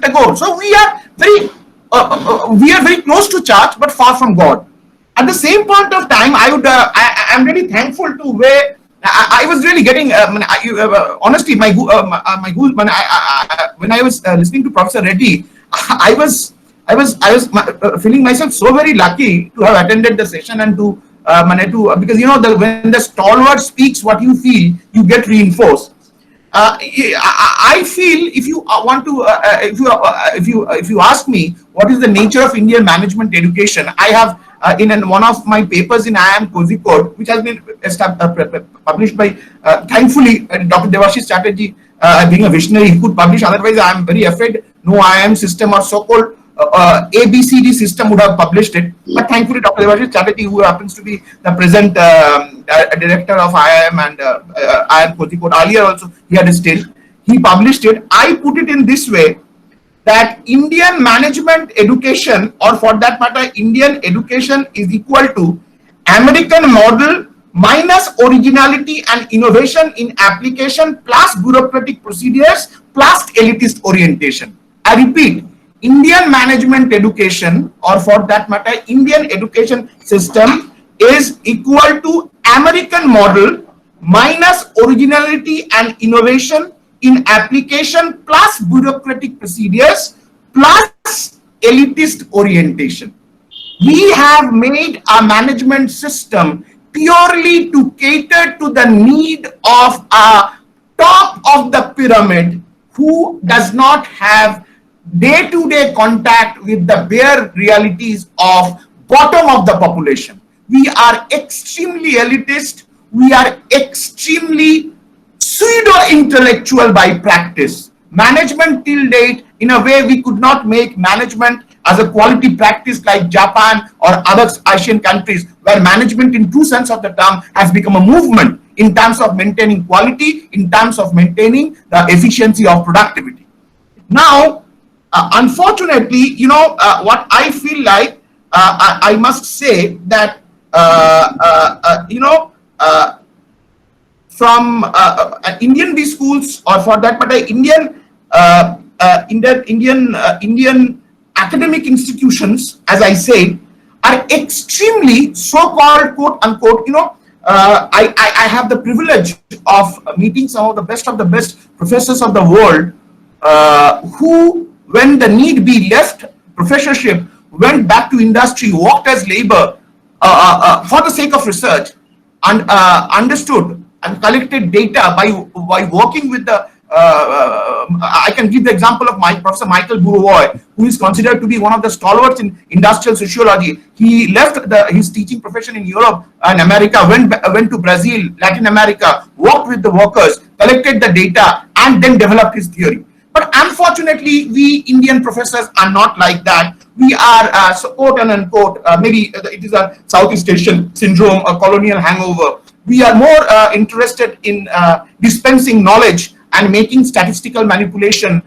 Tagore. So we are very close to church, but far from God. At the same point of time, I am really thankful to where I was really getting. Honestly, when I was listening to Professor Reddy, I was feeling myself so very lucky to have attended the session and to because when the stalwart speaks, what you feel, you get reinforced. I feel if you want to, if you ask me what is the nature of Indian management education, I have in one of my papers in IIM Kozhikode, which has been published by thankfully Dr. Devashish Chatterjee, being a visionary, he could publish. Otherwise, I am very afraid no IIM system or so-called ABCD system would have published it. But thankfully, Dr. Devashish Chatterjee, who happens to be the present director of IIM and IIM Kozhikode, earlier also he had a stint, he published it. I put it in this way, that Indian management education, or for that matter, Indian education, is equal to American model minus originality and innovation in application plus bureaucratic procedures plus elitist orientation. I repeat, Indian management education, or for that matter, Indian education system, is equal to American model minus originality and innovation in application plus bureaucratic procedures plus elitist orientation. We have made a management system purely to cater to the need of a top of the pyramid who does not have day-to-day contact with the bare realities of bottom of the population. We are extremely elitist. We are extremely pseudo-intellectual by practice. Management till date in a way we could not make management as a quality practice like Japan or other Asian countries, where management in true sense of the term has become a movement in terms of maintaining quality, in terms of maintaining the efficiency of productivity. Now, unfortunately, what I feel like, I must say that, from Indian B schools, or for that matter, Indian academic institutions, as I say, are extremely so-called quote unquote, I have the privilege of meeting some of the best professors of the world, who, when the need be left professorship, went back to industry, worked as labor for the sake of research, and understood and collected data by working with the I can give the example of Professor Michael Buroy, who is considered to be one of the stalwarts in industrial sociology. He left his teaching profession in Europe and America, went to Brazil, Latin America, worked with the workers, collected the data, and then developed his theory. But unfortunately, we Indian professors are not like that. We are, quote unquote, maybe it is a Southeast Asian syndrome, a colonial hangover. We are more interested in dispensing knowledge and making statistical manipulation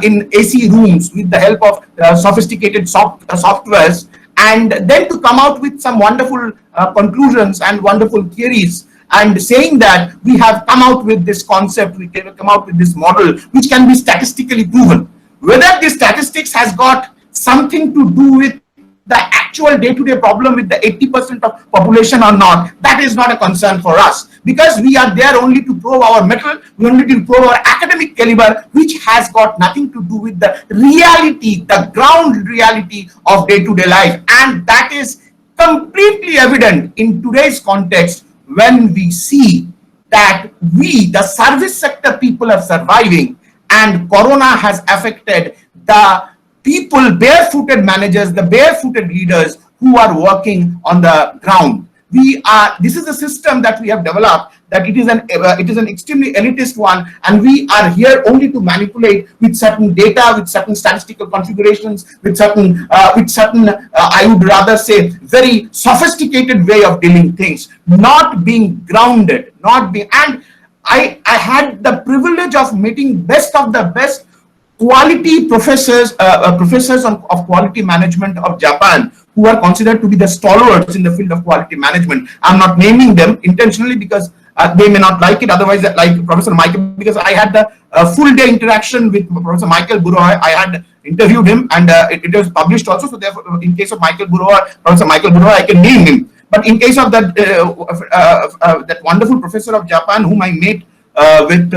in AC rooms with the help of sophisticated softwares, and then to come out with some wonderful conclusions and wonderful theories, and saying that we have come out with this concept, we can come out with this model which can be statistically proven. Whether this statistics has got something to do with the actual day-to-day problem with the 80% of population or not, that is not a concern for us, because we are there only to prove our mettle, we only to prove our academic caliber, which has got nothing to do with the reality, the ground reality of day-to-day life. And that is completely evident in today's context, when we see that we, the service sector people, are surviving, and Corona has affected the people, barefooted managers, the barefooted leaders who are working on the ground. This is a system that we have developed, that it is an extremely elitist one, and we are here only to manipulate with certain data, with certain statistical configurations, with certain I would rather say very sophisticated way of dealing things, not being grounded, and I had the privilege of meeting best of the best quality professors of quality management of Japan, who are considered to be the stalwarts in the field of quality management. I'm not naming them intentionally because they may not like it. Otherwise, like Professor Michael, because I had the full day interaction with Professor Michael Buroy. I had interviewed him, and it was published also. So therefore, in case of Professor Michael Buroy, I can name him. But in case of that that wonderful professor of Japan, whom I met with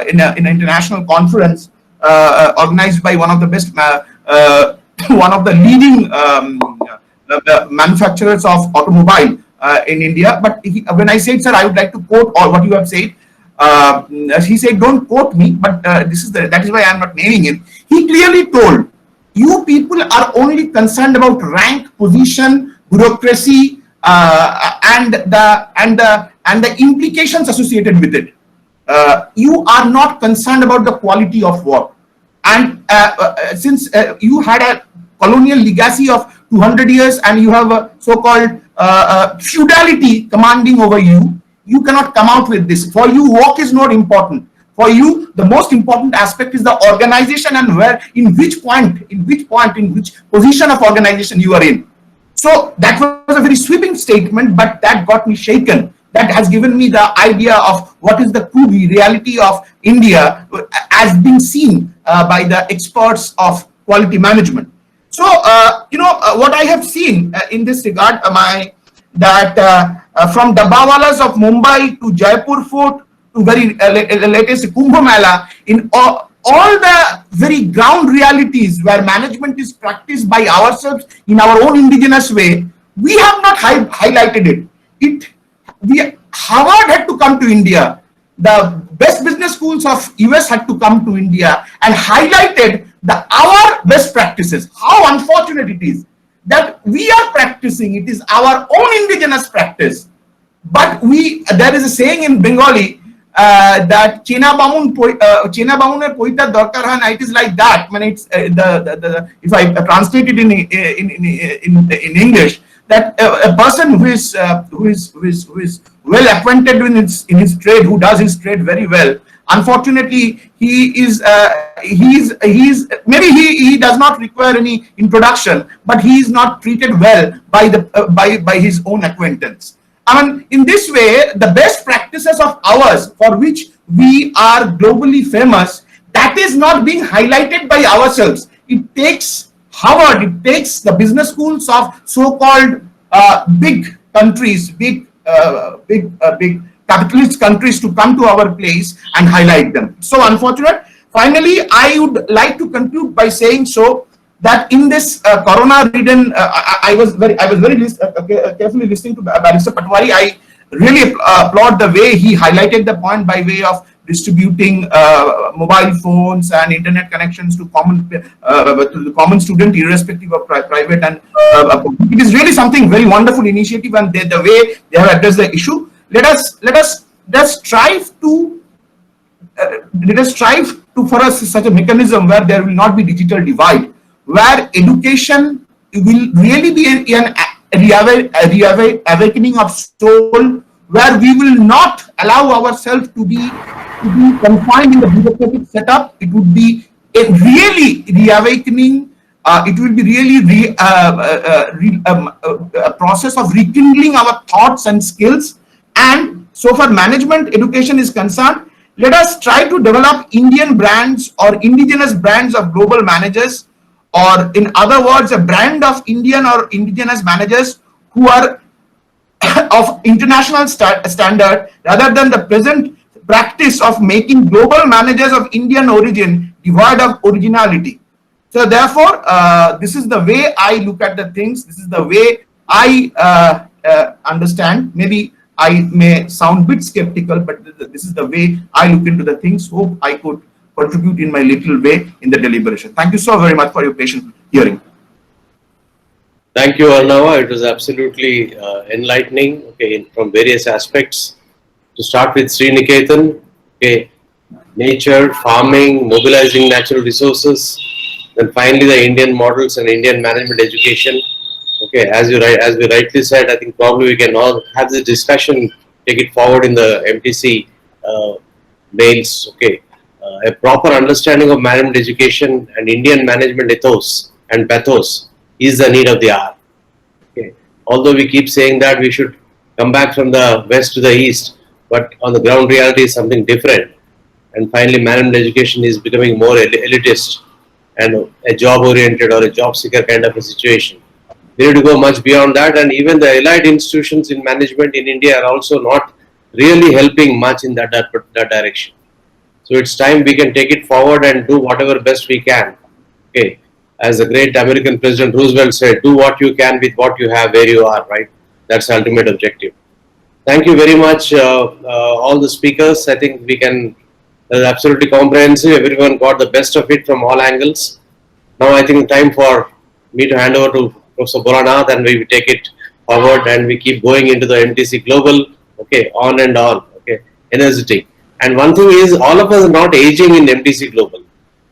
in an international conference organized by one of the best, one of the leading manufacturers of automobile in India. But when I said, sir, I would like to quote all what you have said, he said, don't quote me, but that is why I am not naming him. He clearly told, you people are only concerned about rank, position, bureaucracy, and the implications associated with it. You are not concerned about the quality of work. And since you had a colonial legacy of 200 years and you have a so-called feudality commanding over you, you cannot come out with this. For you, work is not important. For you, the most important aspect is the organization and in which position of organization you are in. So that was a very sweeping statement, but that got me shaken. That has given me the idea of what is the true reality of India as being seen by the experts of quality management. So, what I have seen in this regard, from Dabbawalas of Mumbai to Jaipur Fort to very latest Kumbh Mela, in all the very ground realities where management is practiced by ourselves in our own indigenous way, we have not highlighted it. Harvard had to come to India. The best business schools of US had to come to India and highlighted our best practices. How unfortunate it is that we are practicing, it is our own indigenous practice. But there is a saying in Bengali, that Chena Bamuner Poita Dorkarhan, it is like that. When it's if I translate it in English, that a person who is well acquainted in his trade, who does his trade very well, unfortunately he is maybe he does not require any introduction, but he is not treated well by the by his own acquaintance. I mean, in this way, the best practices of ours, for which we are globally famous, that is not being highlighted by ourselves. It takes Harvard, it takes the business schools of so-called big countries, big capitalist countries to come to our place and highlight them. So unfortunate. Finally, I would like to conclude by saying that in this corona-ridden, I was very carefully listening to Barrister Patwari. I really applaud the way he highlighted the point by way of distributing mobile phones and internet connections to the common student, irrespective of private and it is really something very wonderful initiative, and the way they have addressed the issue. Let us strive to for us such a mechanism where there will not be digital divide, where education will really be an awakening of soul, where we will not allow ourselves to be confined in the bureaucratic setup. It would be a really reawakening. It will be really a process of rekindling our thoughts and skills. And so far management education is concerned, let us try to develop Indian brands or indigenous brands of global managers, or in other words, a brand of Indian or indigenous managers who are of international standard, rather than the present practice of making global managers of Indian origin devoid of originality. So therefore, this is the way I look at the things. This is the way I understand. Maybe I may sound a bit skeptical, but this is the way I look into the things. Hope I could contribute in my little way in the deliberation. Thank you so very much for your patient hearing. Thank you, Arnava. It was absolutely enlightening, okay, from various aspects. To start with Sriniketan, okay, nature, farming, mobilizing natural resources, then finally the Indian models and Indian management education. Okay, as we rightly said, I think probably we can all have this discussion, take it forward in the MTC mails. Okay, a proper understanding of management education and Indian management ethos and pathos is the need of the hour. Okay, although we keep saying that we should come back from the west to the east, but on the ground reality is something different. And finally, management education is becoming more elitist and a job-oriented or a job-seeker kind of a situation. We need to go much beyond that, and even the allied institutions in management in India are also not really helping much in that direction. So it's time we can take it forward and do whatever best we can. Okay, as the great American President Roosevelt said, do what you can with what you have where you are, right? That's the ultimate objective. Thank you very much, all the speakers. I think we can, absolutely comprehensive. Everyone got the best of it from all angles. Now I think time for me to hand over to Professor Bolanath, and we take it forward and we keep going into the MTC Global, okay, on and on, okay, energetic. And one thing is, all of us are not aging in MTC Global.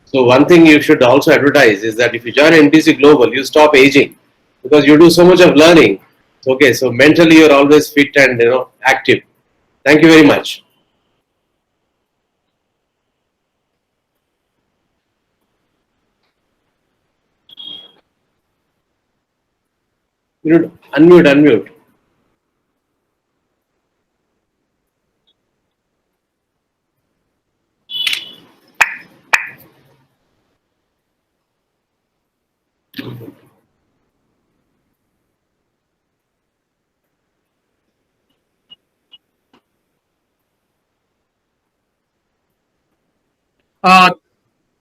So one thing you should also advertise is that if you join MTC Global, you stop aging because you do so much of learning. Okay, so mentally you're always fit and active. Thank you very much. You unmute.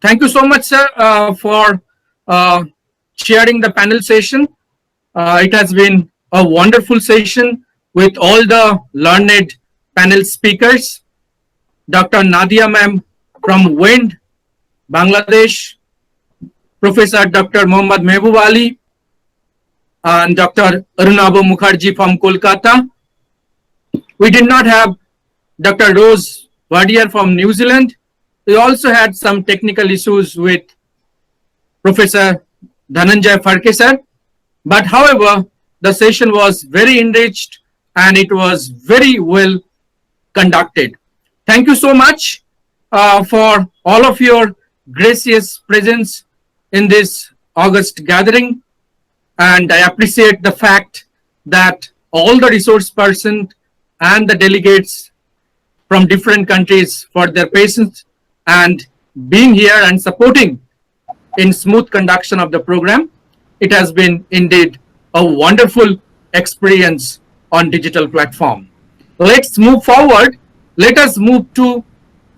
Thank you so much, sir, for chairing the panel session. It has been a wonderful session with all the learned panel speakers. Dr. Nadia ma'am from WIND, Bangladesh, Professor Dr. Muhammad Mehboob Ali, and Dr. Arunabha Mukherjee from Kolkata. We did not have Dr. Rose Wadia from New Zealand. We also had some technical issues with Professor Dhananjay Farke sir. But however, the session was very enriched and it was very well conducted. Thank you so much for all of your gracious presence in this August gathering. And I appreciate the fact that all the resource persons and the delegates from different countries for their patience and being here and supporting in smooth conduction of the program. It has been indeed a wonderful experience on digital platform. Let's move forward. Let us move to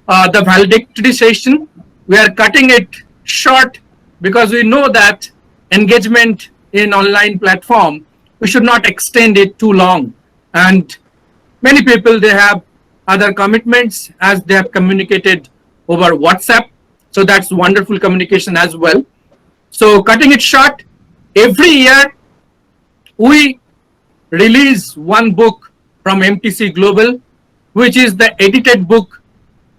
the valedictory session. We are cutting it short because we know that engagement in online platform, we should not extend it too long. And many people, they have other commitments as they have communicated over WhatsApp. So that's wonderful communication as well. So cutting it short, every year we release one book from MTC Global, which is the edited book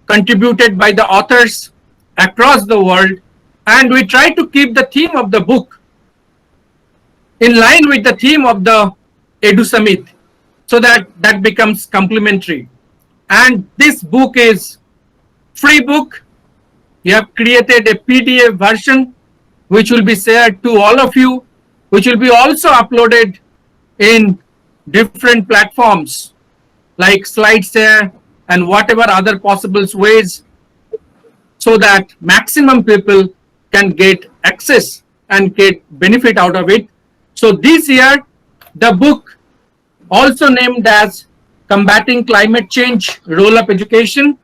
contributed by the authors across the world. And we try to keep the theme of the book in line with the theme of the Edu Summit, so that becomes complementary. And this book is free book. We have created a PDF version which will be shared to all of you, which will be also uploaded in different platforms like SlideShare and whatever other possible ways, so that maximum people can get access and get benefit out of it. So this year, the book, also named as Combating Climate Change, Roll-Up Education,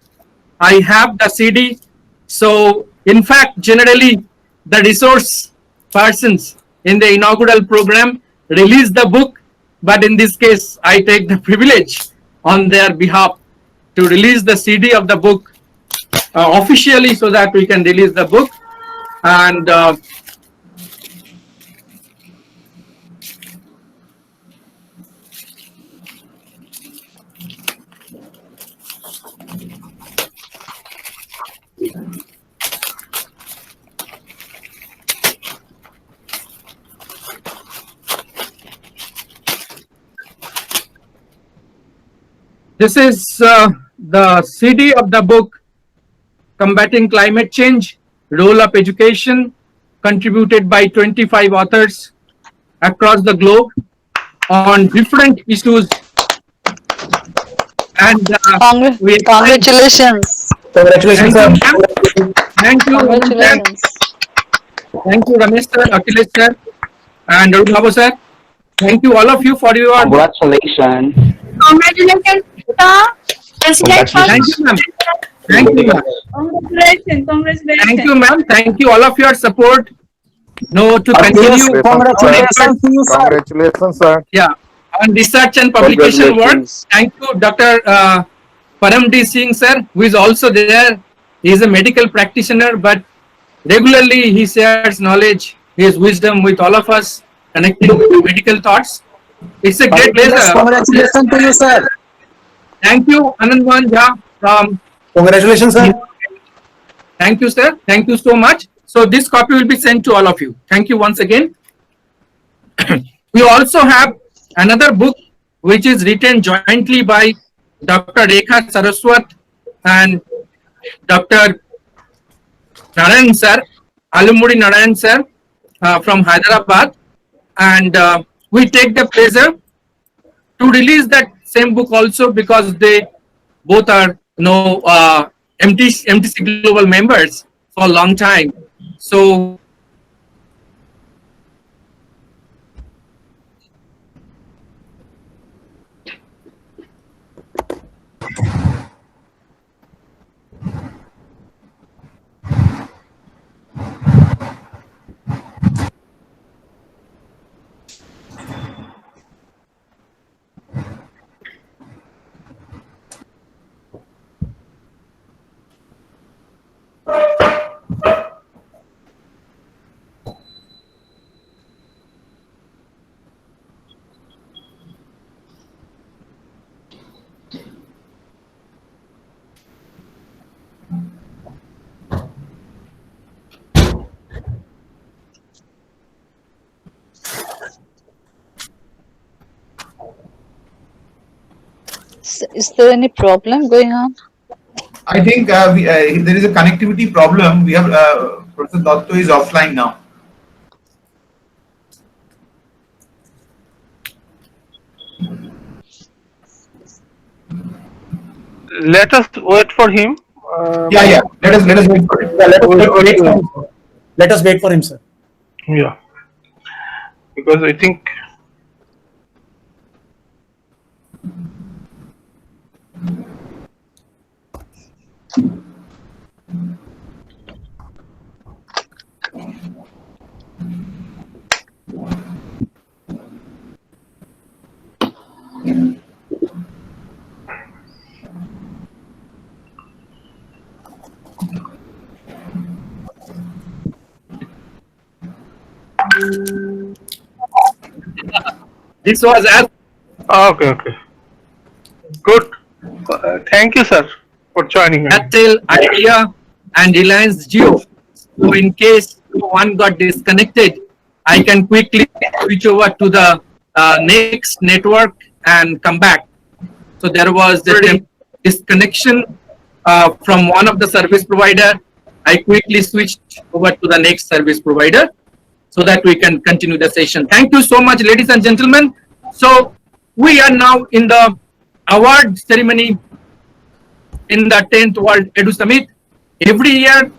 I have the CD. So in fact, generally the resource persons in the inaugural program release the book, but in this case, I take the privilege on their behalf to release the CD of the book officially, so that we can release the book. And this is the CD of the book, Combating Climate Change, Roll-Up Education, contributed by 25 authors across the globe on different issues. And congratulations. Congratulations, sir. Thank you. Congratulations. Thank you, Ramesh sir, Akhilesh sir, and Arun Babu sir. Thank you all of you for your Congratulations. Congratulations, sir. Thank you, ma'am. Thank you, ma'am. Congratulations. Congratulations. Thank you, ma'am. Thank you all of your support. No, to continue. Congratulations to you, sir. Congratulations, sir. Yeah, on research and publication work. Congratulations. Thank you, Dr. Paramdeep Singh sir, who is also there. He is a medical practitioner, but regularly he shares knowledge, his wisdom with all of us, connecting medical thoughts. It's a great pleasure. Congratulations to you, sir. Thank you, Anandwan Jha from. Congratulations, sir. Thank you, sir. Thank you so much. So this copy will be sent to all of you. Thank you once again. We also have another book which is written jointly by Dr. Rekha Saraswat and Dr. Narayan sir, Alumudi Narayan sir from Hyderabad. And we take the pleasure to release that same book also, because they both are MTC Global members for a long time. So Is there any problem going on? I think there is a connectivity problem. We have Professor Dotto is offline now. Let us wait for him. Yeah. Let us wait for it. Yeah, Wait for him. let us wait for him, sir. Yeah, because I think This was as okay. Good. Thank you, sir, for joining me. Airtel, Idea, and Reliance Jio. So in case one got disconnected, I can quickly switch over to the next network and come back. So there was the disconnection from one of the service provider. I quickly switched over to the next service provider so that we can continue the session. Thank you so much, ladies and gentlemen. So we are now in the award ceremony in the 10th World Edu Summit. Every year,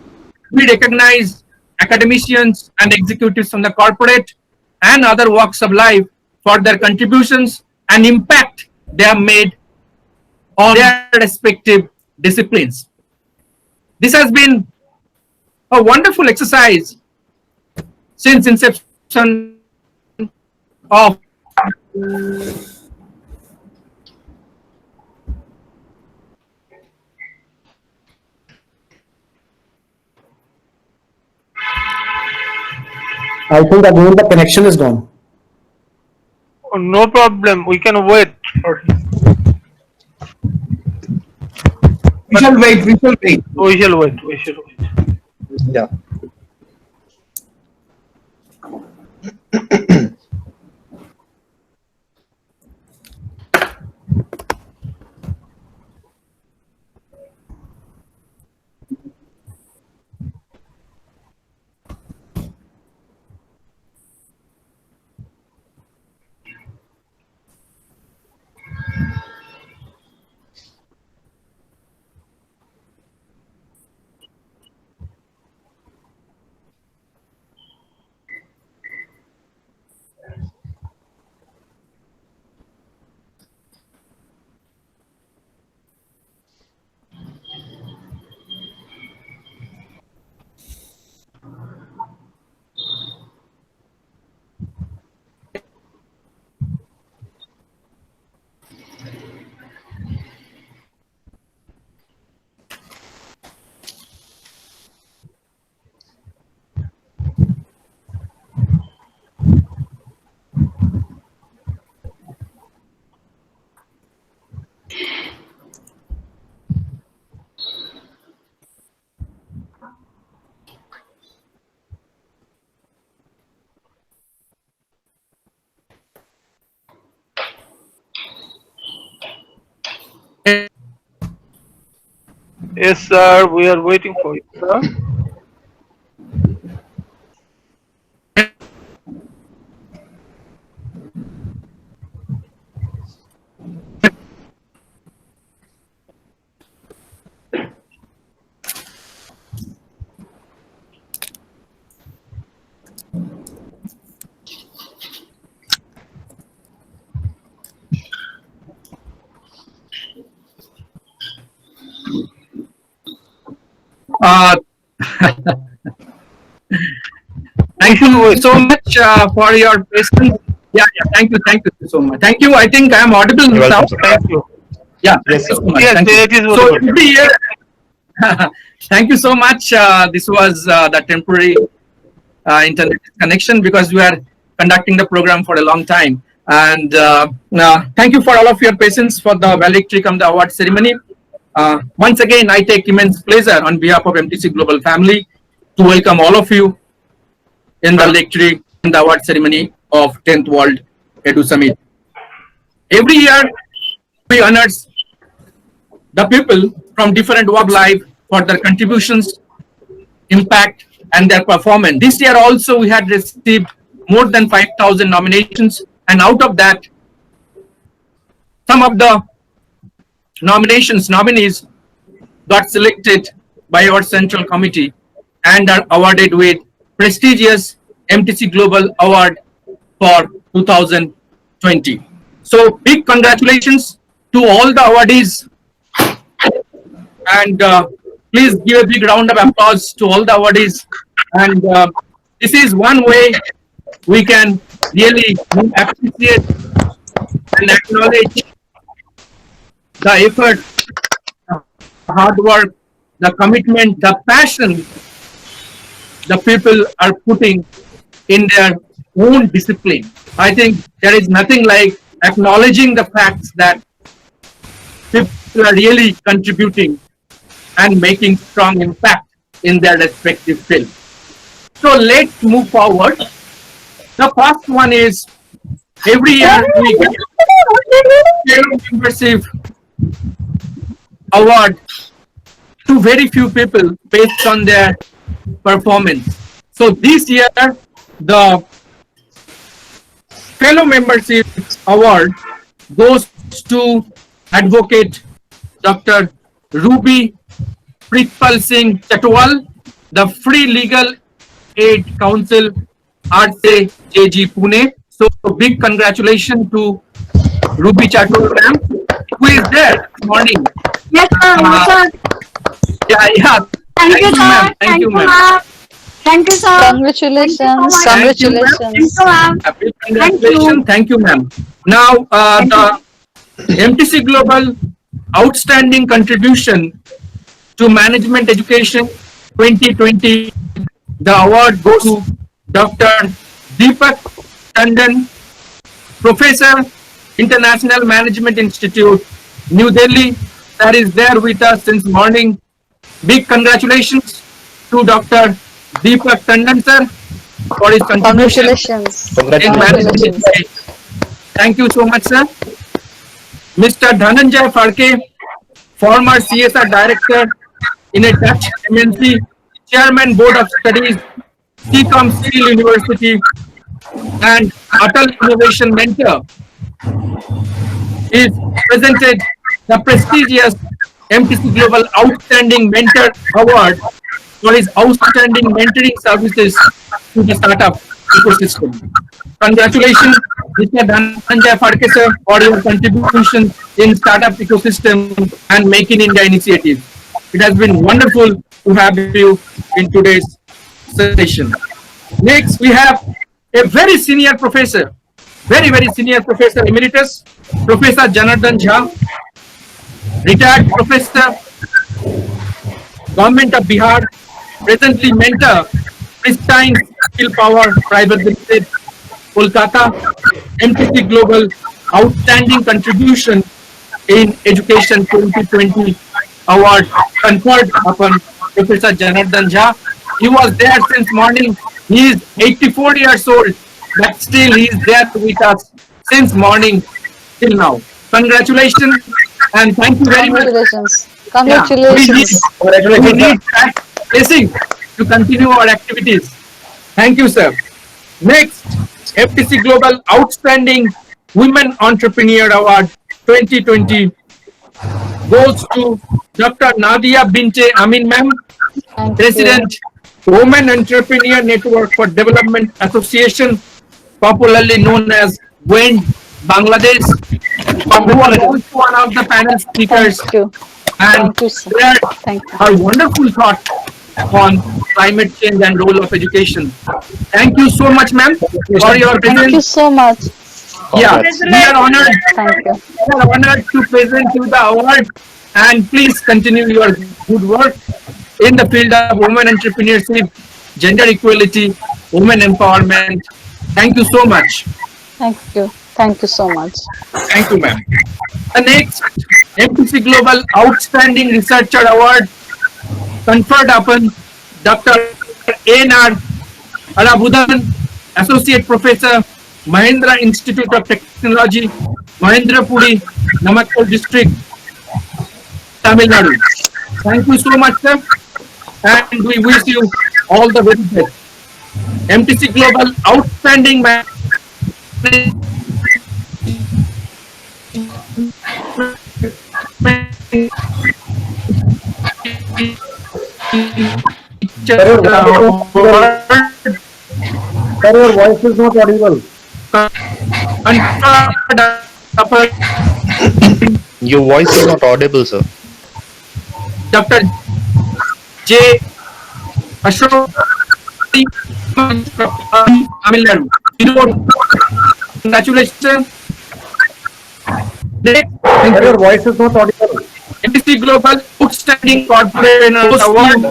we recognize academicians and executives from the corporate and other walks of life for their contributions and impact they have made on their respective disciplines. This has been a wonderful exercise since inception of I think again the connection is gone. Oh, no problem. We can wait for him. We shall wait. We shall wait. Yeah. Yes, sir. We are waiting for you, sir. Thank you so much for your patience. Yeah, thank you so much. Thank you. I think I am audible now. Thank you. Yeah, Yes, thank you so much. yes, Thank you. it is So audible. every year, thank you so much. This was the temporary internet connection because we are conducting the program for a long time. And thank you for all of your patience for the valedictorian the award ceremony. Once again, I take immense pleasure on behalf of MTC Global Family to welcome all of you in the valedictory and the award ceremony of 10th World Edu Summit. Every year, we honors the people from different walks of life for their contributions, impact, and their performance. This year also we had received more than 5,000 nominations, and out of that, some of the nominees got selected by our central committee and are awarded with prestigious MTC Global Award for 2020. So big congratulations to all the awardees, and please give a big round of applause to all the awardees. And this is one way we can really appreciate and acknowledge the effort, the hard work, the commitment, the passion the people are putting in their own discipline. I think there is nothing like acknowledging the facts that people are really contributing and making strong impact in their respective field. So let's move forward. The first one is every year we get fellow membership award to very few people based on their performance. So this year the fellow membership award goes to Advocate Dr. Ruby Pritpal Singh Chatwal, the Free Legal Aid Council, RSA JG Pune. So big congratulations to Ruby Chatwal ma'am, who is there this morning. Yes, sir. Yes, sir. Yeah. Thank you, sir. ma'am. Thank you, ma'am. ma'am. Thank you, sir. Congratulations. Thank you so much. Congratulations. Thank you, ma'am. Happy congratulations. Thank you, ma'am. Now, the MTC Global Outstanding Contribution to Management Education 2020, the award goes to Dr. Deepak Tandon, Professor, International Management Institute, New Delhi, that is there with us since morning. Big congratulations to Dr. Deepak Tandon sir for his contribution Congratulations. in management education. Thank you so much, sir. Mr. Dhananjay Farke, former CSR Director in a Dutch MNC, Chairman Board of Studies, CCOM Steel University, and Atal Innovation Mentor, is presented the prestigious MTC Global Outstanding Mentor Award for his outstanding mentoring services to the startup ecosystem. Congratulations, Mr. Dhananjay Farke sir, for your contribution in startup ecosystem and Make in India initiative. It has been wonderful to have you in today's session. Next, we have a very senior professor, very senior professor emeritus, Professor Janardhan Jha, retired professor, Government of Bihar, presently mentor, Pristine Steel Power Private Limited, Kolkata, MTC Global Outstanding Contribution in Education 2020 Award conferred upon Professor Janardhan Jha. He was there since morning. He is 84 years old, but still he is there with us since morning till now. Congratulations and thank you very much. Congratulations. Yeah, Congratulations. we need that blessing to continue our activities. Thank you, sir. Next, FTC Global Outstanding Women Entrepreneur Award 2020 goes to Dr. Nadia Binte Amin ma'am, Thank President, Women Entrepreneur Network for Development Association, popularly known as WEND Bangladesh, who was also one of the panel speakers. Thank you. And Thank you, sir. shared Thank you. her wonderful thought on climate change and role of education. Thank you so much, ma'am, for your Thank you presence. so much. Yeah, we are honored. Thank you. We are honored to present you the award, and please continue your good work in the field of women entrepreneurship, gender equality, women empowerment. Thank you so much. Thank you. Thank you so much. Thank you, ma'am. The next MTC Global Outstanding Researcher Award conferred upon Dr. A.N.R. Arabudan, Associate Professor, Mahindra Institute of Technology, Mahendrapuri, Namakkal District, Tamil Nadu. Thank you so much, sir, and we wish you all the very best. MTC Global Outstanding Sir, your voice is not audible. Your voice is not audible, sir. Dr. J. Ashok Tamil Nadu. Congratulations. Sir, your voice is not audible. MTC Global Outstanding Corporate Award,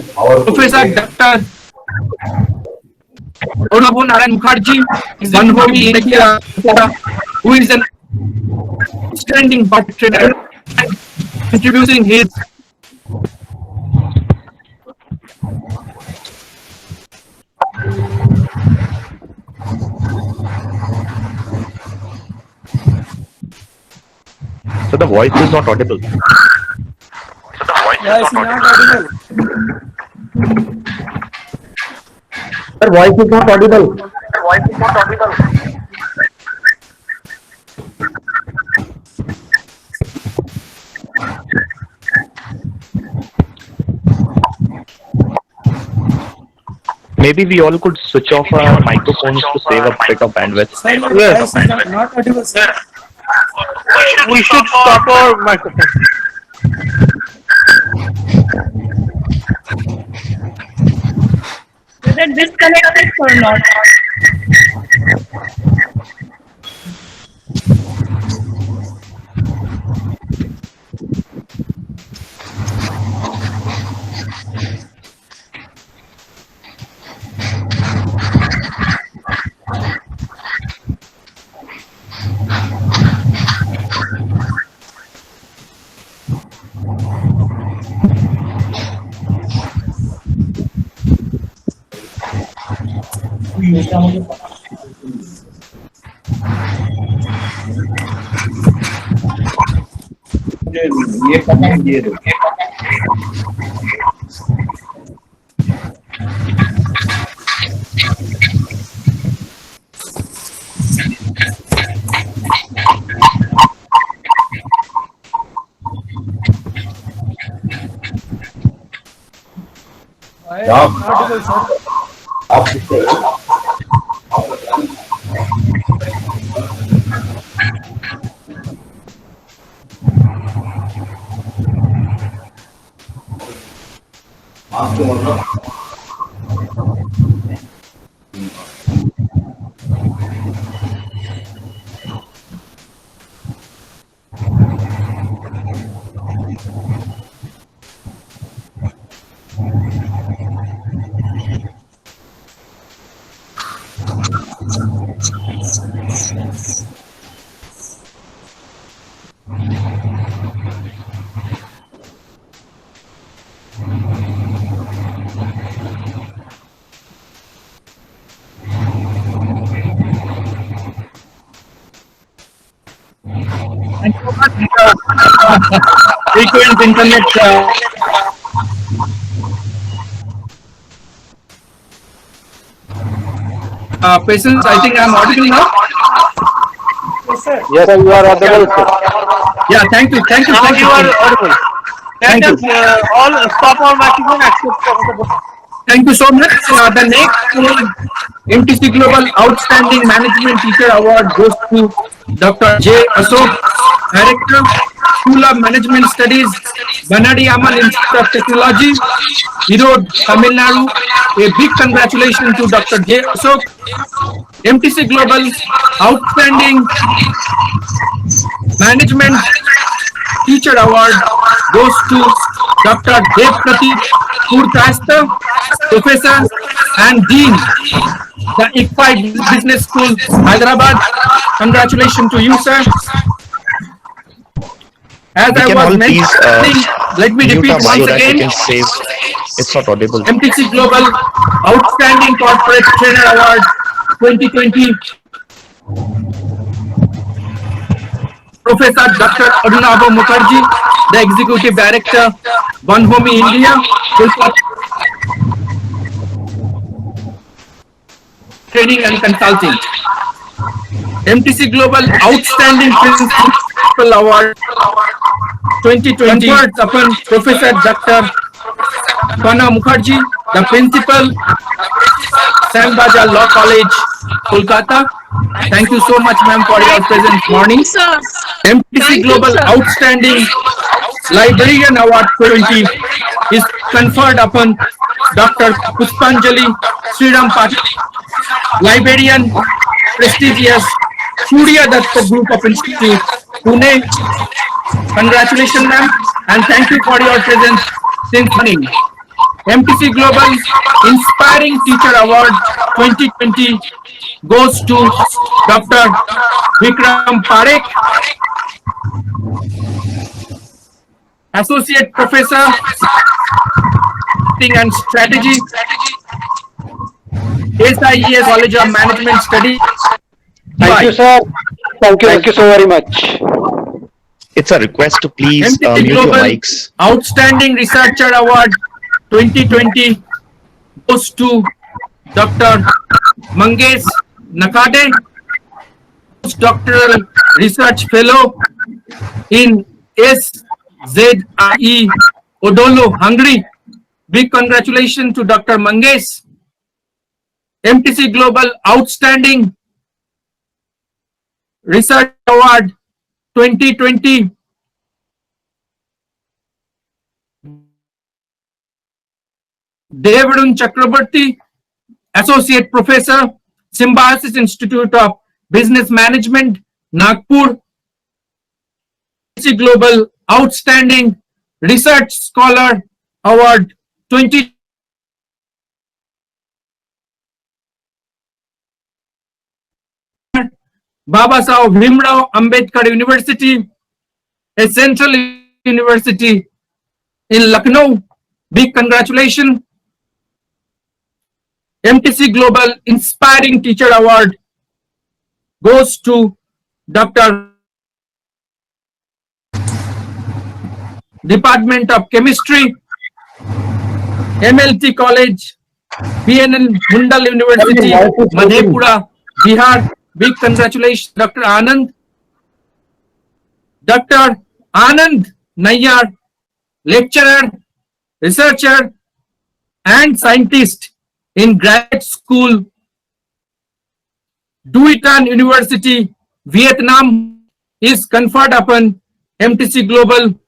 Professor Dr. Honorable Narayan Mukherjee, Honorable India, who is an outstanding corporate trainer, introducing his So the voice is not audible. Sir, voice is not audible. Maybe we all could switch off our microphones to save a bit of bandwidth. Yes. Not audible, sir. We should stop our microphone. Is it disconnected or not? ये पता है ये आप किससे frequent internet patients. I think I'm audible now. Yes, sir, you are audible, sir. Yeah, thank you. Now you are audible. Thank Let you. us all stop our microphone except for the Thank you so much. The next MTC Global Outstanding Management Teacher Award goes to Dr. J. Ashok, Director, School of Management Studies, Banadi Amal Institute of Technology, Erode, Tamil Nadu. A big congratulations to Dr. J. Ashok. MTC Global Outstanding Management Teacher Award goes to Dr. Dev Pratik Purkasta, Professor and Dean, the ICFI Business School, Hyderabad. Congratulations to you, sir. As We I can was all please mentioning, let me mute repeat our once mic so that we again. can save. It's not audible. MTC Global Outstanding Corporate Trainer Award 2020 Professor Dr. Arunabha Mukherjee, the Executive Director, Bonhomie India, Training and Consulting. MTC Global Outstanding Principal Award 2020 conferred upon Professor Dr. Pana Mukherjee, the Principal, Sambaja Law College, Kolkata. Thank you so much, ma'am, for your presence morning. Sir. MTC Global Outstanding Librarian Award 2020 is conferred upon Dr. Puspanjali Sriram Patil, Librarian, prestigious Surya Datta Group of Institute, Pune. Congratulations, ma'am, and thank you for your presence since morning. MTC Global Inspiring Teacher Award 2020 goes to Dr. Vikram Parekh, Associate Professor, Marketing and Strategy, SIES College of Management Studies. Thank you, sir. Thank you so very much. It's a request to please MTC mute your Global mics. Outstanding Researcher Award 2020 goes to Dr. Mangesh Nakade, Postdoctoral Research Fellow in SZIE Odolo, Hungary. Big congratulations to Dr. Mangesh. MTC Global Outstanding Research Award 2020 Devarun Chakraborty, Associate Professor, Symbiosis Institute of Business Management, Nagpur. MTC Global Outstanding Research Scholar Award 2020 Babasaheb Bhimrao Ambedkar University, a central university in Lucknow. Big congratulations. MTC Global Inspiring Teacher Award goes to Dr. Department of Chemistry, MLT College, BNN Mundal University, Madhepura, Bihar. Big congratulations, Dr. Anand. Dr. Anand Nayyar, lecturer, researcher, and scientist in graduate school, Duitan University, Vietnam, is conferred upon MTC Global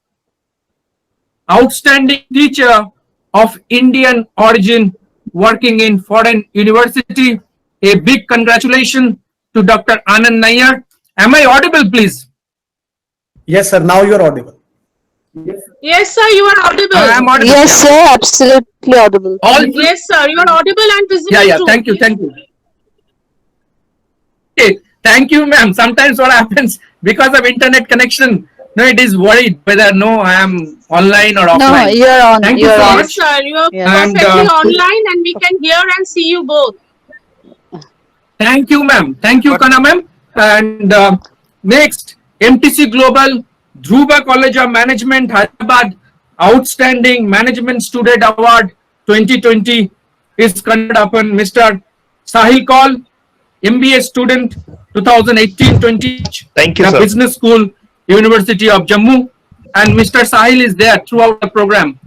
Outstanding Teacher of Indian Origin working in foreign university. A big congratulations to Dr. Anand Nayyar. Am I audible, please? Yes, sir. Now you are audible. Yes, sir, you are audible. I am audible. Yes, sir, absolutely audible. All Yes, sir, you are audible and visible yeah, too. thank you, thank you. Okay, thank you, ma'am. Sometimes what happens because of internet connection, no, it is worried whether I am online or offline. No, you're on. Thank you you're so on. much. Yes, sir, you are Yeah. And, perfectly online and we can hear and see you both. Thank you, ma'am. Thank you, Kana ma'am. And next, MTC Global Dhruva College of Management, Hyderabad Outstanding Management Student Award 2020 is conferred upon Mr. Sahil Kaul, MBA student 2018-20. Thank you, the sir. Business School, University of Jammu. And Mr. Sahil is there throughout the program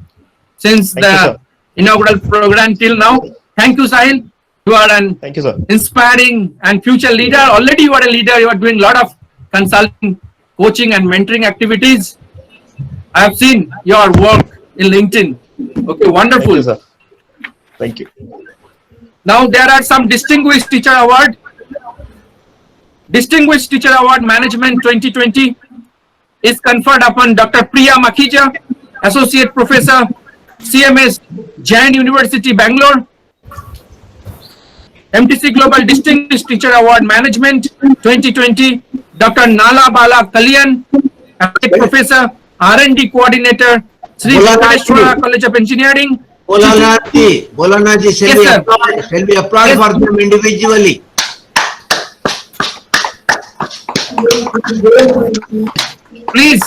since Thank you, the sir. inaugural program till now. Thank you, Sahil. You are an Thank you, sir. inspiring and future leader. Already you are a leader. You are doing a lot of consulting, coaching and mentoring activities. I have seen your work in LinkedIn. Okay, wonderful. Thank you, sir. Thank you. Now there are some Distinguished Teacher Award. Distinguished Teacher Award Management 2020 is conferred upon Dr. Priya Makhija, Associate Professor, CMS, Jain University, Bangalore. MTC Global Distinguished Teacher Award Management 2020, Dr. Nala Bala Kalyan, Associate Professor, R&D Coordinator, Sri Venkateshwara College of Engineering. Bolanaji shall be applauded Yes. for them individually. Please,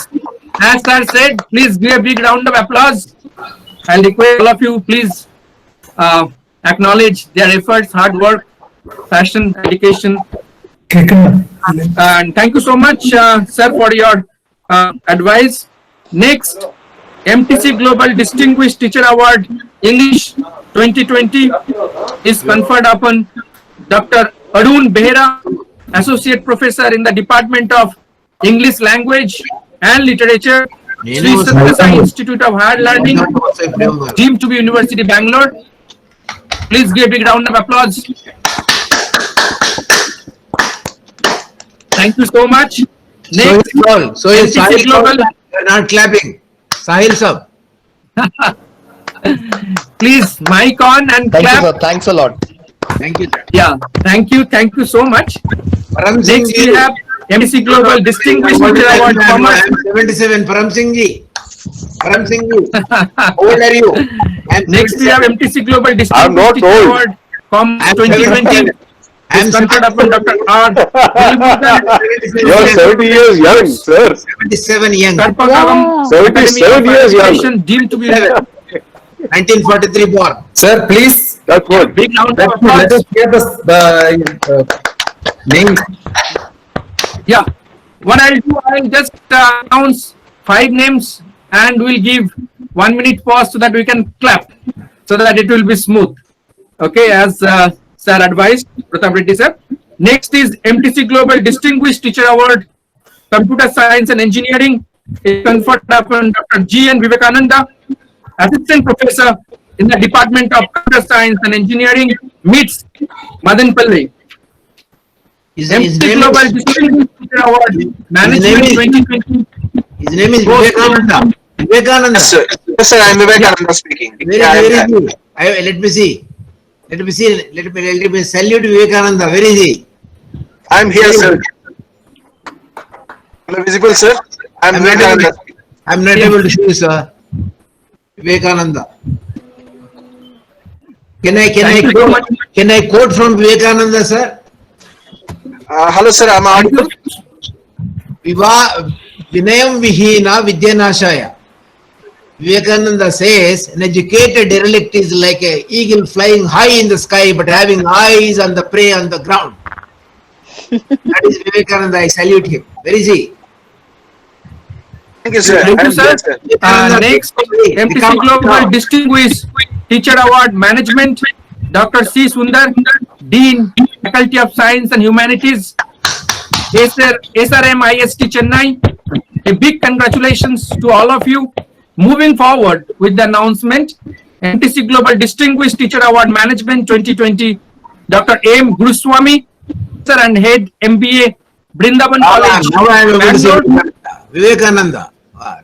as sir said, please give a big round of applause. I'll request all of you, please acknowledge their efforts, hard work, passion, dedication. And thank you so much, sir, for your advice. Next, MTC Global Distinguished Teacher Award English 2020 is conferred upon Dr. Arun Behera, Associate Professor in the Department of English Language and Literature, Sri Sathya Sai Institute of Higher Learning, deemed to be University, Bangalore. Please give a big round of applause. Thank you so much. Next, So is Sahil Global. You're not clapping. Sahil sir. Please, mic on and Thank clap. you, sir. Thanks a lot. Thank you, sir. Yeah, thank you so much. Param Singh Next, ji. we have MTC Global Distinguished Teacher Award Commerce. I am 77. Param Singh ji. Param Singh ji. How old are you? Next, we have MTC Global I'm Distinguished not Teacher old. Award Commerce 2020. I am Conferred upon Dr. R. You're 70 years young, sir. 77 young. Karpagavam 77 years young. Education, deemed to be 1943 born. Sir, please That's what. big round of let applause. us hear the name. Yeah, what I'll do, I'll just announce 5 names and we'll give 1 minute pause so that we can clap, so that it will be smooth. Okay, as sir advised, Pratap Reddy sir. Next is MTC Global Distinguished Teacher Award, Computer Science and Engineering, is conferred upon Dr. G.N. Vivekananda, Assistant Professor in the Department of Computer Science and Engineering, meets Madanpalli. His MTC name Global is, Distinguished Teacher Award, Management 2020. his name is Vivekananda. Vivekananda. Yes, sir. I'm Vivekananda speaking. Where is he? Let me see. Let me salute Vivekananda. Where is he? I'm here, sir. Am I visible, sir? I'm Vivekananda. I'm not able to see you, sir. Vivekananda. Can I quote from Vivekananda, sir? Hello, sir. I'm audible. Vinayam Vihina Vidyanashaya. Vivekananda says, an educated derelict is like an eagle flying high in the sky but having eyes on the prey on the ground. That is Vivekananda. I salute him. Where is he? Thank you, sir. Thank you, I'm sir. here, sir. Next, MTC Global Distinguished Teacher Award Management, Dr. C. Sundar, Dean, Faculty of Science and Humanities, SRM IST Chennai. A big congratulations to all of you. Moving forward with the announcement, MTC Global Distinguished Teacher Award Management 2020, Dr. M. Guruswamy, Sir and Head MBA, Brindaban College, Now I am able to see Bangalore. Vivekananda.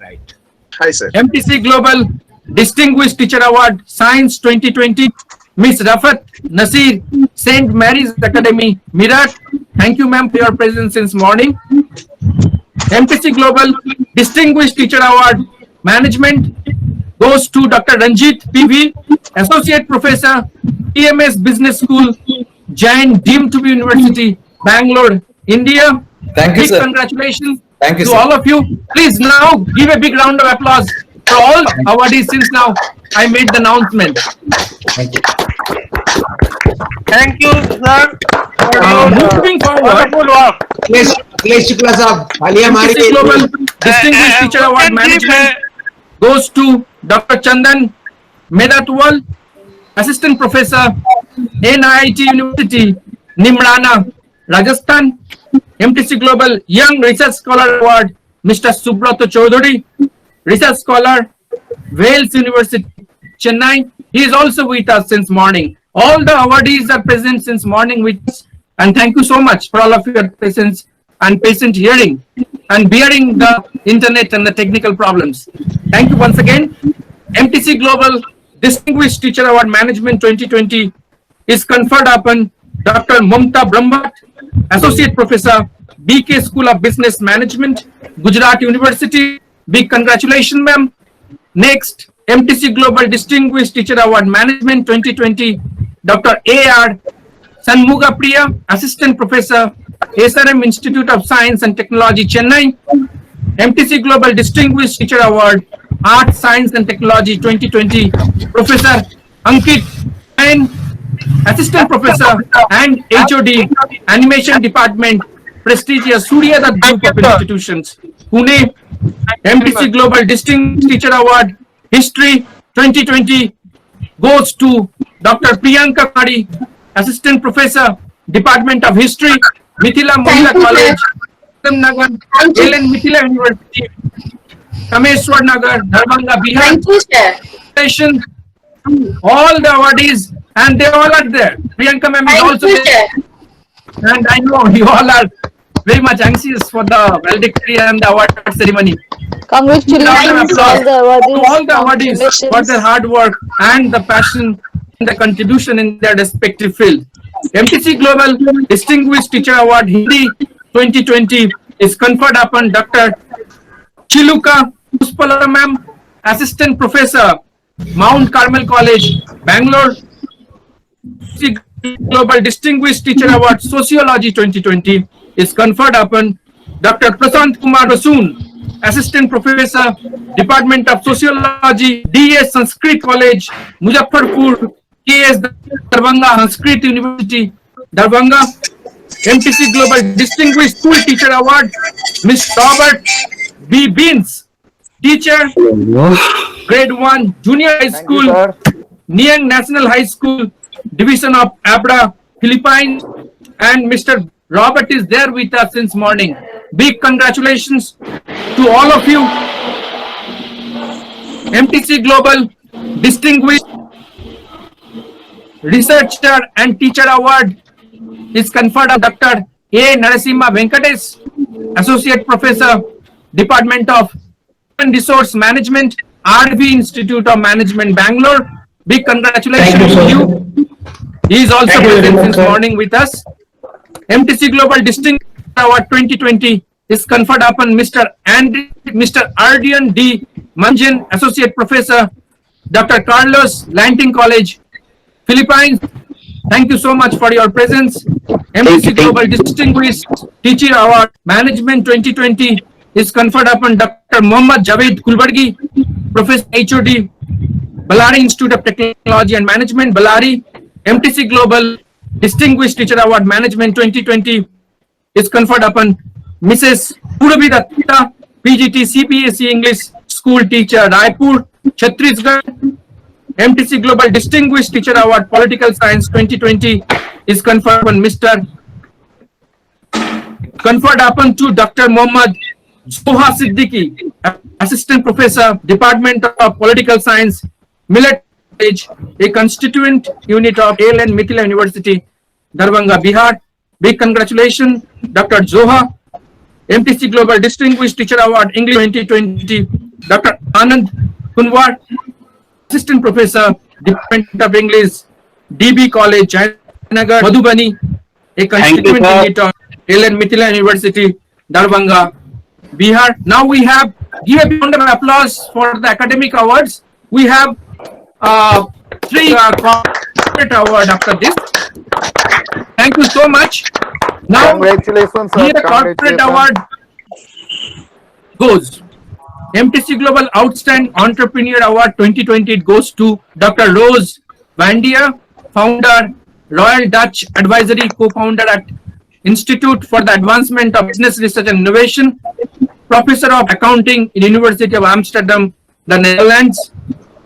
Right. Hi, sir. MTC Global Distinguished Teacher Award Science 2020, Miss Rafat Nasir, St. Mary's Academy, Meerut. Thank you, ma'am, for your presence since morning. MTC Global Distinguished Teacher Award Management goes to Dr. Ranjit PV, Associate Professor, TMS Business School, Jain, deemed to be University, Bangalore, India. Thank you, Big sir. congratulations Thank you, to sir. all of you. Please now give a big round of applause for all awardees since now I made the announcement. Thank you. Thank you, sir, for your Moving forward, wonderful work. Akhilesh Shukla sahab, तालियां MTC मारिए. Global Distinguished Teacher Award Management goes to Dr. Chandan Medatwal, Assistant Professor, NIT University, Nimrana, Rajasthan. MTC Global Young Research Scholar Award, Mr. Subrato Chaudhary, Research Scholar, Wales University, Chennai. He is also with us since morning. All the awardees are present since morning with us, and thank you so much for all of your presence and patient hearing and bearing the internet and the technical problems. Thank you once again. MTC Global Distinguished Teacher Award Management 2020 is conferred upon Dr. Mamta Brahmat, Associate Professor, BK School of Business Management, Gujarat University. Big congratulations, ma'am. Next, MTC Global Distinguished Teacher Award Management 2020, Dr. A.R. Sanmuga Priya, Assistant Professor, SRM Institute of Science and Technology, Chennai. MTC Global Distinguished Teacher Award, Art, Science and Technology 2020, Professor Ankit and Assistant Professor and HOD, Animation Department, prestigious Surya Dutt Group of Institutions, Pune. MTC Global Distinguished Teacher Award, History 2020, goes to Dr. Priyanka Kadi, Assistant Professor, Department of History, Mithila Mohila College, Nagar, Ellen Mithila University, Kameshwar Nagar, Darbhanga, Bihar. Congratulations to all the awardees, and they all are there. Priyanka ma'am is also there, and I know you all are very much anxious for the valedictory and the award ceremony. Congratulations to all the awardees. All the awardees for their hard work and the passion and the contribution in their respective field. MTC Global Distinguished Teacher Award Hindi 2020 is conferred upon Dr. Chiluka Puspala ma'am, Assistant Professor, Mount Carmel College, Bangalore. MTC Global Distinguished Teacher Award Sociology 2020 is conferred upon Dr. Prasant Kumar Rasoon, Assistant Professor, Department of Sociology, DS Sanskrit College, Muzaffarpur, KS Darbhanga Sanskrit University, Darbhanga. MTC Global Distinguished School Teacher Award, Ms. Robert B. Beans, Teacher, Grade 1, Junior High School, Niang National High School, Division of Abra, Philippines, and Mr. Robert is there with us since morning. Big congratulations to all of you. MTC Global Distinguished Researcher and Teacher Award is conferred on Dr. A. Narasimha Venkatesh, Associate Professor, Department of Human Resource Management, RV Institute of Management, Bangalore. Big congratulations to you. He is also present since morning with us. MTC Global Distinguished Award 2020 is conferred upon Mr. Ardian D. Manjan, Associate Professor, Dr. Carlos Lanting College, Philippines. Thank you so much for your presence. MTC Global Distinguished Teacher Award Management 2020 is conferred upon Dr. Mohammad Javed Kulbargi, Professor HOD, Ballari Institute of Technology and Management, Ballari. MTC Global Distinguished Teacher Award Management 2020 is conferred upon Mrs. Purabhi Datta, PGT CPSC English School Teacher, Raipur, Chhattisgarh. MTC Global Distinguished Teacher Award Political Science 2020 is conferred upon conferred upon to Dr. Mohammad Zoha Siddiqui, Assistant Professor, Department of Political Science, Millet College, a constituent unit of ALN Mithila University, Darbhanga, Bihar. Big congratulations, Dr. Zoha. MTC Global Distinguished Teacher Award English 2020, Dr. Anand Kunwar, Assistant Professor, Department of English, DB College, Jayanagar, Madhubani, a constituent unit of ALN Mithila University, Darbhanga, Bihar. Now we have, give a round of applause for the academic awards. We have 3 corporate awards after this. Thank you so much. Now, Congratulations, sir. here the corporate award goes. MTC Global Outstanding Entrepreneur Award 2020 goes to Dr. Rose Vandia, founder, Royal Dutch Advisory, co-founder at Institute for the Advancement of Business Research and Innovation, Professor of Accounting in University of Amsterdam, the Netherlands.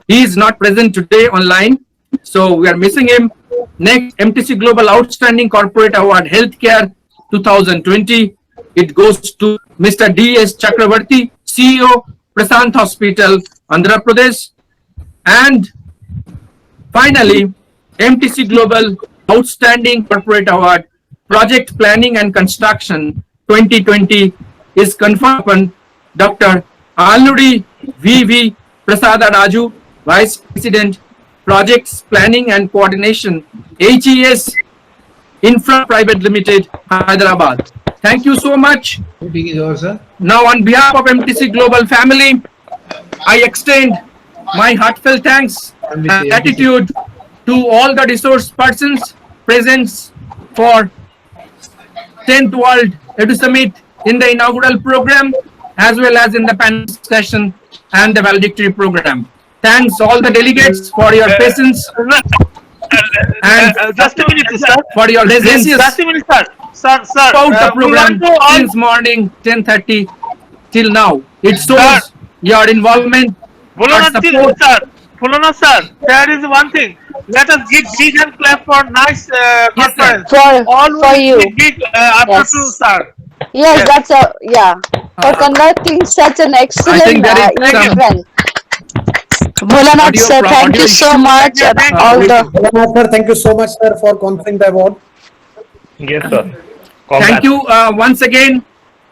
He is not present today online, so we are missing him. Next, MTC Global Outstanding Corporate Award Healthcare 2020. It goes to Mr. D.S. Chakravarti, CEO, Prasant Hospital, Andhra Pradesh. And finally, MTC Global Outstanding Corporate Award Project Planning and Construction 2020 is conferred upon Dr. Alnudi V.V. Prasada Raju, Vice President, Projects Planning and Coordination, HES Infra Private Limited, Hyderabad. Thank you so much. Now, on behalf of MTC Global family, I extend my heartfelt thanks and gratitude to all the resource persons present for 10th World Edu Summit in the inaugural program as well as in the panel discussion and the valedictory program. Thanks all the delegates for your patience and Just a minute, sir. for your presence Just a minute, sir. Sir, throughout the we program want to all. since morning 10:30 till now. It shows your involvement, your support. Pulana sir, there is one thing. Let us give big hand clap for nice conference. For you. Big after sir. Yes, that's a for conducting such an excellent event. Bholannath sir, thank you so much. Bholannath sir, thank you so much, sir, for conferring the award. Yes, sir. Thank you once again.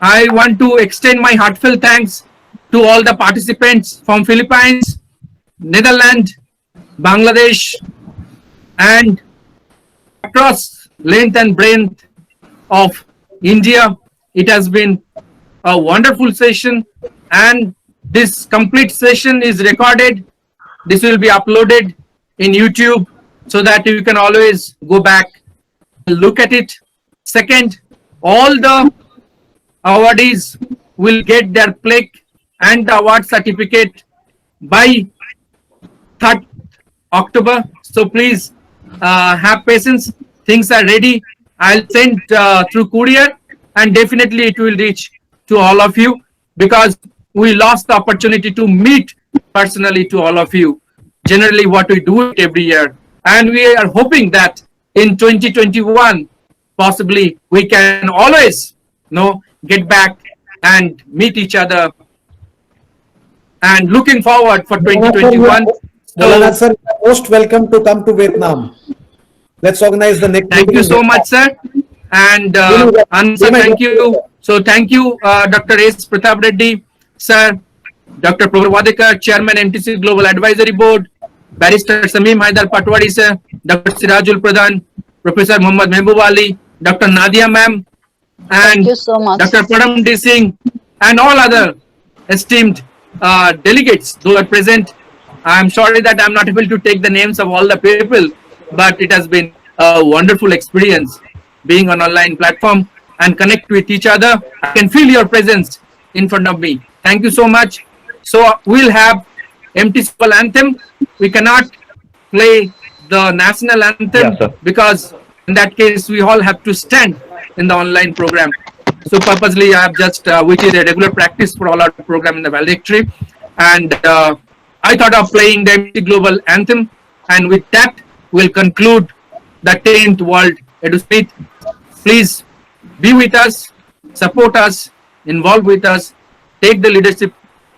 I want to extend my heartfelt thanks to all the participants from Philippines, Netherlands, Bangladesh, and across length and breadth of India. It has been a wonderful session, and this complete session is recorded. This will be uploaded in YouTube so that you can always go back and look at it. Second, all the awardees will get their plaque and the award certificate by 3rd October. So please have patience. Things are ready. I'll send through courier, and definitely it will reach to all of you because we lost the opportunity to meet personally to all of you. Generally what we do it every year, and we are hoping that in 2021 possibly we can always get back and meet each other, and looking forward for 2021. Bholannath sir, most welcome to come to Vietnam. Let's organize the next. Thank you so much, sir. And Answer, thank you. So thank you, Dr. S. Pratap Reddy, sir, Dr. Prabhu Wadekar, Chairman MTC Global Advisory Board, Barrister Samim Haidar Patwari, sir, Dr. Sirajul Pradhan, Professor Muhammad Mehboob Ali, Dr. Nadia ma'am, and Dr. Param D. Singh, and all other esteemed delegates who are present. I'm sorry that I'm not able to take the names of all the people, but it has been a wonderful experience being on online platform and connect with each other. I can feel your presence in front of me. Thank you so much. So we'll have MTC anthem. We cannot play the national anthem because in that case we all have to stand in the online program. So purposely I have just which is a regular practice for all our program in the valedictory, and I thought of playing the MTC Global anthem, and with that we'll conclude the 10th World Edu Summit. Please be with us, support us, involve with us, take the leadership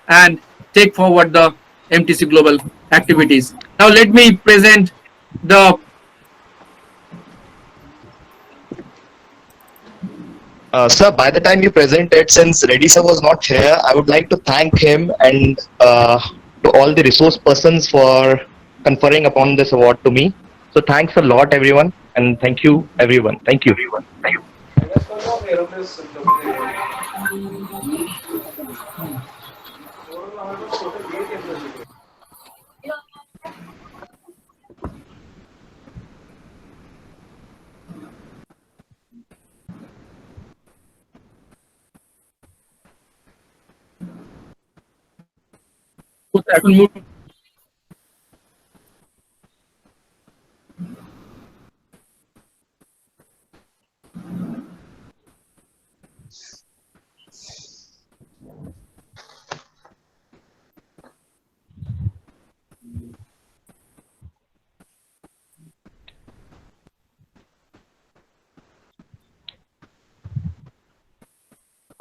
and take forward the MTC Global activities. Now let me present the Sir, by the time you presented, since Reddy sir was not here, I would like to thank him and to all the resource persons for conferring upon this award to me. So thanks a lot, everyone, and thank you, everyone. Thank you, everyone. Thank you.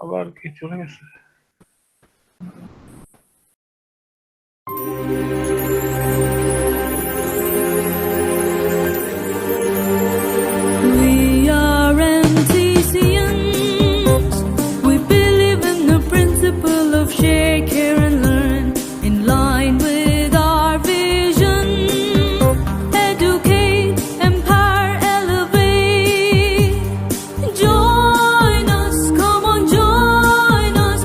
আবার কি চলে গেছে? We are MTCians. We believe in the principle of share, care, and learn in line with our vision. Educate, empower, elevate. Join us, come on, join us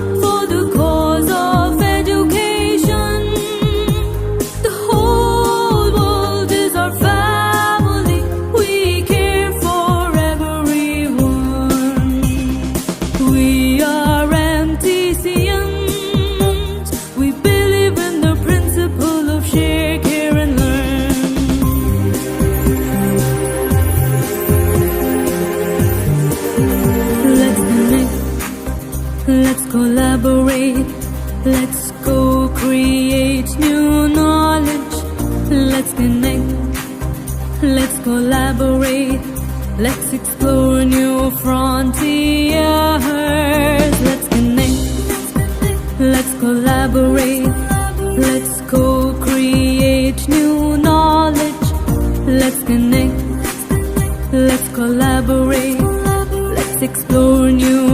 explore new